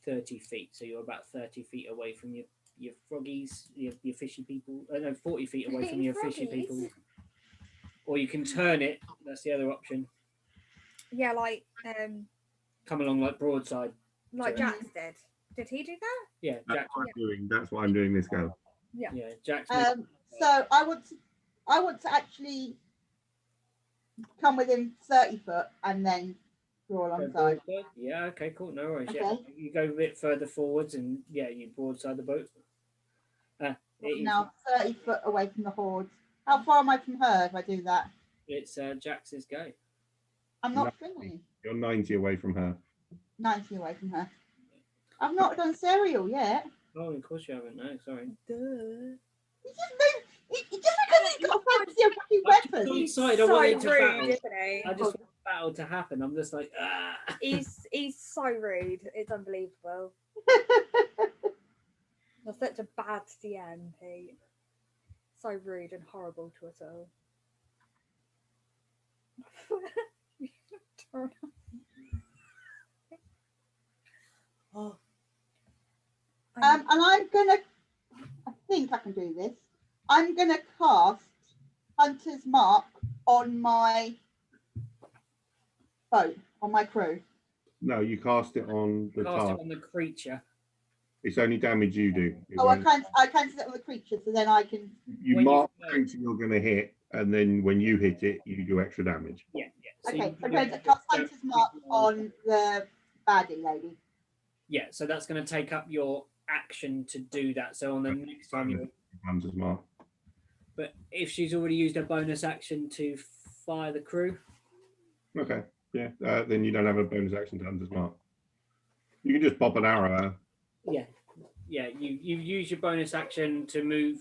30 feet. So you're about 30 feet away from your froggies, your fishy people. No, 40 feet away from your fishy people. Or you can turn it. That's the other option.
Yeah, like
Come along like broadside.
like Jax did. Did he do that?
Yeah, Jack.
That's why I'm doing this go.
Yeah.
Yeah, Jack's.
So I want to actually come within 30 foot and then draw alongside.
Yeah, okay, cool. No worries.
Okay.
Yeah, you go a bit further forwards and yeah, you broadside the boat.
Now 30 foot away from the hordes. How far am I from her if I do that?
It's Jax's go.
I'm not friendly.
You're 90 away from her.
90 away from her. I've not done serial yet.
Oh, of course you haven't. No, sorry.
It just because it's got a fancy fucking weapon.
I'm excited. I
So
want it to
rude,
battle.
isn't he?
I just want the battle to happen. I'm just like, ah.
He's so rude. It's unbelievable. You're such a bad DM, Pete. So rude and horrible to us all. Oh.
And I'm gonna. I think I can do this. I'm gonna cast Hunter's Mark on my boat, on my crew.
No, you cast it on the
Cast it
target.
on the creature.
It's only damage you do.
I can't set on the creature, so then I can.
You
When
mark
you
the creature you're going to hit, and then when you hit it, you do extra damage.
Yeah.
Okay, so I'm going to cast Hunter's Mark on the baddie lady.
Yeah, so that's going to take up your action to do that. So on the next time you.
Hunter's Mark.
But if she's already used a bonus action to fire the crew.
Okay, yeah. Then you don't have a bonus action to Hunter's Mark. You can just pop an arrow out.
Yeah. You use your bonus action to move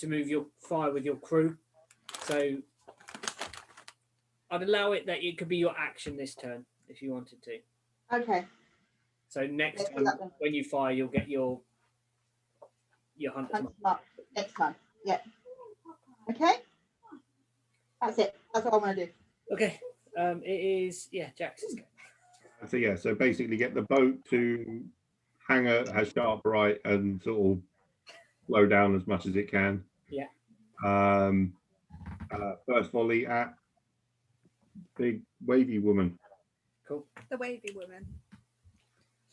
your fire with your crew. So I'd allow it that it could be your action this turn if you wanted to.
Okay.
So next
Let's do
time
that then.
when you fire, you'll get your hunter's
Hunter's
mark.
Mark next time. Yeah. Okay. That's it. That's what I want to do.
Okay. It is Jack's go.
So yeah, so basically get the boat to hang a sharp right and sort of slow down as much as it can.
Yeah.
First volley at big wavy woman.
Cool.
The wavy woman.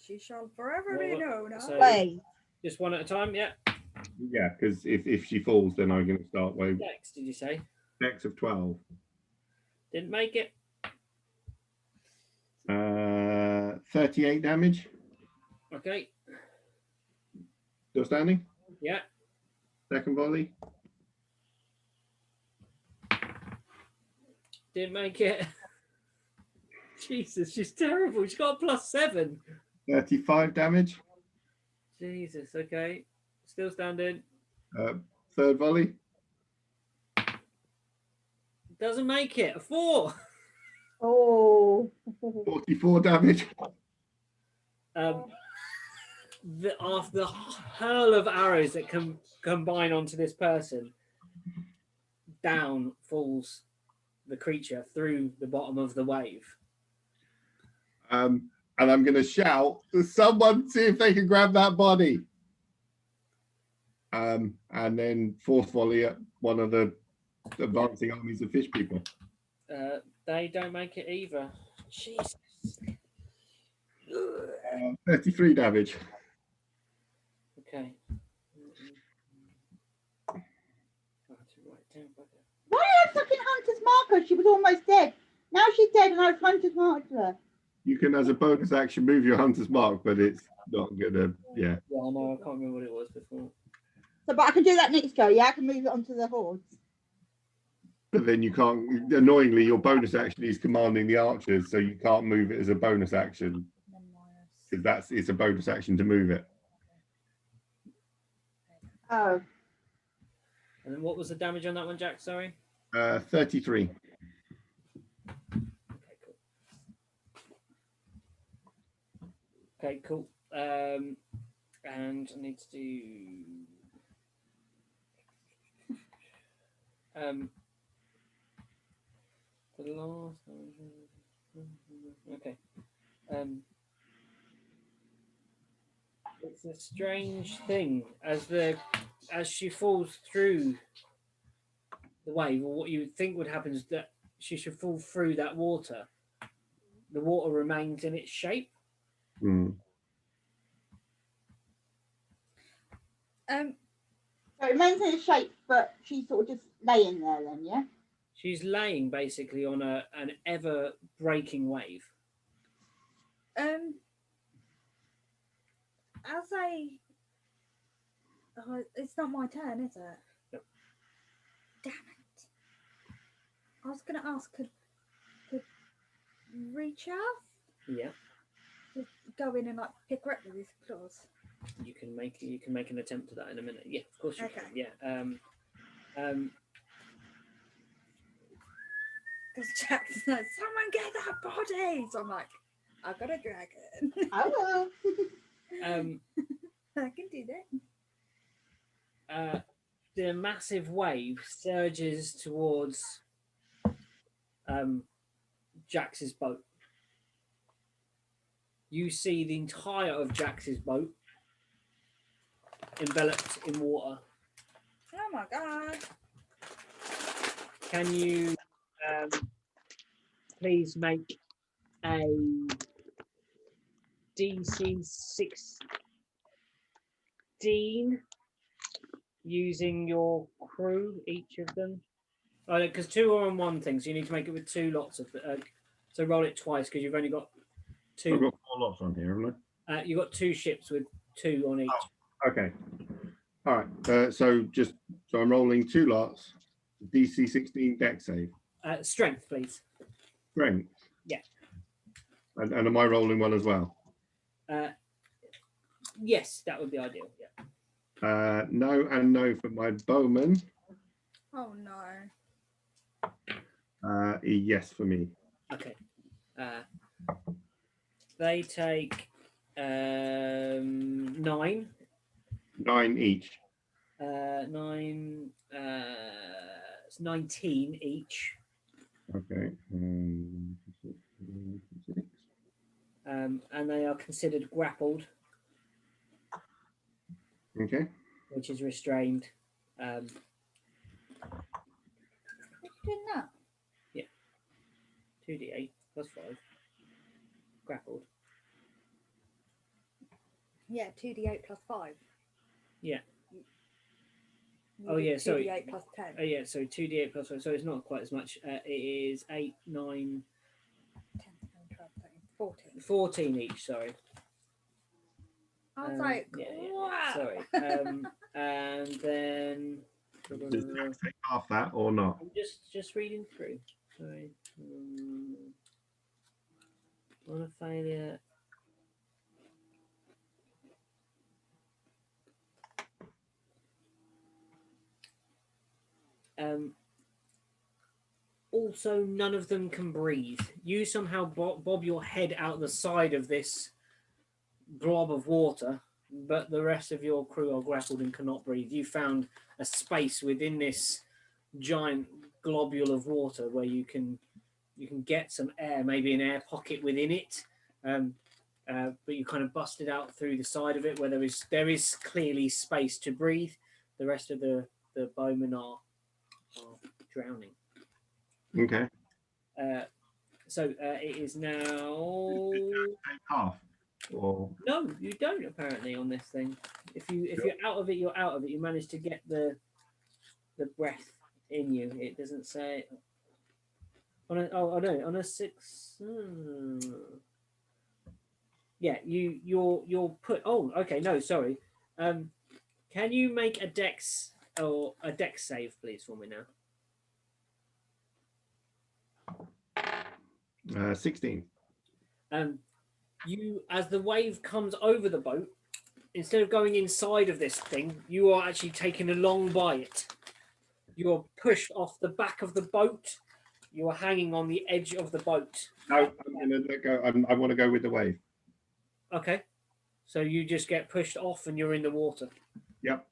She shall forever be known.
So
Wait.
just one at a time, yeah.
Yeah, because if she falls, then I'm going to start wave.
Dex, did you say?
Dex of 12.
Didn't make it.
38 damage.
Okay.
Still standing.
Yeah.
Second volley.
Didn't make it. Jesus, she's terrible. She's got a +7.
35 damage.
Jesus. Okay. Still standing.
Third volley.
Doesn't make it. A 4.
Oh.
44 damage.
After the hurl of arrows that can combine onto this person, down falls the creature through the bottom of the wave.
And I'm going to shout, someone see if they can grab that body. And then fourth volley at one of the advancing armies of fish people.
They don't make it either. Jesus.
33 damage.
Okay.
Why did I fucking Hunter's Marker? She was almost dead. Now she's dead and I've Hunter's Marked her.
You can, as a bonus action, move your Hunter's Mark, but it's not gonna, yeah.
Yeah, I know. I can't remember what it was before.
So, but I can do that next go, yeah? I can move it onto the hordes.
But then you can't, annoyingly, your bonus action is commanding the archers, so you can't move it as a bonus action. Because it's a bonus action to move it.
Oh.
And then what was the damage on that one, Jack? Sorry.
33.
Okay, cool. And I need to do the last. Okay. It's a strange thing as she falls through the wave, or what you would think would happen is that she should fall through that water. The water remains in its shape.
Mm.
So it remains in its shape, but she's sort of just laying there then, yeah?
She's laying basically on an ever breaking wave.
It's not my turn, is it?
Yep.
Damn it! I was gonna ask, could reach out?
Yeah.
Just go in and like pick her up with his claws.
You can make an attempt at that in a minute. Yeah, of course you can. Yeah.
Because Jack's like, someone get that body. So I'm like, I've got a dragon.
I will.
I can do that.
The massive wave surges towards Jax's boat. You see the entire of Jax's boat enveloped in water.
Oh my god.
Can you please make a DC 16 using your crew, each of them? Oh, because 2 are on one thing, so you need to make it with 2 lots of so roll it twice because you've only got 2.
I've got 4 lots on here, haven't I?
You've got 2 ships with 2 on each.
Oh, okay. All right. So I'm rolling 2 lots. DC 16 deck save.
Strength, please.
Strength.
Yeah.
And am I rolling one as well?
Yes, that would be ideal. Yeah.
No and no for my bowman.
Oh no.
Yes for me.
Okay. They take 9.
9 each.
9. It's 19 each.
Okay.
And they are considered grappled.
Okay.
Which is restrained.
Doing that?
2d8 plus 5. Grappled.
Yeah, 2d8 plus 5.
Yeah. Oh, yeah, sorry.
2d8 plus 10.
Oh yeah, so 2d8 plus 1, so it's not quite as much. It is 8, 9,
10, 12, 13, 14.
14 each. Sorry.
I was like,
yeah, sorry. And then
Does Jack take half that or not?
I'm just reading through. Sorry. On a failure. Also, none of them can breathe. You somehow bob your head out the side of this blob of water, but the rest of your crew are grappled and cannot breathe. You found a space within this giant globule of water where you can get some air, maybe an air pocket within it. But you kind of busted out through the side of it where there is clearly space to breathe. The rest of the bowmen are drowning.
Okay.
So it is now.
Take half. Or
No, you don't apparently on this thing. If you're out of it, you're out of it. You manage to get the breath in you. It doesn't say. On a, oh no, on a 6. Yeah, you're put. Oh, okay. No, sorry. Can you make a dex save, please, for me now?
16.
You, as the wave comes over the boat, instead of going inside of this thing, you are actually taken along by it. You are pushed off the back of the boat. You are hanging on the edge of the boat.
No, I'm gonna let go. I want to go with the wave.
Okay, so you just get pushed off and you're in the water.
Yep.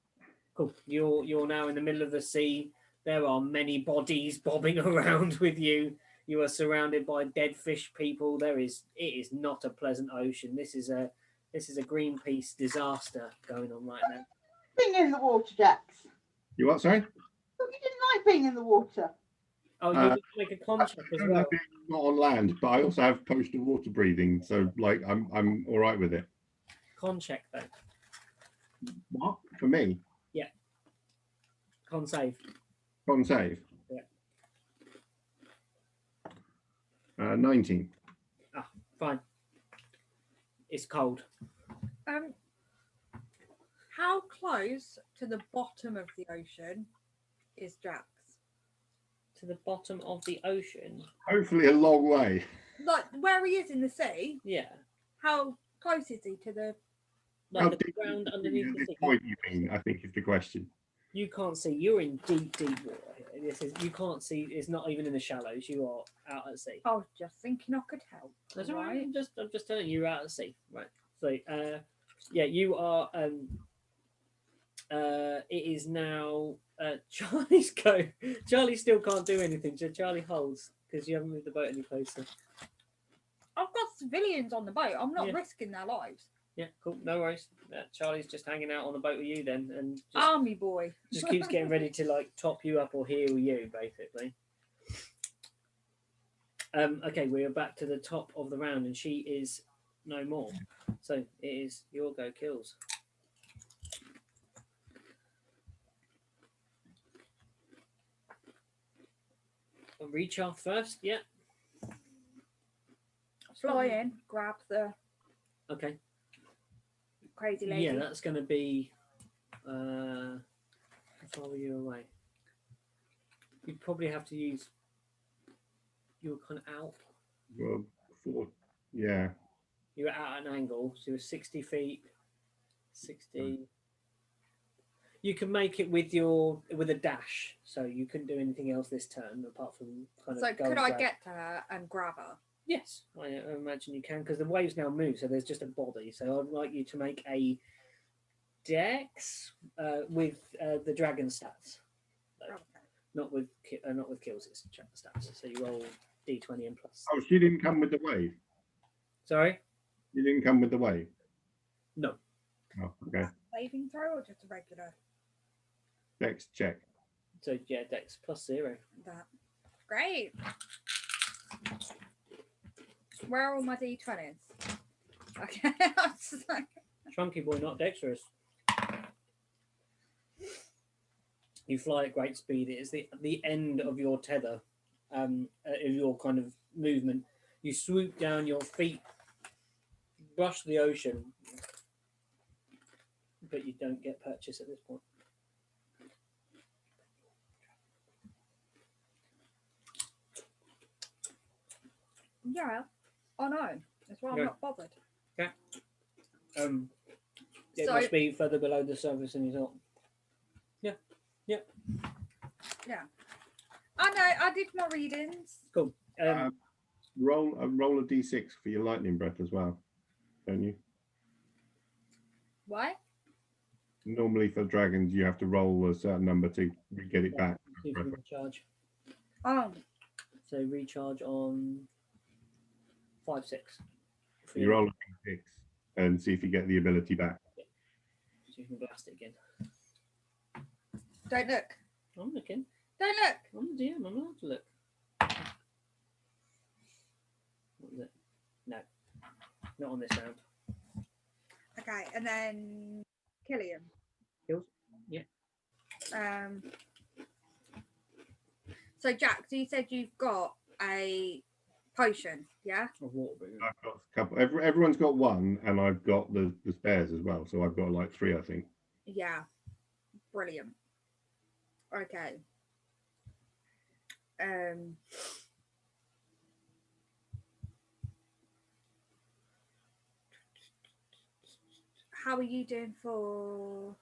Cool. You're now in the middle of the sea. There are many bodies bobbing around with you. You are surrounded by dead fish people. It is not a pleasant ocean. This is a Greenpeace disaster going on right now.
Being in the water, Jax.
You what? Sorry.
You didn't like being in the water.
Oh, you need to make a con check as well.
Not on land, but I also have postal water breathing, so like I'm all right with it.
Con check though.
What for me?
Yeah. Con save.
Con save.
Yeah.
19.
Ah, fine. It's cold.
How close to the bottom of the ocean is Jax?
To the bottom of the ocean.
Hopefully a long way.
Like where he is in the sea?
Yeah.
How close is he to the?
Like the ground underneath the sea.
Point you mean? I think is the question.
You can't see. You're in deep water. You can't see. It's not even in the shallows. You are out at sea.
I was just thinking I could help.
That's all right. I'm just telling you, you're out at sea. Right. So, yeah, you are. It is now Charlie's go. Charlie still can't do anything, so Charlie holds because you haven't moved the boat any closer.
I've got civilians on the boat. I'm not
Yeah.
risking their lives.
Yeah, cool. No worries. Charlie's just hanging out on the boat with you then, and just,
Army boy.
just keeps getting ready to like top you up or heal you, basically. Okay, we are back to the top of the round, and she is no more. So it is your go, Kills. Reach off first, yeah.
Fly in, grab the
Okay.
crazy lady.
Yeah, that's going to be. How far were you away? You'd probably have to use. You were kind of out.
Well, yeah.
You were out at an angle, so you were 60 feet. 60. You can make it with a dash, so you couldn't do anything else this turn apart from kind of.
So
go
could
and
I
grab.
get to her and grab her?
Yes, I imagine you can because the waves now move, so there's just a body. So I'd like you to make a dex with the dragon stats,
Okay.
not with kills. It's stats. So you roll d20 and plus.
Oh, she didn't come with the wave.
Sorry.
You didn't come with the wave.
No.
Oh, okay.
Saving throw or just a regular?
Dex check.
So yeah, dex plus 0.
That. Great. Where are all my d20s? Okay. I was just like,
Shrunky boy, not dexterous. You fly at great speed. It is the end of your tether, of your kind of movement. You swoop down, your feet brush the ocean, but you don't get purchase at this point.
Yeah. Oh no. That's why I'm
Yeah.
not bothered.
It
So-
must be further below the surface and you thought,
Yeah. I know. I did my readings.
cool.
Roll a d6 for your lightning breath as well, don't you?
Why?
Normally for dragons, you have to roll a certain number to get it
Yeah.
back.
See if you recharge.
Oh.
So recharge on 5, 6.
You roll a d6 and see if you get the ability back.
So you can blast it again.
Don't look.
I'm looking.
Don't look.
I'm the DM. I'm allowed to look. What was it? No, not on this round.
Okay, and then Killian.
Kills? Yeah.
So Jack, so you said you've got a potion, yeah?
Of water breathing.
I've got a couple. Everyone's got one, and I've got the spares as well. So I've got like 3, I think.
Yeah. Brilliant. Okay. How are you doing for?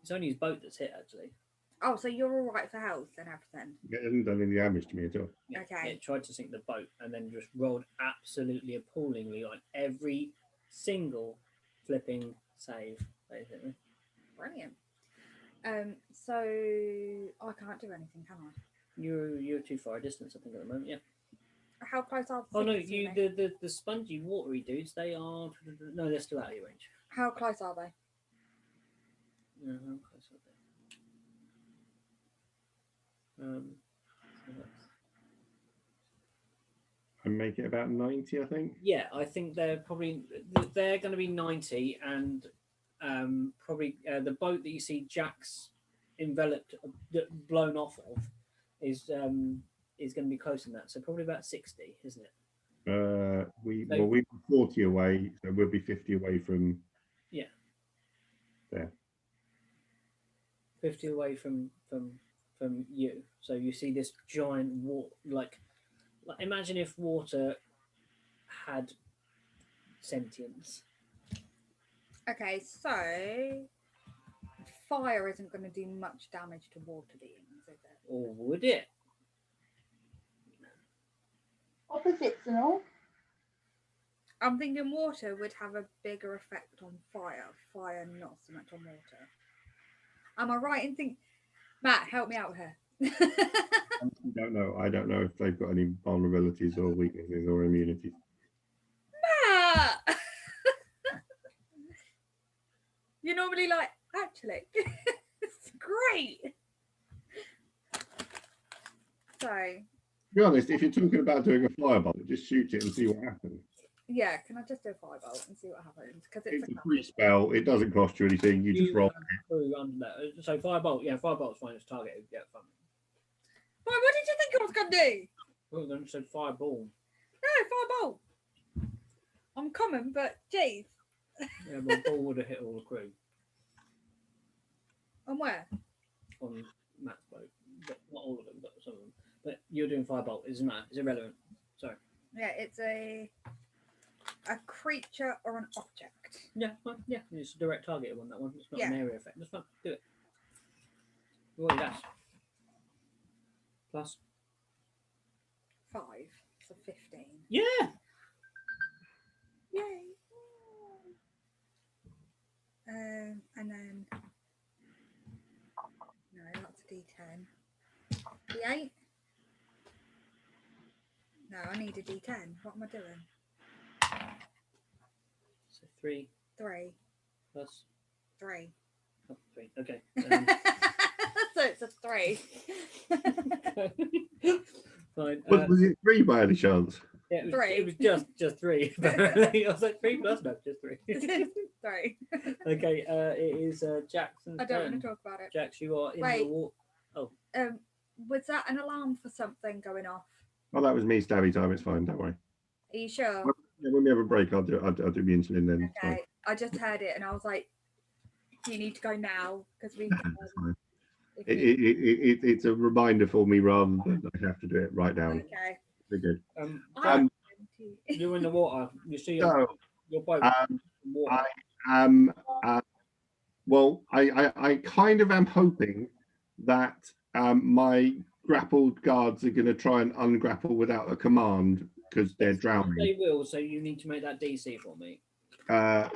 It's only his boat that's hit, actually.
Oh, so you're all right for health and everything.
It hasn't done any damage to me at all.
Yeah,
Okay.
It tried to sink the boat and then just rolled absolutely appallingly on every single flipping save, basically.
Brilliant. So I can't do anything, can I?
You're too far a distance, I think, at the moment. Yeah.
How close are the
Oh no,
things to
you
me?
the spongy watery dudes. They are no, they're still out of your range.
How close are they?
No, how close are they? So that's-
I make it about 90, I think.
yeah, I think they're going to be 90, and probably the boat that you see Jack's enveloped, blown off of, is going to be close in that. So probably about 60, isn't it?
We're 40 away, so we'll be 50 away from.
Yeah.
There.
50 away from you. So you see this giant water, like imagine if water had sentience.
Okay, so fire isn't going to do much damage to water beings, is it?
Or would it?
Opposites and all.
I'm thinking water would have a bigger effect on fire. Fire not so much on water. Am I right in thinking? Matt, help me out here.
I don't know if they've got any vulnerabilities or weaknesses or immunities.
Matt! You're normally like, actually, it's great. So,
To be honest, if you're talking about doing a firebolt, just shoot it and see what happens.
yeah, can I just do a firebolt and see what happens? Because it's
It's a free spell. It doesn't cost you anything. You just roll.
Through under that. So firebolt, yeah, firebolt's fine. It's targeted. Yeah, fun.
Why, what did you think I was going to do?
Well, then it said fireball.
No, firebolt. I'm common, but geez.
Yeah, but ball would have hit all the crew
On where?
on Matt's boat. But not all of them, but some of them. But you're doing firebolt. It doesn't matter. It's irrelevant. Sorry.
Yeah, it's a creature or an object.
Yeah, well, yeah. It's a direct targeted one. That one. It's not an
Yeah.
area effect. That's fine. Do it. Roll your dash. Plus.
5, so 15.
Yeah.
Yay! And then no, that's a D10. D8. No, I need a D10. What am I doing?
So 3
3.
plus
3.
oh, 3. Okay.
So it's a 3.
Fine.
Was it 3 by any chance?
Yeah, it
3.
was just 3. Apparently, I was like 3 plus no, just 3.
3.
Okay. It is Jackson.
I don't want to talk about it.
Jax, you are in
Wait.
the water.
Was that an alarm for something going off?
Oh, that was me, stabby time. It's fine. Don't worry.
Are you sure?
Yeah, when we have a break, I'll do the insulin then.
Okay. I just heard it and I was like, do you need to go now? Because we.
It's fine. It's a reminder for me rather than I have to do it right now.
Okay.
We're good.
You're in the water. You see
So,
your boat. Water.
I am. Well, I kind of am hoping that my grappled guards are going to try and ungrapple without a command because they're drowning.
They will, so you need to make that DC for me.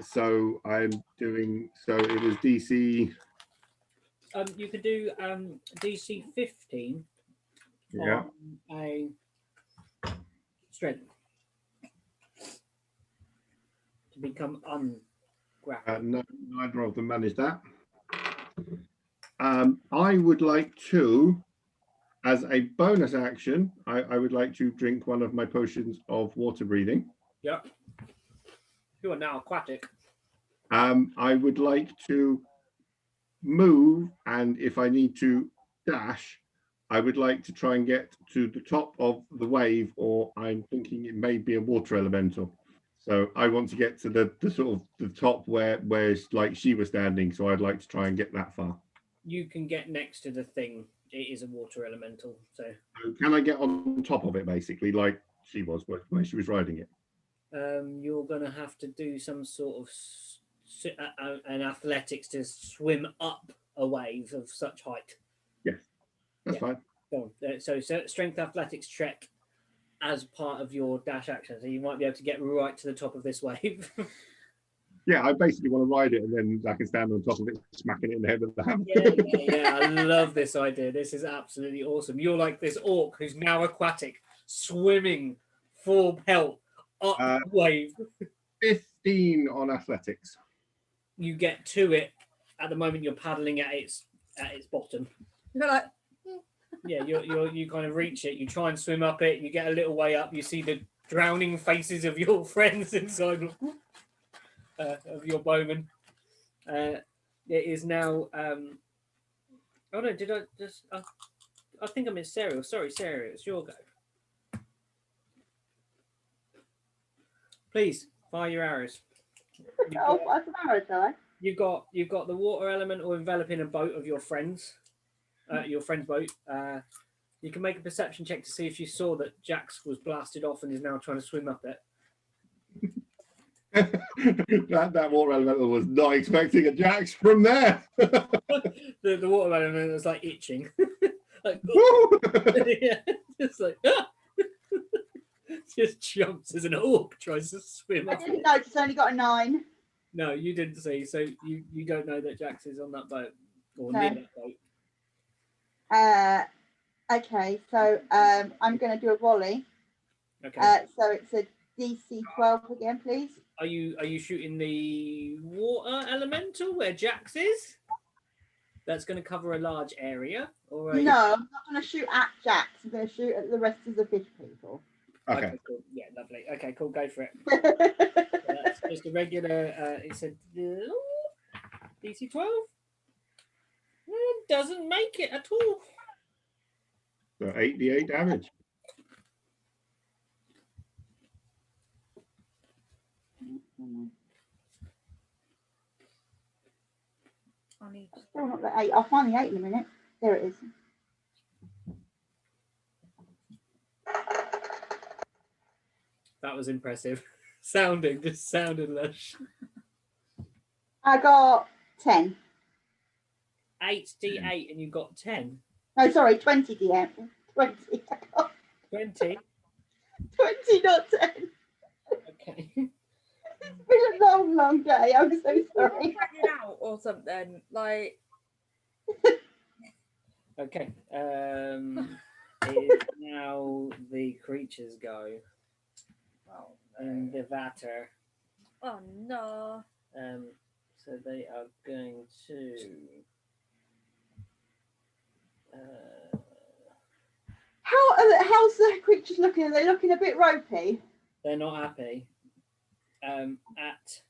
So I'm doing. So it was DC.
You could do DC 15
Yeah.
on a strength to become ungrappled.
No, neither of them managed that. I would like to, as a bonus action, I would like to drink one of my potions of water breathing.
Yeah. You are now aquatic.
I would like to move, and if I need to dash, I would like to try and get to the top of the wave, or I'm thinking it may be a water elemental. So I want to get to the sort of the top where it's like she was standing. So I'd like to try and get that far.
You can get next to the thing. It is a water elemental. So
can I get on top of it, basically, like she was when she was riding it?
You're going to have to do some sort of an athletics to swim up a wave of such height.
Yes, that's fine.
So strength athletics check as part of your dash action, so you might be able to get right to the top of this wave.
Yeah, I basically want to ride it, and then I can stand on top of it, smacking it in the head with the hammer.
Yeah. I love this idea. This is absolutely awesome. You're like this orc who's now aquatic, swimming full pelt up the wave.
15 on athletics.
You get to it at the moment you're paddling at its bottom.
You're like,
yeah, you kind of reach it. You try and swim up it. You get a little way up. You see the drowning faces of your friends inside of your bowman. It is now. Oh no! Did I just? I think I missed Sarah. Sorry, Sarah. It's your go. Please fire your arrows.
What's an arrow, shall I?
You've got the water element or enveloping a boat of your friends. Your friend's boat. You can make a perception check to see if you saw that Jax was blasted off and is now trying to swim up it.
that water elemental was not expecting a Jax from there.
the water element was like itching. Like, yeah, just like just jumps as an orc tries to swim.
I didn't know, it's only got a 9.
No, you didn't see, so you don't know that Jax is on that boat or
No.
near that boat.
Okay, so I'm going to do a volley.
Okay.
So it's a DC 12 again, please.
Are you shooting the water elemental where Jax is? That's going to cover a large area. Or
No, I'm not going to shoot at Jax. I'm going to shoot at the rest of the fish people.
Okay.
Cool. Yeah, lovely. Okay, cool. Go for it. So that's just a regular. It said DC 12. Doesn't make it at all.
So 8d8 damage.
Still not the 8. I'll find the 8 in a minute. There it is.
That was impressive. Just sounded lush.
I got 10.
8d8 and you got 10.
No, sorry, 20 DM. 20.
20.
20, not 10.
Okay.
It's been a long, long day. I'm so sorry.
out or something like.
Okay. It's now the creatures go.
Oh,
And the vatter.
oh no.
So they are going to.
How's the creatures looking? Are they looking a bit ropey?
They're not happy. At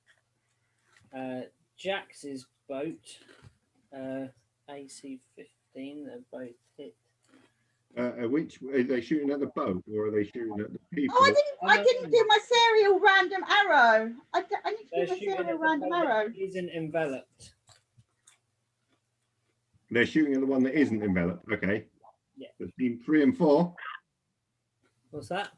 Jax's boat, AC 15. They're both hit.
Which are they shooting at the boat or are they shooting at the people?
Oh, I didn't do my serial random arrow. I need
They're
to do my
shooting
serial
at the
random
boat
arrow.
that isn't enveloped.
They're shooting at the one that isn't enveloped. Okay.
Yeah.
So team 3 and 4.
What's that?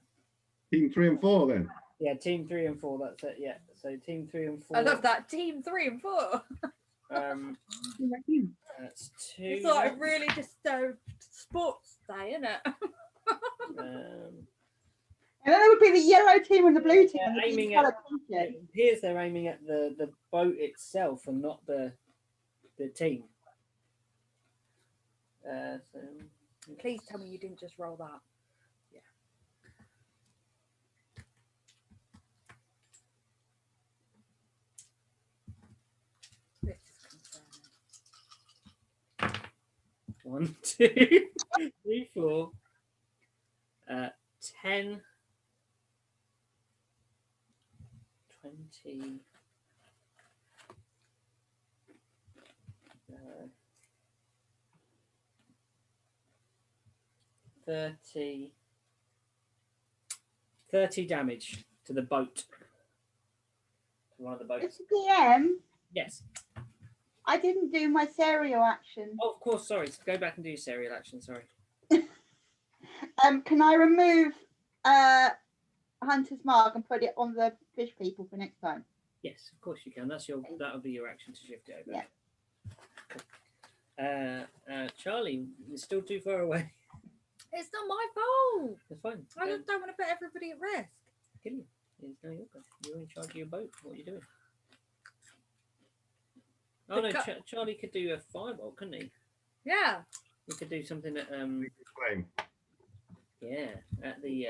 Team 3 and 4 then.
Yeah, team 3 and 4. That's it. Yeah. So team 3 and 4.
I love that. Team 3 and 4.
That's 2.
It's like really just sports day, isn't it?
And then it would be the yellow team and the blue team. And the
aiming
colour
at,
t-shirt.
it appears they're aiming at the boat itself and not the team. So
Please tell me you didn't just roll that.
Yeah.
This is concerning.
1, 2, 3, 4, 10, 20, 30 damage to the boat. To one of the boats.
Mr. DM,
Yes.
I didn't do my serial action.
Oh, of course. Sorry. Go back and do your serial action. Sorry.
Can I remove Hunter's Mark and put it on the fish people for next time?
Yes, of course you can. That'll be your action to shift it over.
Yeah.
Charlie, you're still too far away.
It's not my fault.
That's fine.
I just don't want to put everybody at risk.
Kill you. It's now your go. You're in charge of your boat. What are you doing? Oh no, Charlie could do a fireball, couldn't he?
Yeah.
He could do something at
Flame.
yeah, at the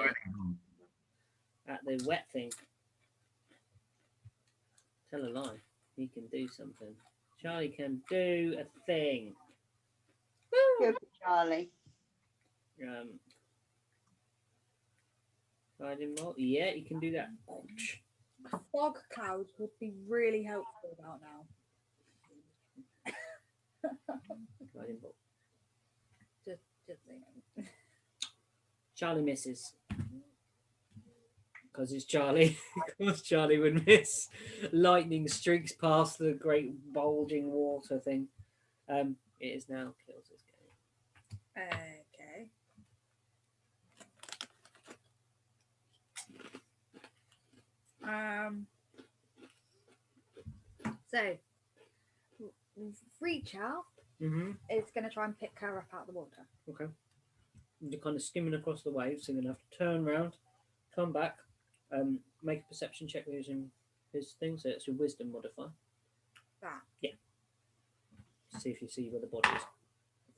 wet thing. Tell a lie. He can do something. Charlie can do a thing.
Good for Charlie.
Guiding bolt. Yeah, he can do that.
Fog clouds would be really helpful about now.
Guiding bolt.
Just saying.
Charlie misses. Because it's Charlie. Because Charlie would miss. Lightning streaks past the great bulging water thing. It is now Kills' game.
Okay. So reach out. It's going to try and pick her up out of the water.
Okay. You're kind of skimming across the waves, so you're going to have to turn around, come back, make a perception check using his thing. So it's your wisdom modifier.
That.
Yeah. See if you see where the body is.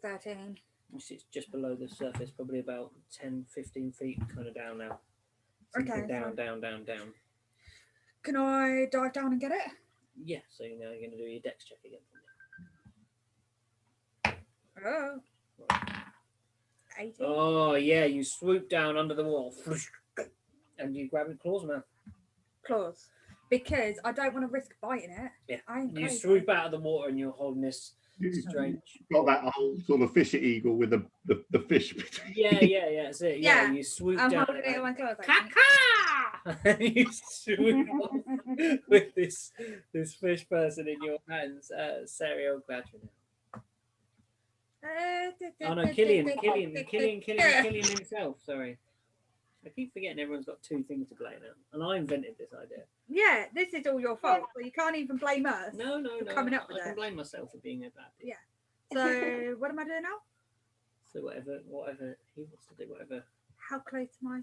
13.
You see it's just below the surface, probably about 10, 15 feet kind of down now.
Okay.
Down,
so
down.
can I dive down and get it?
Yeah, so now you're going to do your dex check again.
Oh. 18.
Oh, yeah, you swoop down under the wall and you grab it claws, man.
Claws. Because I don't want to risk biting it.
Yeah. You swoop out of the water and you're holding this strange.
Got that whole sort of fisher eagle with the fish between.
Yeah, that's it. Yeah, you swoop
I'm
down.
holding it in my claws.
And you swoop off with this fish person in your hands. Serial Gladwin. Oh no, Killian himself. Sorry, I keep forgetting everyone's got two things to blame now, and I invented this idea.
Yeah, this is all your fault. So you can't even blame us.
No.
Coming up with
I can
it.
blame myself for being a bad.
Yeah. So what am I doing now?
So whatever he wants to do, whatever.
How close to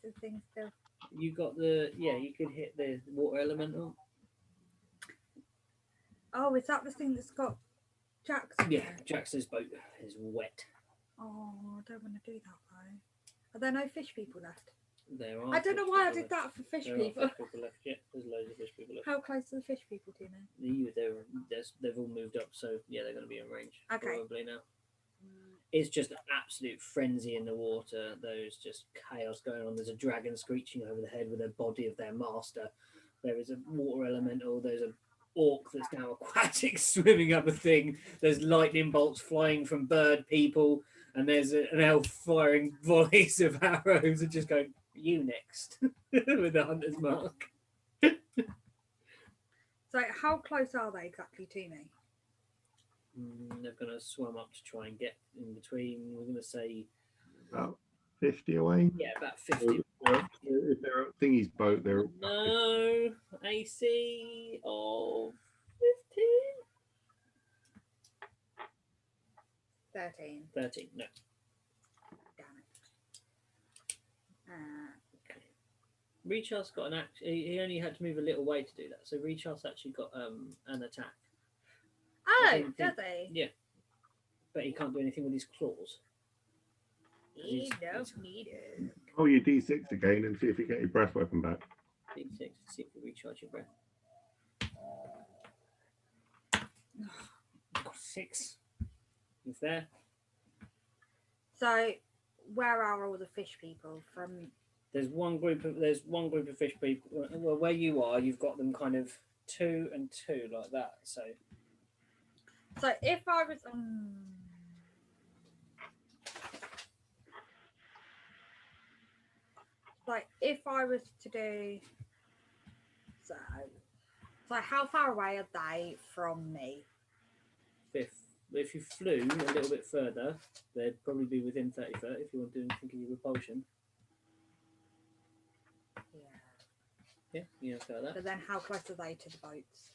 the thing still?
You got you could hit the water elemental.
Oh, is that the thing that's got Jack's?
Yeah, Jax's boat is wet.
Oh, I don't want to do that though. Are there no fish people left?
There are.
I don't know why I did that for fish
There
people.
are fish people left. Yeah, there's loads of fish people left.
How close to the fish people do you know?
They've all moved up, so yeah, they're going to be in range
Okay.
probably now. It's just an absolute frenzy in the water. There's just chaos going on. There's a dragon screeching over the head with the body of their master. There is a water elemental. There's a orc that's now aquatic swimming up a thing. There's lightning bolts flying from bird people, and there's an elf firing volleys of arrows and just going, "You next," with a hunter's mark.
So how close are they exactly to me?
They're going to swim up to try and get in between. We're going to say
About 50 away.
yeah, about 50.
If they're at Thingy's boat, they're
No, AC of 15.
13.
13. No.
Damn it.
Okay. Rechar's got an act. He only had to move a little way to do that. So Rechar's actually got an attack.
Oh, does he?
Yeah, but he can't do anything with his claws.
He don't need it.
roll your D6 again and see if you get your breath weapon back.
D6. See if you recharge your breath. 6. He's there.
So where are all the fish people from?
There's one group of fish people. Well, where you are, you've got them kind of 2 and 2 like that. So
if I was like if I was to do so how far away are they from me?
if you flew a little bit further, they'd probably be within 30 foot if you want to do anything of your repulsion. Yeah, like that.
But then how close are they to the boats?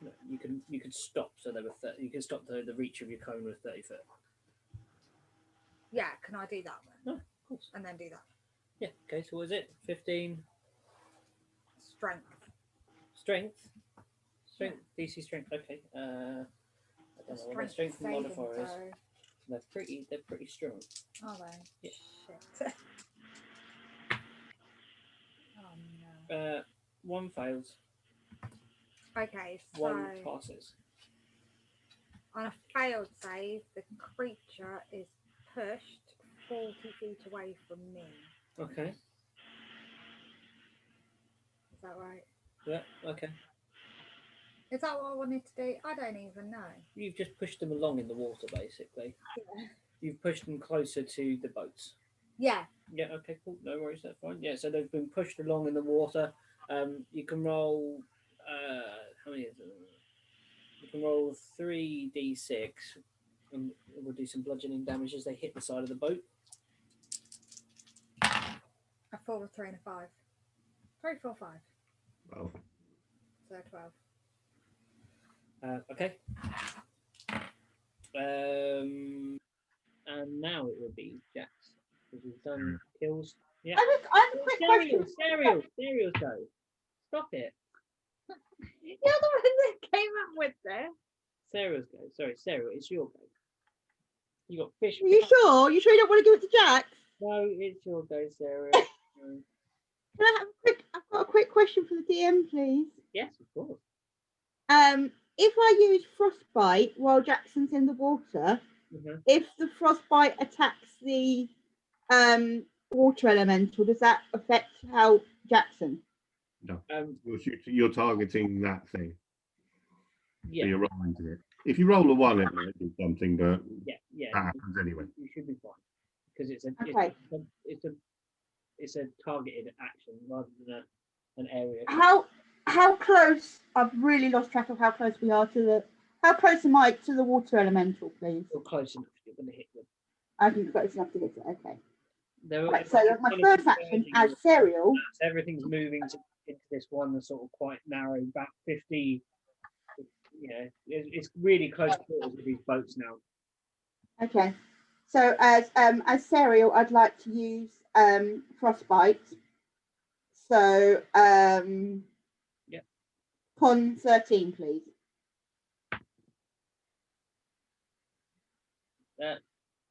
No, you could stop so they were 30, you can stop the reach of your cone with 30 foot.
Yeah, can I do that then?
Oh, of course.
And then do that.
Yeah. Okay. So what is it? 15.
Strength.
Strength. DC strength. Okay. I don't know what their strength modifier is. They're pretty strong.
Are they?
Yeah.
Shit. Oh no.
1 fails.
Okay, so
1 passes.
on a failed save, the creature is pushed 40 feet away from me.
Okay.
Is that right?
Yeah. Okay.
Is that what I wanted to do? I don't even know.
You've just pushed them along in the water, basically.
Yeah.
You've pushed them closer to the boats.
Yeah.
Yeah. Okay. Cool. No worries. That's fine. Yeah. So they've been pushed along in the water. You can roll. How many is it? You can roll 3d6, and we'll do some bludgeoning damage as they hit the side of the boat.
A 4, a 3, and a 5. 3, 4, 5.
Well,
So 12.
Okay. And now it will be Jax, because we've done kills. Yeah.
I have a quick question.
Cereals go. Stop it.
You're the one that came up with this.
Cereals go. Sorry, Cereal, it's your go. You got fish.
Are you sure? You sure you don't want to give it to Jack?
No, it's your go, Cereal.
Can I have I've got a quick question for the DM, please.
Yes, of course.
If I use frostbite while Jackson's in the water, if the frostbite attacks the water elemental, does that affect how Jackson?
no. You're targeting that thing.
Yeah.
So you're rolling to it. If you roll a 1, it might do something, but
Yeah.
that happens anyway.
You should be fine because it's a targeted action rather than an area.
How close? I've really lost track of how close we are to the. How close am I to the water elemental, please?
You're close enough. You're going to hit them.
I think close enough to hit it. Okay.
Right,
so my first action as Cereal.
Everything's moving into this one sort of quite narrow back 50. It's really close quarters with these boats now.
Okay. So as Cereal, I'd like to use frostbite. So con 13, please.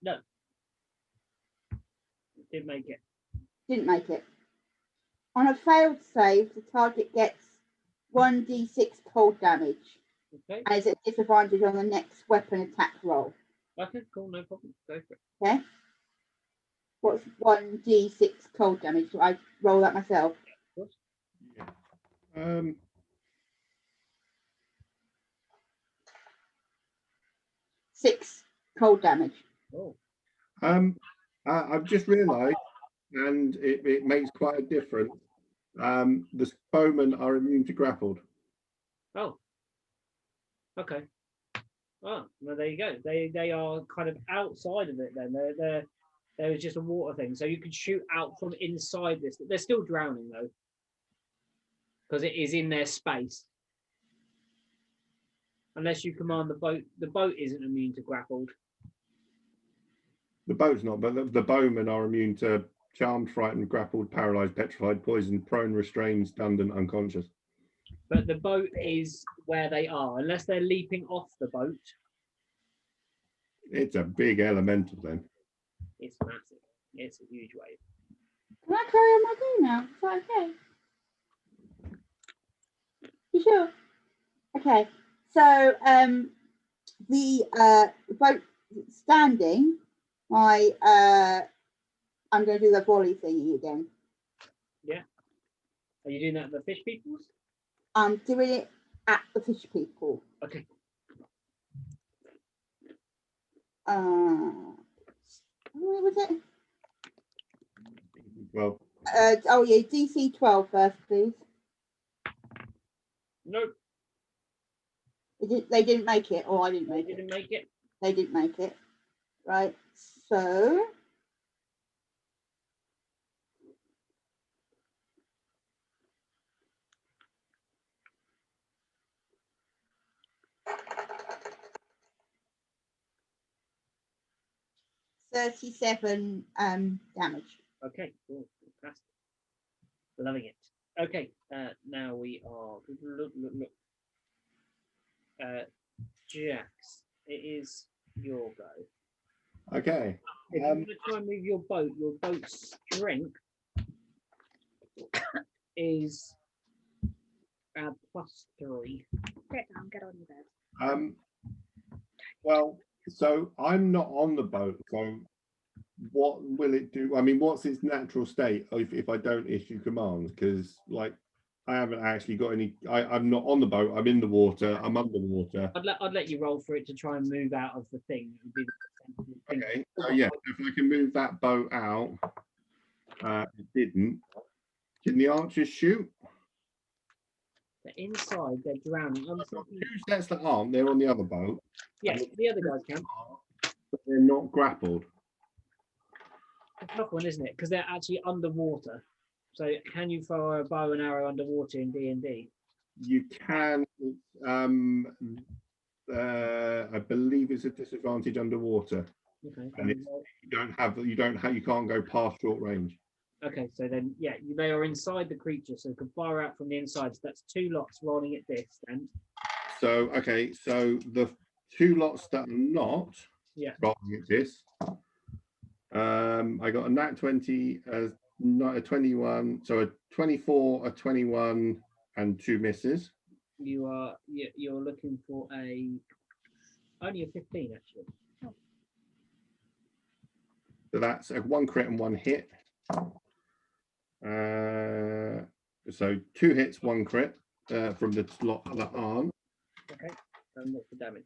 No. Didn't make it.
Didn't make it. On a failed save, the target gets 1d6 cold damage.
Okay.
And is at disadvantage on the next weapon attack roll.
Okay, cool, no problem. Go for it.
Okay. What's 1d6 cold damage? Do I roll that myself?
Yeah, of course.
Yeah.
6 cold damage.
Oh,
I've just realised, and it makes quite a difference. The bowmen are immune to grappled.
oh, okay. Oh, well, there you go. They are kind of outside of it then. There was just a water thing, so you could shoot out from inside this. They're still drowning though, because it is in their space. Unless you command the boat. The boat isn't immune to grappled.
The boat's not, but the bowmen are immune to charmed, frightened, grappled, paralysed, petrified, poisoned, prone, restrained, stunned, and unconscious.
But the boat is where they are, unless they're leaping off the boat.
It's a big elemental then.
It's massive. It's a huge wave.
Can I carry on my game now? Is that okay? You sure? Okay. So the boat standing, I'm going to do the volley thingy again.
Yeah. Are you doing that at the fish peoples?
I'm doing it at the fish people.
Okay.
Where was it?
Well,
oh yeah, DC 12 first, please.
Nope.
They didn't make it, or I didn't make
They
it.
didn't make it.
They didn't make it. Right. So $37 damage.
Okay, cool. Fantastic. Loving it. Okay, now we are look. Jax, it is your go.
okay.
If you want to try and move your boat's strength is +3.
Get down, get on your bed.
Well, so I'm not on the boat, so what will it do? I mean, what's its natural state if I don't issue commands? Because like I haven't actually got any. I'm not on the boat. I'm in the water. I'm underwater.
I'd let you roll for it to try and move out of the thing. It would be the thing.
Okay. So yeah, if I can move that boat out, it didn't. Can the archers shoot?
They're inside. They're drowning.
I've got 2 sets that aren't. They're on the other boat.
Yes, the other guys can.
But they're not grappled.
It's a tough one, isn't it? Because they're actually underwater. So can you throw a bow and arrow underwater in D&D?
You can. I believe it's a disadvantage underwater.
Okay.
And you can't go past short range.
Okay, so then yeah, they are inside the creature, so you can fire out from the inside. So that's 2 lots rolling at this then.
So okay, so the 2 lots that are not rolling at this. I got a nat 20, not a 21, so a 24, a 21, and 2 misses.
You're looking for only a 15 actually.
So that's a 1 crit and 1 hit. So 2 hits, 1 crit from the lot that aren't.
Okay, and what's the damage?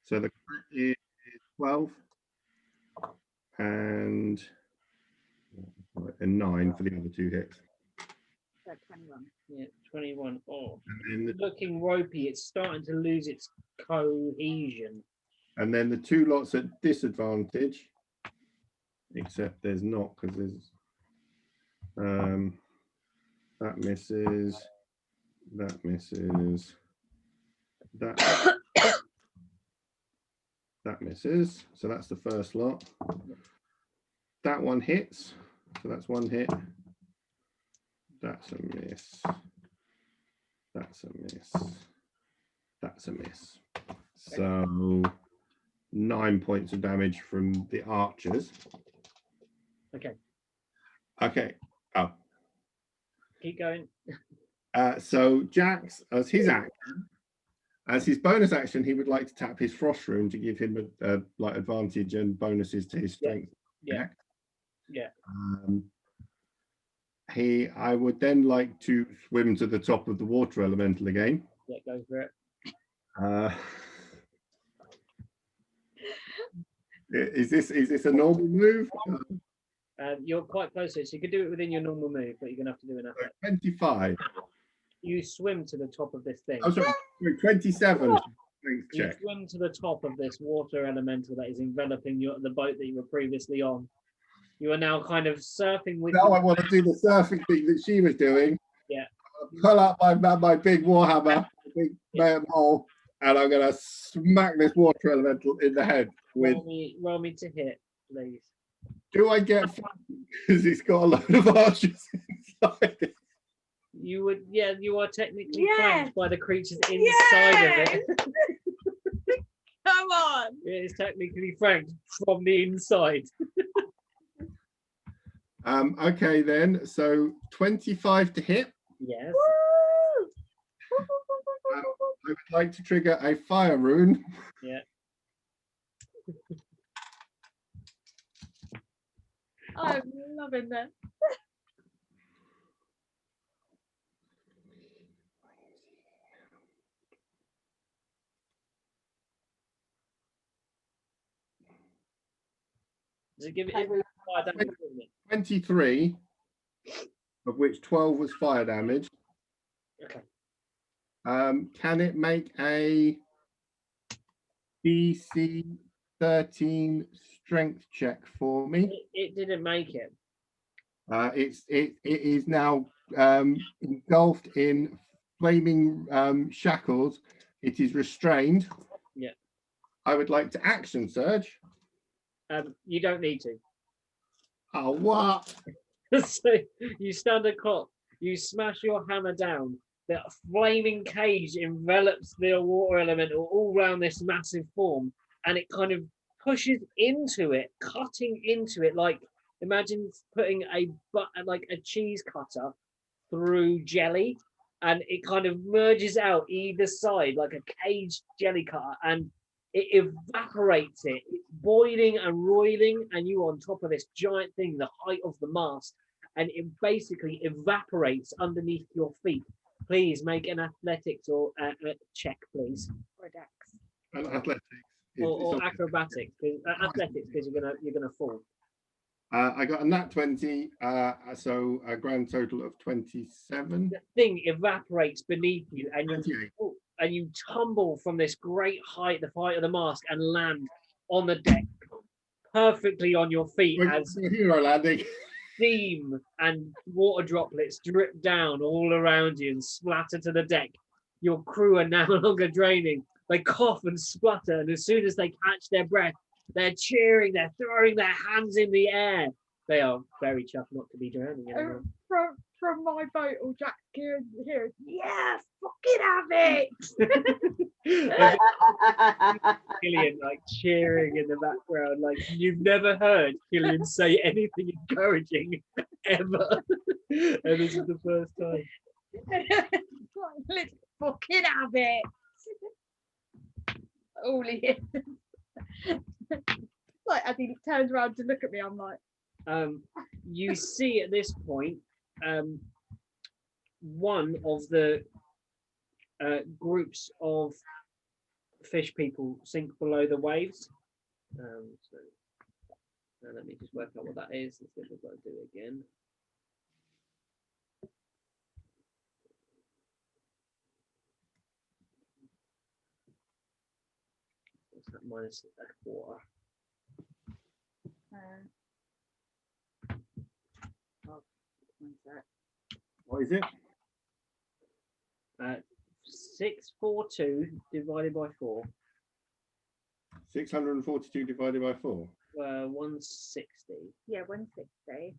So the crit is 12 and 9 for the other 2 hits.
So 21.
Yeah, 21. Oh,
And then
looking ropey. It's starting to lose its cohesion.
and then the 2 lots at disadvantage, except there's not, because there's that misses, that misses, that that misses. So that's the first lot. That one hits. So that's 1 hit. That's a miss. That's a miss. That's a miss. So 9 points of damage from the archers.
Okay,
Okay. Oh.
keep going.
So Jax, as his action, as his bonus action, he would like to tap his frost rune to give him a like advantage and bonuses to his strength.
Yeah.
I would then like to swim to the top of the water elemental again.
Yeah, go for it.
Is this a normal move?
You're quite close to it, so you could do it within your normal move, but you're gonna have to do an effort.
25.
You swim to the top of this thing.
Oh, sorry, 27. Strength
You
check.
swim to the top of this water elemental that is enveloping the boat that you were previously on. You are now kind of surfing with.
Now I want to do the surfing thing that she was doing.
Yeah.
Pull up my big warhammer, big mole, and I'm gonna smack this water elemental in the head with.
Roll me to hit, please.
Do I get because it's got a load of archers inside it?
You would, yeah. You are technically
Yeah.
flanked by the creatures inside of it.
Come on.
It is technically flanked from the inside.
Okay then. So 25 to hit.
Yes.
I would like to trigger a fire rune.
Yeah.
I'm loving that.
Does it give it?
I will-
Fire damage, doesn't it?
23, of which 12 was fire damage.
Okay.
Can it make a DC 13 strength check for me?
It didn't make it.
It is now engulfed in flaming shackles. It is restrained.
Yeah.
I would like to action surge.
You don't need to.
Oh, what?
So you stand a clock, you smash your hammer down, the flaming cage envelops the water elemental all around this massive form, and it kind of pushes into it, cutting into it like, imagine putting a cheese cutter through jelly, and it kind of merges out either side like a caged jelly cutter, and it evaporates it. It's boiling and roiling, and you on top of this giant thing, the height of the mast, and it basically evaporates underneath your feet. Please make an athletics or a check, please,
Or Dex.
And athletics.
or acrobatics. Athletics, because you're gonna fall.
I got a nat 20, so a grand total of 27.
The thing evaporates beneath you, and
28.
you tumble from this great height, the height of the mast, and land on the deck, perfectly on your feet as
Hero landing.
steam and water droplets drip down all around you and splatter to the deck. Your crew are no longer draining. They cough and splutter, and as soon as they catch their breath, they're cheering, they're throwing their hands in the air. They are very chuffed not to be drowning anymore.
From my boat, or Jack here, yeah, fucking have it.
Killian like cheering in the background, like you've never heard Killian say anything encouraging ever. And this is the first time.
Let's fucking have it. All he is. Like as he turns around to look at me, I'm like,
you see at this point, one of the groups of fish people sink below the waves. So let me just work out what that is. Let's see if we've got to do it again. What's that minus a quarter?
What is it?
642 divided by 4.
642 divided by 4.
160.
yeah, 160.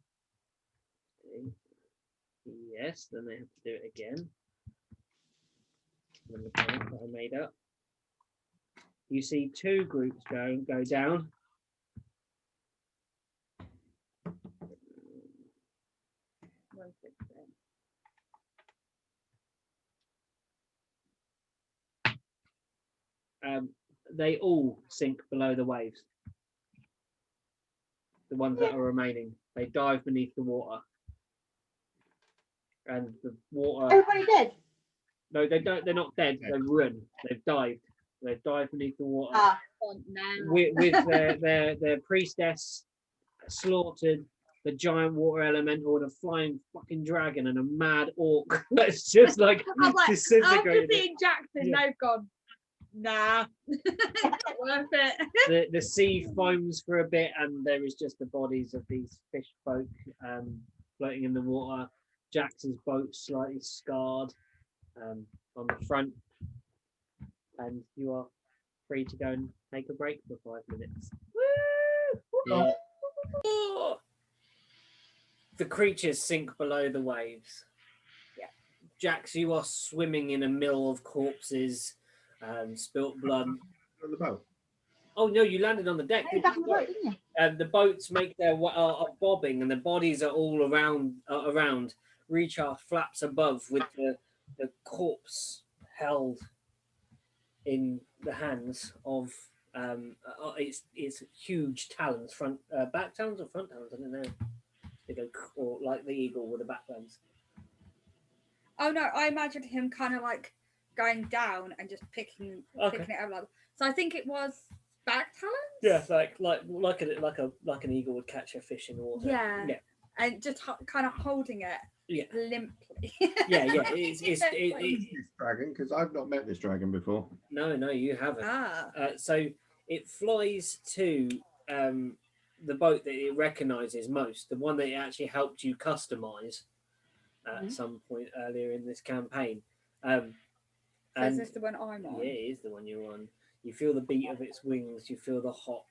Yes, then they have to do it again. And the count that I made up. You see two groups go down. They all sink below the waves. The ones that are remaining, they dive beneath the water, and the water.
Everybody dead?
No, they don't. They're not dead. They run. They've dived. They've dived beneath the water.
Ah,
with their priestess slaughtered the giant water elemental and a flying fucking dragon and a mad orc that's just like
I'm like, after
disintegrated.
seeing Jackson, they've gone, nah, it's not worth it.
The sea foams for a bit, and there is just the bodies of these fish folk floating in the water. Jackson's boat slightly scarred on the front, and you are free to go and take a break for 5 minutes.
Woo!
The creatures sink below the waves.
Yeah.
Jax, you are swimming in a mill of corpses, spilt blood.
On the boat.
Oh no, you landed on the deck.
Back on the boat, didn't you?
The boats make their are bobbing, and the bodies are all around. Richard flaps above with the corpse held in the hands of its huge talons, back talons or front talons. I don't know. They go or like the eagle with the back talons.
Oh no, I imagined him kind of like going down and just picking it up. So I think it was back talons.
Yeah, like an eagle would catch a fish in the water.
Yeah. And just kind of holding it limply.
yeah.
Is this dragon? Because I've not met this dragon before.
No, you haven't. So it flies to the boat that it recognises most, the one that it actually helped you customise at some point earlier in this campaign.
So is this the one I'm on?
Yeah, it is the one you're on. You feel the beat of its wings. You feel the hot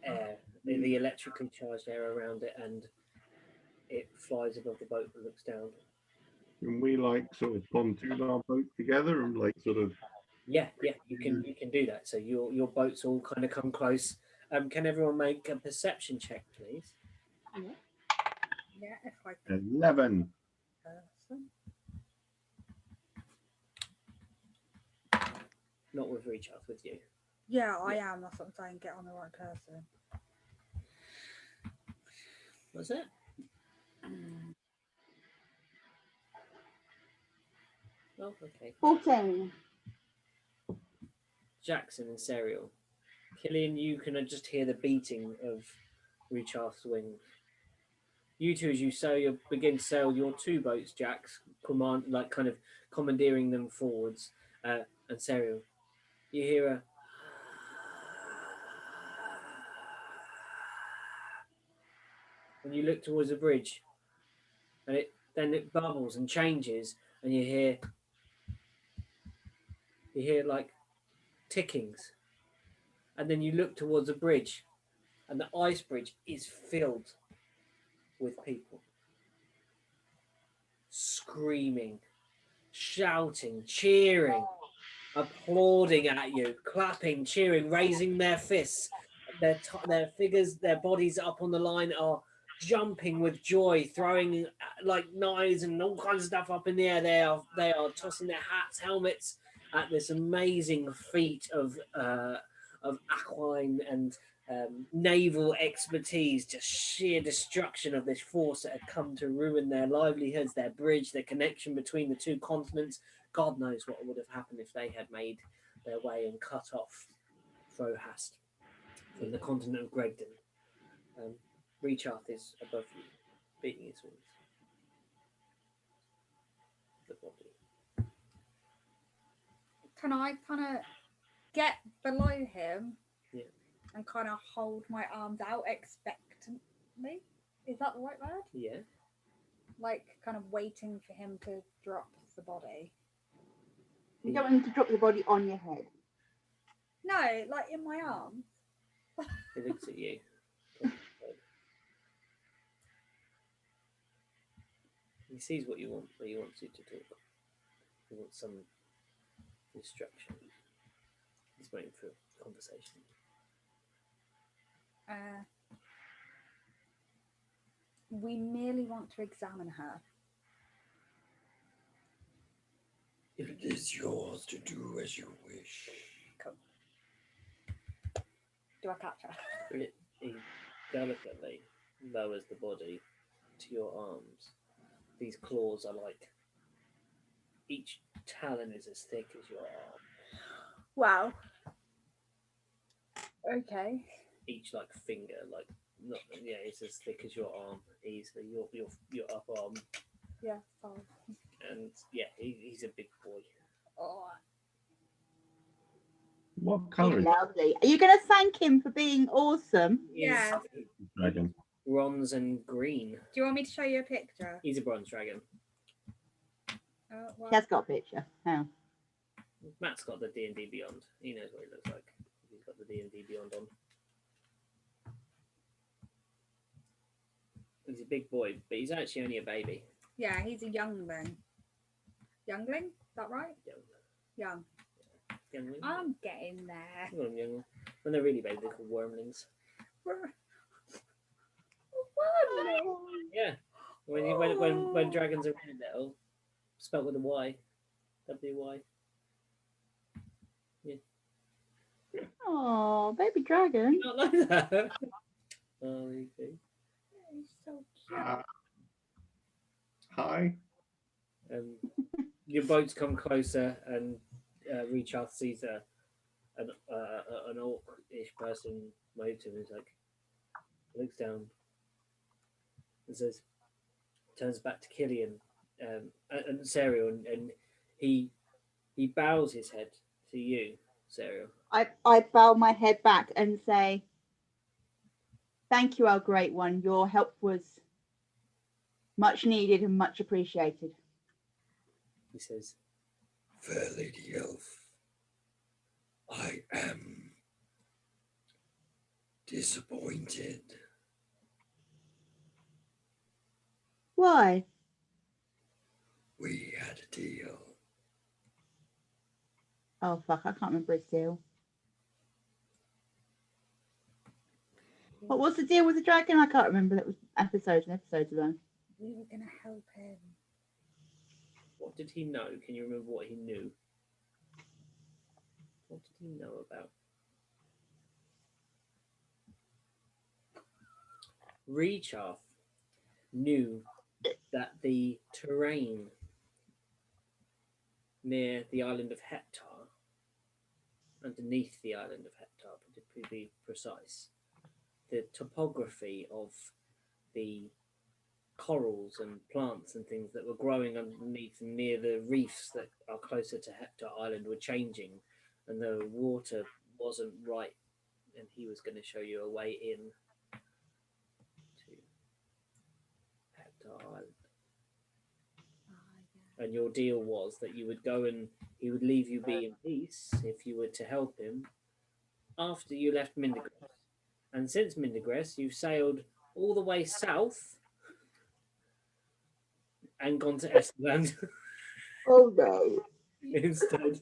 air, the electrically charged air around it, and it flies above the boat and looks down.
Can we like sort of pontoon our boat together and like sort of?
Yeah, you can do that. So your boats all kind of come close. Can everyone make a perception check, please?
Yeah, if I
11.
Not with Richard, with you.
Yeah, I am. That's what I'm saying. Get on the right person.
What's it? Oh, okay.
14.
Jackson and Serial. Killian, you can just hear the beating of Richard's wings. You two, as you begin to sail your two boats, Jax, kind of commandeering them forwards, and Serial, you hear a when you look towards the bridge, and it bubbles and changes, and you hear like tickings, and then you look towards the bridge, and the ice bridge is filled with people screaming, shouting, cheering, applauding at you, clapping, cheering, raising their fists. Their figures, their bodies up on the line are jumping with joy, throwing like knives and all kinds of stuff up in the air. They are tossing their hats, helmets at this amazing feat of equine and naval expertise, just sheer destruction of this force that had come to ruin their livelihoods, their bridge, their connection between the two continents. God knows what would have happened if they had made their way and cut off Frohast from the continent of Gregdon. Richard is above you, beating his wings. The body.
Can I kind of get below him?
Yeah.
And kind of hold my arms out expectantly? Is that the right word?
Yeah.
Like kind of waiting for him to drop the body.
You don't want him to drop the body on your head.
No, like in my arms.
He looks at you. He sees what you want, but he wants you to talk. He wants some instruction. He's waiting for a conversation.
We merely want to examine her.
It is yours to do as you wish.
Cool. Do I catch her?
He delicately lowers the body to your arms. These claws are like, each talon is as thick as your arm.
Wow. Okay.
each like finger, like not it's as thick as your arm, easily your upper arm,
Yeah. Fine.
and he's a big boy.
Oh.
What colour is
Lovely. Are you going to thank him for being awesome?
Yeah.
the dragon?
Bronze and green.
Do you want me to show you a picture?
He's a bronze dragon.
Well,
He has got a picture. Oh.
Matt's got the D&D Beyond. He knows what he looks like. He's got the D&D Beyond on. He's a big boy, but he's actually only a baby.
yeah, he's a youngling. Youngling? Is that right? Young.
Youngling.
I'm getting there.
Call them youngling. When they're really baby, they're called wormlings.
Wormling.
Yeah. When dragons are really little, spelled with a Y. W-Y.
Oh, baby dragon.
Not like that. Oh, okay.
He's so cute.
Hi.
Your boats come closer, and Richard sees an orc-ish person wave to him. He's like, looks down and says, turns back to Killian and Serial, and he bows his head to you, Serial.
I bow my head back and say, thank you, our great one. Your help was much needed and much appreciated.
He says,
Fair Lady Elf, I am disappointed.
Why?
We had a deal.
Oh, fuck, I can't remember his deal. What was the deal with the dragon? I can't remember. That was episodes and episodes ago.
We were going to help him.
what did he know? Can you remember what he knew? What did he know about? Recharf knew that the terrain near the island of Heptar, underneath the island of Heptar, to be precise, the topography of the corals and plants and things that were growing underneath and near the reefs that are closer to Heptar Island were changing, and the water wasn't right, and he was going to show you a way in to Heptar Island. And your deal was that you would go and he would leave you be in peace if you were to help him after you left Mindegress. And since Mindegress, you've sailed all the way south and gone to Estland
Oh no.
instead.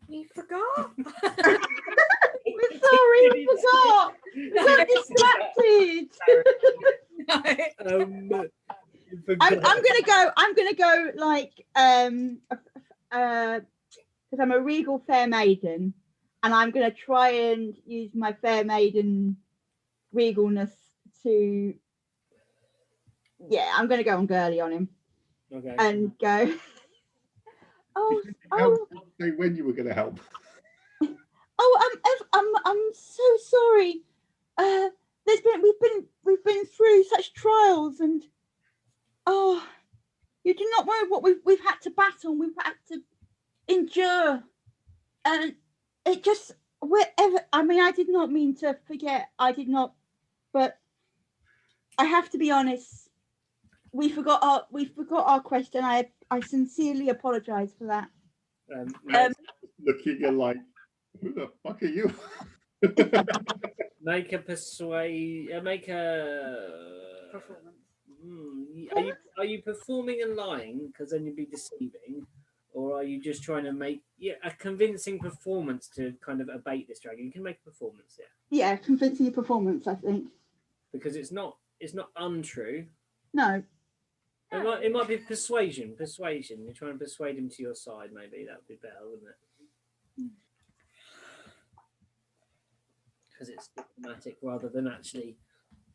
We forgot.
We're sorry, we forgot. We got distracted. I'm gonna go like because I'm a regal fair maiden, and I'm gonna try and use my fair maiden regalness to I'm gonna go on girly on him.
Okay.
And go
Say when you were going to help.
I'm so sorry. We've been through such trials, and you do not know what we've had to battle, we've had to endure, and it just I did not mean to forget. I did not, but I have to be honest. We forgot our quest, and I sincerely apologize for that.
Looking at like, who the fuck are you?
Make a persuade. Make a
Performance.
Are you performing and lying? Because then you'd be deceiving, or are you just trying to make a convincing performance to kind of abate this dragon? You can make a performance,
Yeah, convincing performance, I think.
because it's not untrue.
No.
It might be persuasion. You're trying to persuade him to your side. Maybe that would be better, wouldn't it? Because it's diplomatic rather than actually.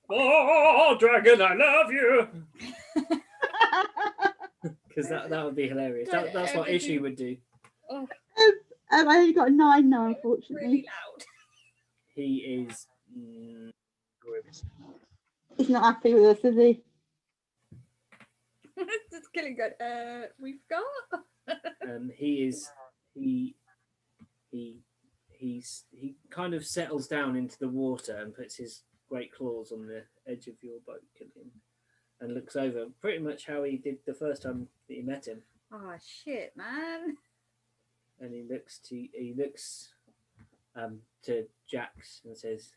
Oh, dragon, I love you. because that would be hilarious. That's what Ishi would do.
Oh,
I only got a 9 now, unfortunately.
really loud.
He is.
He's not happy with us, is he?
Just killing good. We've got.
He is. He kind of settles down into the water and puts his great claws on the edge of your boat, Killian, and looks over pretty much how he did the first time that you met him.
Oh shit, man!
And he looks to Jax and says,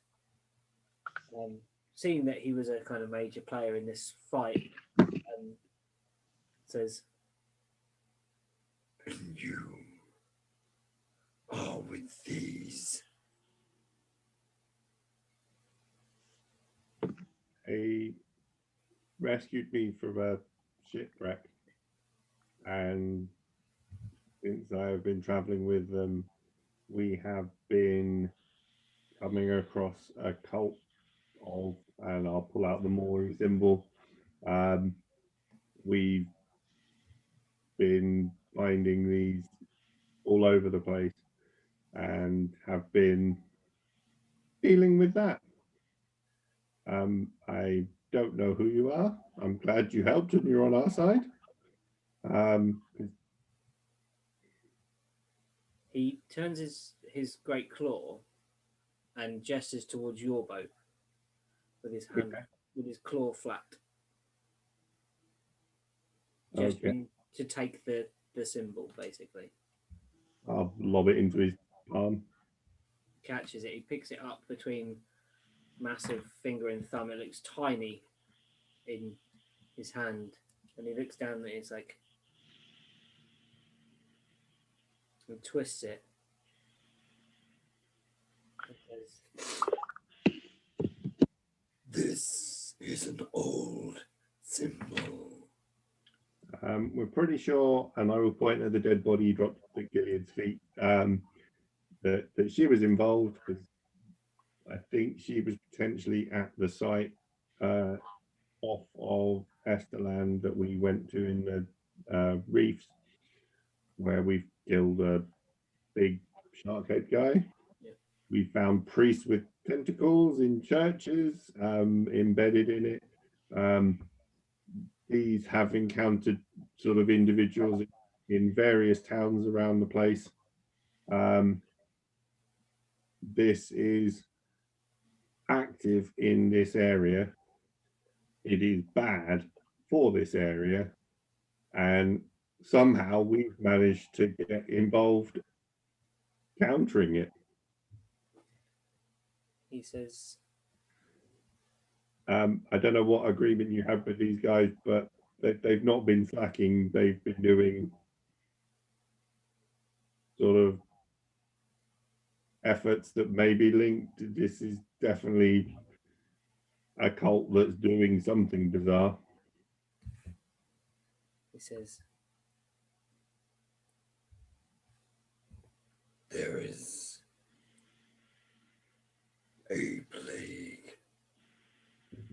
seeing that he was a kind of major player in this fight, says,
And you are with these.
He rescued me from a shipwreck, and since I have been traveling with them, we have been coming across a cult of, and I'll pull out the mooring symbol. We've been finding these all over the place and have been dealing with that. I don't know who you are. I'm glad you helped and you're on our side.
he turns his great claw and gestures towards your boat with his hand, with his claw flat, gesturing to take the symbol, basically.
I'll lob it into his palm.
Catches it. He picks it up between massive finger and thumb. It looks tiny in his hand, and he looks down and it's like, and twists it. And says,
This is an old symbol.
We're pretty sure, and I will point at the dead body he dropped at Gilead's feet, that she was involved, because I think she was potentially at the site off of Esteland that we went to in the reefs, where we've killed a big shark head guy.
Yeah.
We found priests with tentacles in churches embedded in it. These have encountered sort of individuals in various towns around the place. This is active in this area. It is bad for this area, and somehow we've managed to get involved countering it.
he says,
I don't know what agreement you have with these guys, but they've not been slacking. They've been doing sort of efforts that may be linked. This is definitely a cult that's doing something bizarre.
he says,
There is a plague,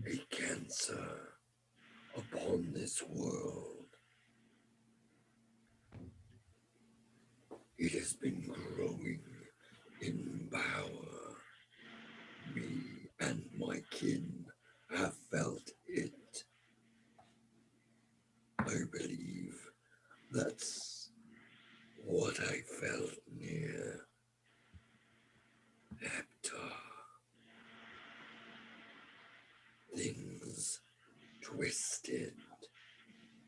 a cancer upon this world. It has been growing in power. Me and my kin have felt it. I believe that's what I felt near Heptar. Things twisted,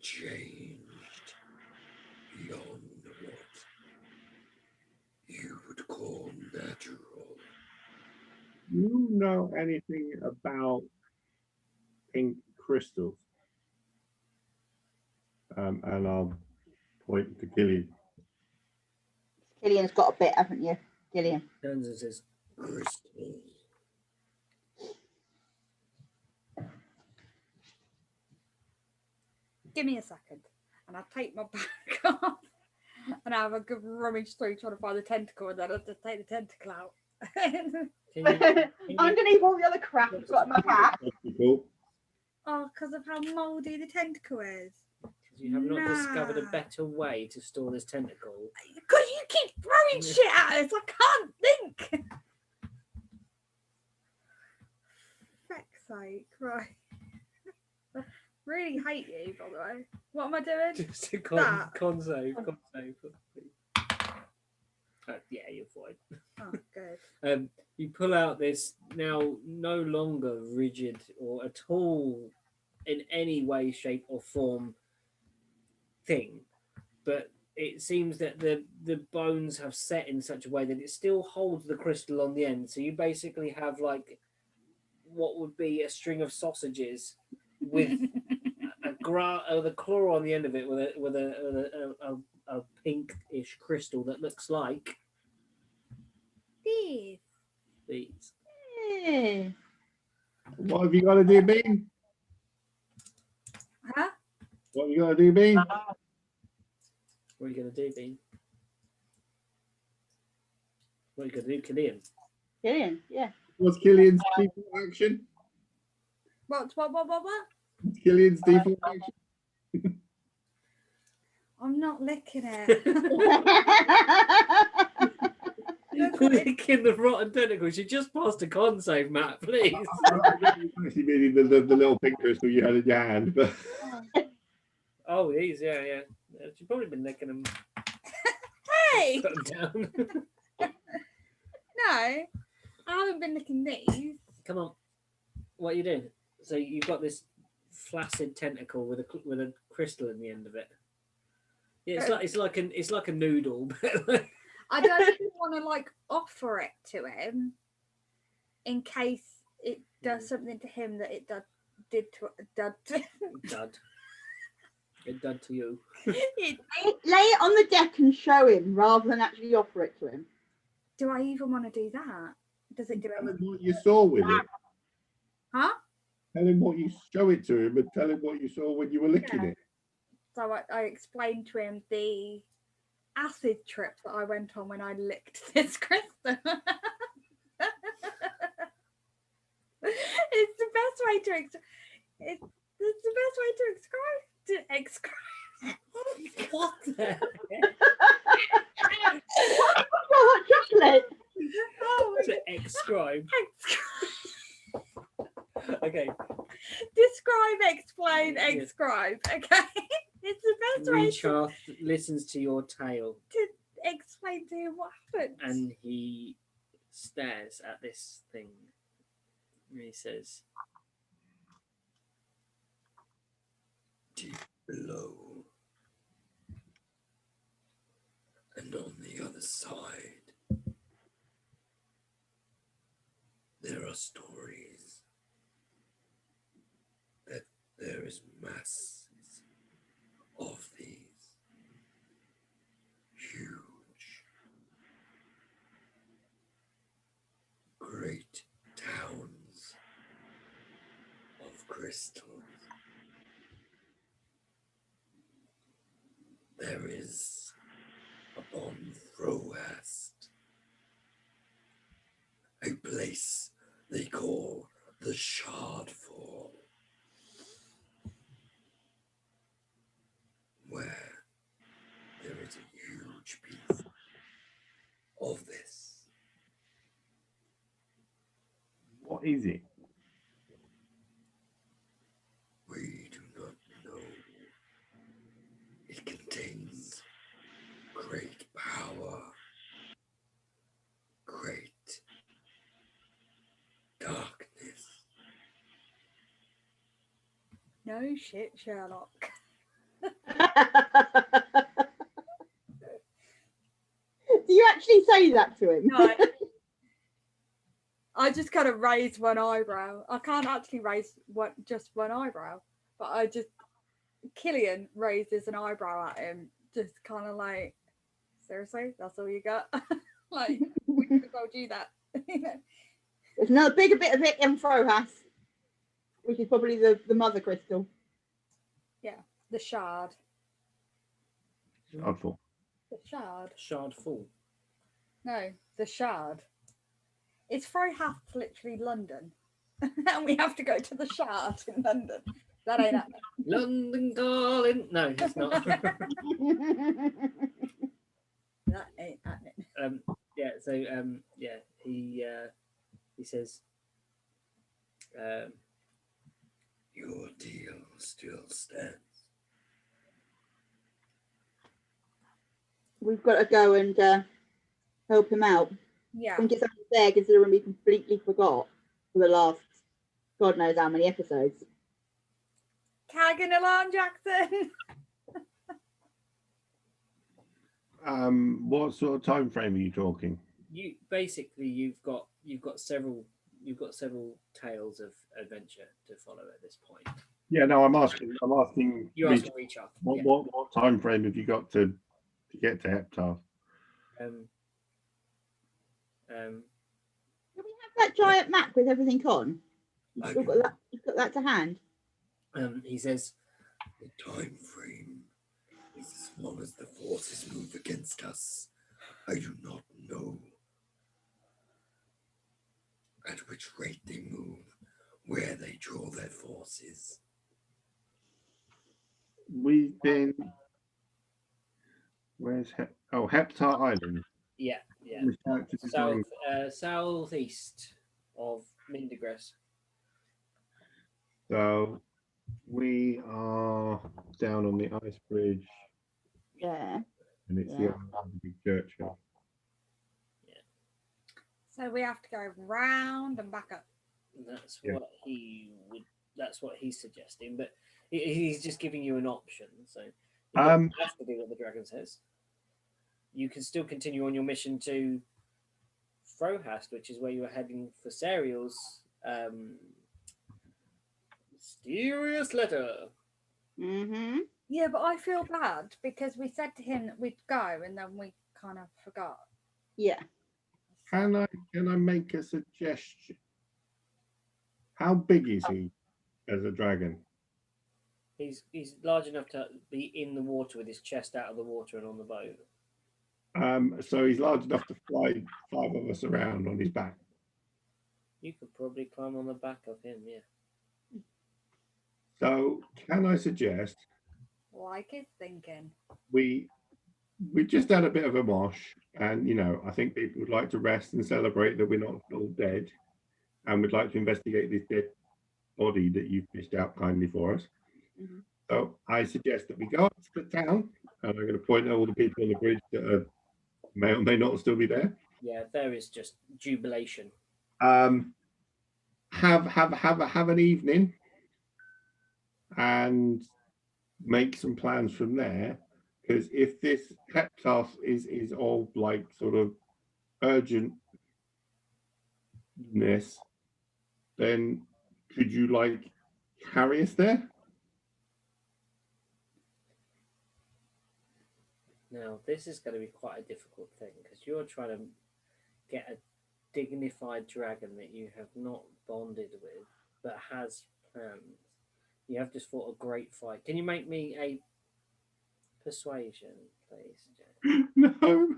changed beyond what you would call natural.
You know anything about pink crystals? And I'll point to Gillian.
Killian's got a bit, haven't you, Gillian?
turns and says,
Crystals.
Give me a second, and I'll take my back off, and I have a good rummage through trying to find the tentacle, and then I'll just take the tentacle out.
Underneath all the other crap I've got in my pack.
Cool.
Oh, because of how mouldy the tentacle is.
You have not discovered a
Nah.
better way to store this tentacle.
Because you keep throwing shit at us, I can't think. Feck's sake, right. Really hate you, by the way. What am I doing?
Just a
That.
con save. Yeah, you're fine.
Oh, good.
You pull out this now no longer rigid or at all in any way, shape, or form thing, but it seems that the bones have set in such a way that it still holds the crystal on the end. So you basically have like what would be a string of sausages with the claw on the end of it with a pinkish crystal that looks like
These.
these.
Yeah.
What have you got to do, Bean?
Huh?
What have you got to do, Bean?
What are you going to do, Bean? What are you going to do, Killian?
Killian, yeah.
What's Killian's default action?
What?
What's Killian's default action?
I'm not licking it.
Licking the rotten tentacles. You just passed a con save, Matt, please.
Actually, meaning the little pink crystal you had in your hand. But
Oh, these, yeah. You've probably been licking them.
Hey!
Put them down.
No, I haven't been licking these.
Come on. What are you doing? So you've got this flaccid tentacle with a crystal in the end of it. Yeah, it's like a noodle.
I don't want to like offer it to him in case it does something to him that it did
Dud. It done to you.
Lay it on the deck and show him rather than actually offer it to him.
Do I even want to do that? Does it do
tell him
anything?
what you saw with it.
Huh?
Tell him what you show it to him, and tell him what you saw when you were licking it.
So I explained to him the acid trip that I went on when I licked this crystal. It's the best way to it's the best way to describe.
What the heck?
Oh, chocolate.
Oh,
To exscribe. Okay.
Describe, explain,
Yeah.
exscribe. Okay. It's the best way
Recharth listens to your tale
to explain to him what happened.
and he stares at this thing. And he says,
Deep below, and on the other side, there are stories that there is masses of these huge, great towns of crystals. There is upon Frohast a place they call the Shardfall, where there is a huge piece of this.
What is it?
We do not know. It contains great power, great darkness.
No shit, Sherlock.
Do you actually say that to him?
No. I just kind of raised one eyebrow. I can't actually raise just one eyebrow, but Killian raises an eyebrow at him, just kind of like, seriously, that's all you got? Like, we could have told you that.
There's another bigger bit of it in Frohas, which is probably the mother crystal.
The shard.
Shardful.
The shard.
Shard full.
No, the shard. It's Frohast's literally London. And we have to go to the shard in London. That ain't happening.
London calling. No, it's not.
That ain't happening.
Yeah. So yeah, he says,
Your deal still stands.
We've got to go and help him out.
Yeah.
I think it's only fair considering we completely forgot for the last God knows how many episodes.
Tagging along, Jackson.
What sort of time frame are you talking?
you've got several tales of adventure to follow at this point.
Yeah, no, I'm asking.
You're asking Richard. Yeah.
What time frame have you got to get to Heptah?
Um,
Do we have that giant map with everything on? You've got that to hand.
he says,
The time frame is as long as the forces move against us. I do not know at which rate they move, where they draw their forces.
We've been. Where's Heptah Island?
yeah, southeast of Mindegress.
So we are down on the ice bridge.
Yeah.
And it's
Yeah.
the big church.
So we have to go round and back up.
That's what he's suggesting, but he's just giving you an option. So you don't have to do what the dragon says. You can still continue on your mission to Frohast, which is where you are heading for Serial's mysterious letter.
Mm-hmm.
Yeah, but I feel bad because we said to him that we'd go and then we kind of forgot.
Yeah.
Can I make a suggestion? How big is he as a dragon?
He's large enough to be in the water with his chest out of the water and on the boat.
So he's large enough to fly 5 of us around on his back.
You could probably climb on the back of him, yeah.
So can I suggest
Like his thinking.
we just had a bit of a mosh, and I think people would like to rest and celebrate that we're not all dead, and we'd like to investigate this dead body that you fished out kindly for us.
Mm-hmm.
So I suggest that we go up to the town, and I'm going to point at all the people on the bridge that may or may not still be there.
Yeah, there is just jubilation.
Have an evening, and make some plans from there. Because if this Heptah is all like sort of urgentness, then could you like carry us there?
Now, this is going to be quite a difficult thing because you're trying to get a dignified dragon that you have not bonded with but has plans. You have just fought a great fight. Can you make me a persuasion, please, Jack?
No.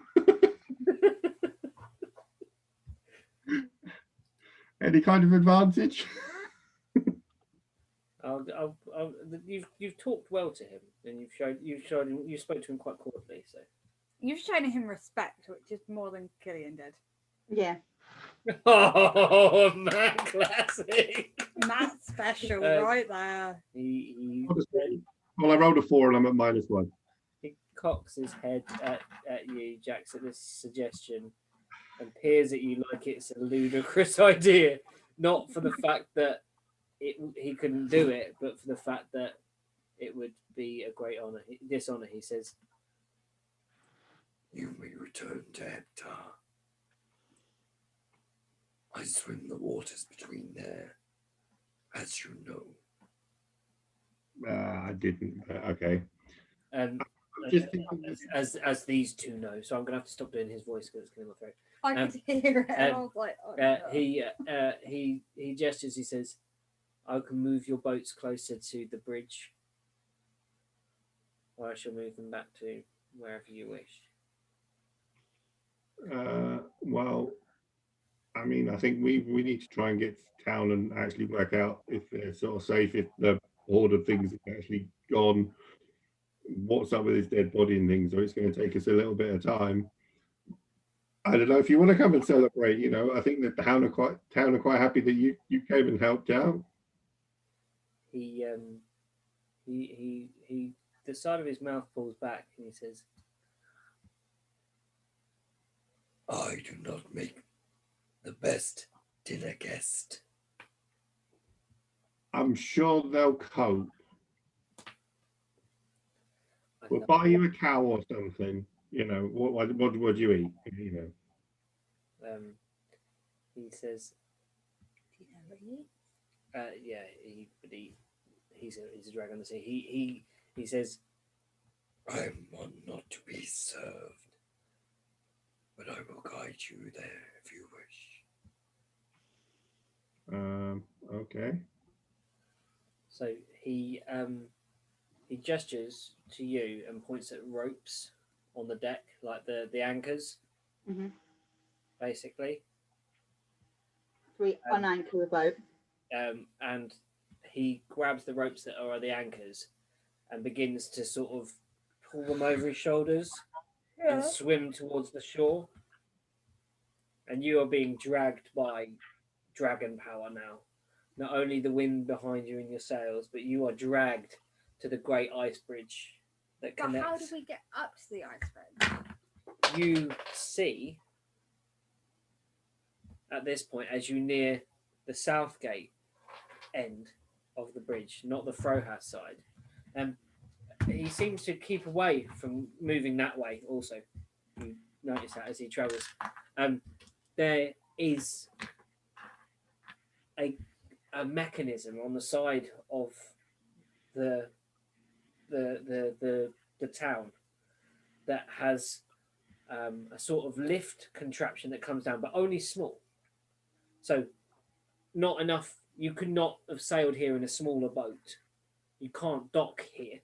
Any kind of advantage?
You've talked well to him, and you spoke to him quite cordially. So
You've shown him respect, which is more than Killian did.
Yeah.
Oh, man, classic.
Matt special right there.
He
Well, I rolled a 4 and I'm at -1.
He cocks his head at you, Jax, at this suggestion, and peers at you like it's a ludicrous idea. Not for the fact that he couldn't do it, but for the fact that it would be a great dishonor. He says,
You may return to Heptah. I swim the waters between there, as you know.
I didn't. Okay.
As these two know, so I'm gonna have to stop doing his voice because it's getting my throat.
I could hear it. And I was like, oh, no.
He gestures. He says, "I can move your boats closer to the bridge, or I shall move them back to wherever you wish."
Well, I mean, I think we need to try and get to town and actually work out if they're sort of safe. If the horde of things that's actually gone. What's up with his dead body and things, or it's going to take us a little bit of time. I don't know if you want to come and celebrate. You know, I think that the town are quite happy that you came and helped out.
He the side of his mouth pulls back and he says,
I do not make the best dinner guest.
I'm sure they'll cope.
I
We'll
know.
buy you a cow or something. You know, what do you eat? You know.
He says,
Do you know what he eats?
yeah, he's a dragon on the sea. He says,
I am one not to be served, but I will guide you there if you wish.
Okay.
so he gestures to you and points at ropes on the deck, like the anchors,
Mhm.
basically.
So we unanchor the boat.
And he grabs the ropes that are the anchors and begins to sort of pull them over his shoulders and swim towards the shore. And you are being dragged by dragon power now. Not only the wind behind you in your sails, but you are dragged to the great ice bridge that
But how do
connects.
we get up to the iceberg?
You see at this point as you near the south gate end of the bridge, not the Frohat side. He seems to keep away from moving that way also. You notice that as he travels. There is a mechanism on the side of the town that has a sort of lift contraption that comes down, but only small. So not enough. You could not have sailed here in a smaller boat. You can't dock here.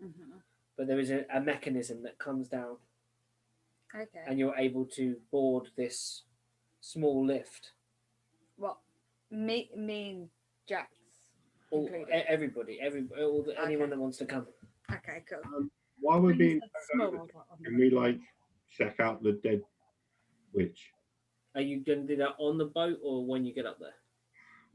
Mm-hmm.
But there is a mechanism that comes down,
Okay.
and you're able to board this small lift.
What? Me and Jax
All,
included?
everybody, anyone that wants to come.
Okay, cool.
While we're
When you
being,
said small, I was like, oh, no.
can we like check out the dead witch?
Are you going to do that on the boat or when you get up there?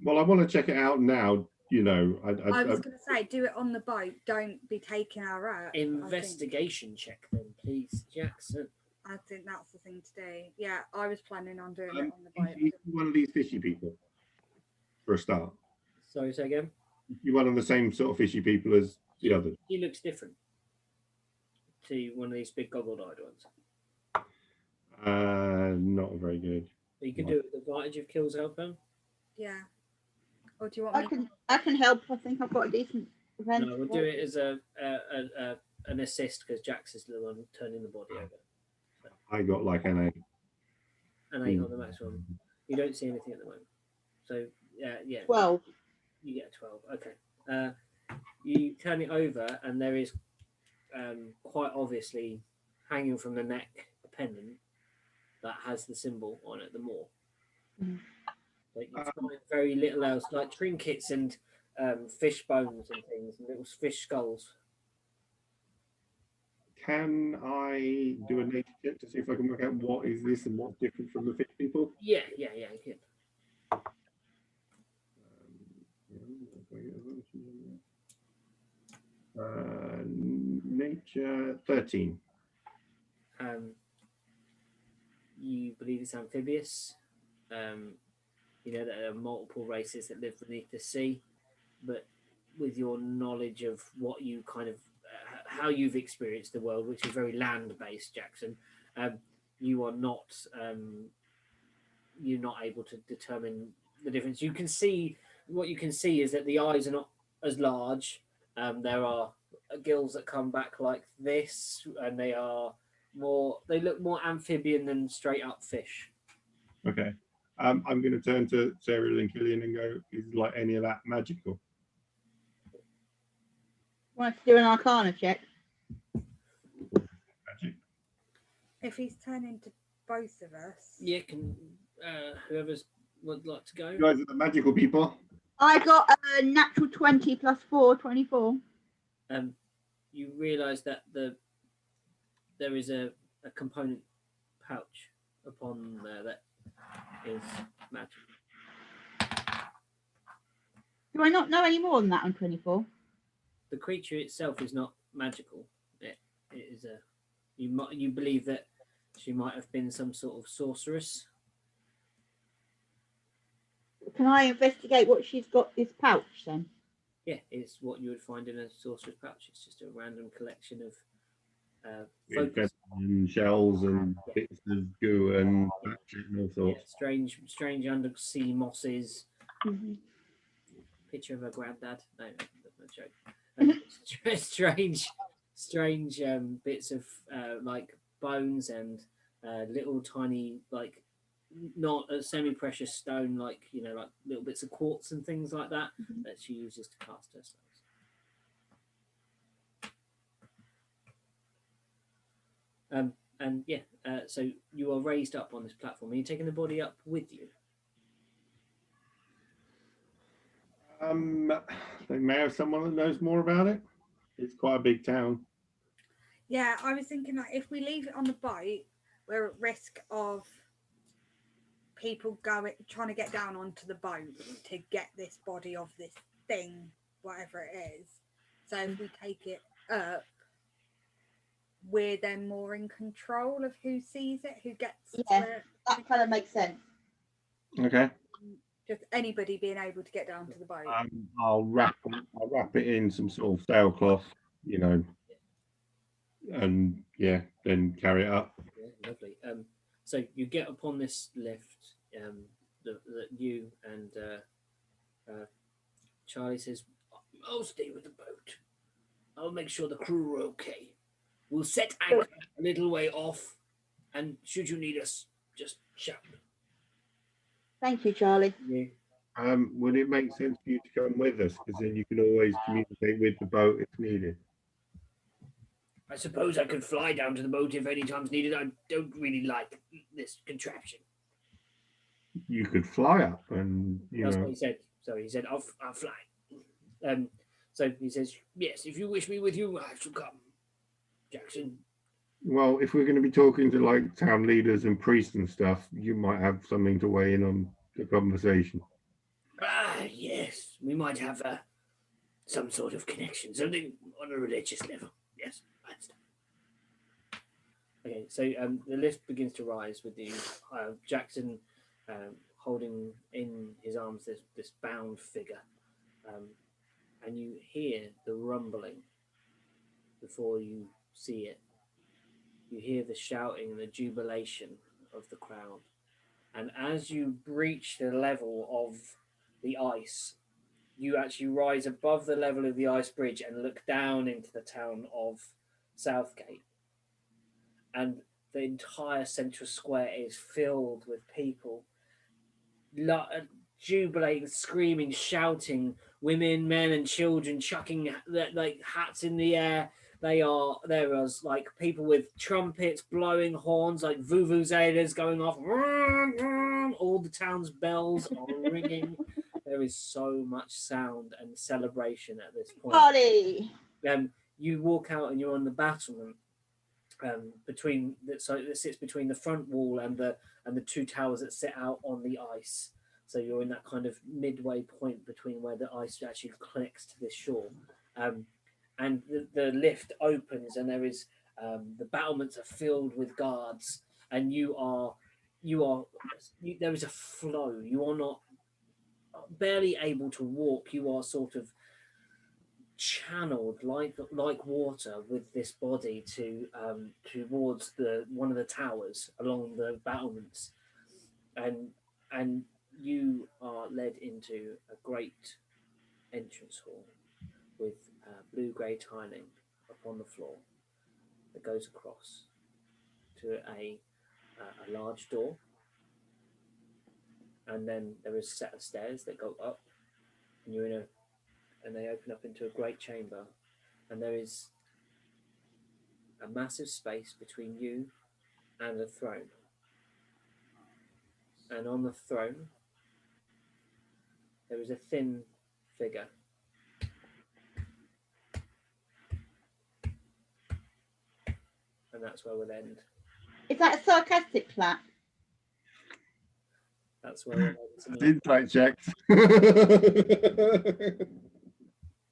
Well, I want to check it out now. You know,
I was going to say, do it on the boat. Don't be taking our route.
Investigation check then, please, Jackson.
I think that's the thing to do. Yeah, I was planning on doing it on the boat.
He's one of these fishy people for a start.
Sorry, say again.
You're one of the same sort of fishy people as the others.
He looks different to one of these big goggled-eyed ones.
Not very good.
But you can do it with advantage of kills outbound.
Yeah. Or do you want me?
I can help. I think I've got a decent event.
No, we'll do it as an assist because Jax is the one turning the body over. So,
I got like an 8.
an 8 on the maximum. You don't see anything at the moment. So yeah.
12.
You get a 12. Okay. You turn it over, and there is quite obviously hanging from the neck a pendant that has the symbol on it, the Moor.
Mhm.
But you find very little else, like trinkets and fish bones and things, and little fish skulls.
Can I do a nature check to see if I can work out what is this and what's different from the fish people?
Yeah, you can.
Nature 13.
You believe it's amphibious. You know that there are multiple races that live beneath the sea, but with your knowledge of what you kind of how you've experienced the world, which is very land-based, Jackson, you are not you're not able to determine the difference. You can see what you can see is that the eyes are not as large. There are gills that come back like this, and they look more amphibian than straight up fish.
Okay. I'm going to turn to Sarah and Killian and go, is like any of that magical?
Want to do an Arcana check?
Magic.
If he's turning to both of us.
Yeah, can whoever's would like to go.
You guys are the magical people.
I got a natural 20 plus 4, 24.
You realise that there is a component pouch upon there that is magic.
Do I not know any more than that on 24?
The creature itself is not magical. It is a you believe that she might have been some sort of sorceress.
Can I investigate what she's got this pouch then?
Yeah, it's what you would find in a sorcerer's pouch. It's just a random collection of
Feathers and shells and bits of goo and shit and all sorts.
strange undersea mosses.
Mm-hmm.
Picture of her granddad. No, no joke. Strange bits of like bones and little tiny like not a semi-precious stone, like like little bits of quartz and things like that that she uses to cast her spells. And yeah, so you are raised up on this platform. Are you taking the body up with you?
They may have someone that knows more about it. It's quite a big town.
Yeah, I was thinking that if we leave it on the boat, we're at risk of people trying to get down onto the boat to get this body of this thing, whatever it is. So if we take it up, we're then more in control of who sees it, who gets
that kind of makes sense.
Okay.
Just anybody being able to get down to the boat.
I'll wrap it in some sort of sailcloth, and then carry it up.
Yeah, lovely. So you get upon this lift. That you and Charlie says, "I'll stay with the boat. I'll make sure the crew are okay. We'll set anchor a little way off, and should you need us, just shout."
Thank you, Charlie.
Yeah.
Would it make sense for you to come with us? Because then you can always communicate with the boat if needed.
I suppose I could fly down to the boat if any time's needed. I don't really like this contraption.
You could fly up, and
That's what he said. So he said, I'll fly. So he says, yes, if you wish me with you, I shall come, Jackson.
Well, if we're going to be talking to like town leaders and priests and stuff, you might have something to weigh in on the conversation.
Yes, we might have some sort of connection, something on a religious level. Yes, I understand. Okay, so the lift begins to rise with you, Jackson holding in his arms this bound figure, and you hear the rumbling before you see it. You hear the shouting and the jubilation of the crowd. And as you breach the level of the ice, you actually rise above the level of the ice bridge and look down into the town of Southgate. And the entire central square is filled with people jubilating, screaming, shouting, women, men, and children chucking like hats in the air. There was like people with trumpets blowing horns, like vuvuzelas going off. All the town's bells are ringing. There is so much sound and celebration at this point.
Party!
You walk out and you're on the battlement that sits between the front wall and the two towers that sit out on the ice. So you're in that kind of midway point between where the ice actually connects to this shore. And the lift opens, and there is the battlements are filled with guards, and there is a flow. You are not barely able to walk. You are sort of channeled like water with this body towards one of the towers along the battlements, and you are led into a great entrance hall with blue-grey tiling upon the floor that goes across to a large door, and then there is a set of stairs that go up, and and they open up into a great chamber, and there is a massive space between you and a throne. And on the throne, There is a thin figure. And that's where we'll end.
Is that a sarcastic clap?
That's where we'll end tonight.
Insight checks.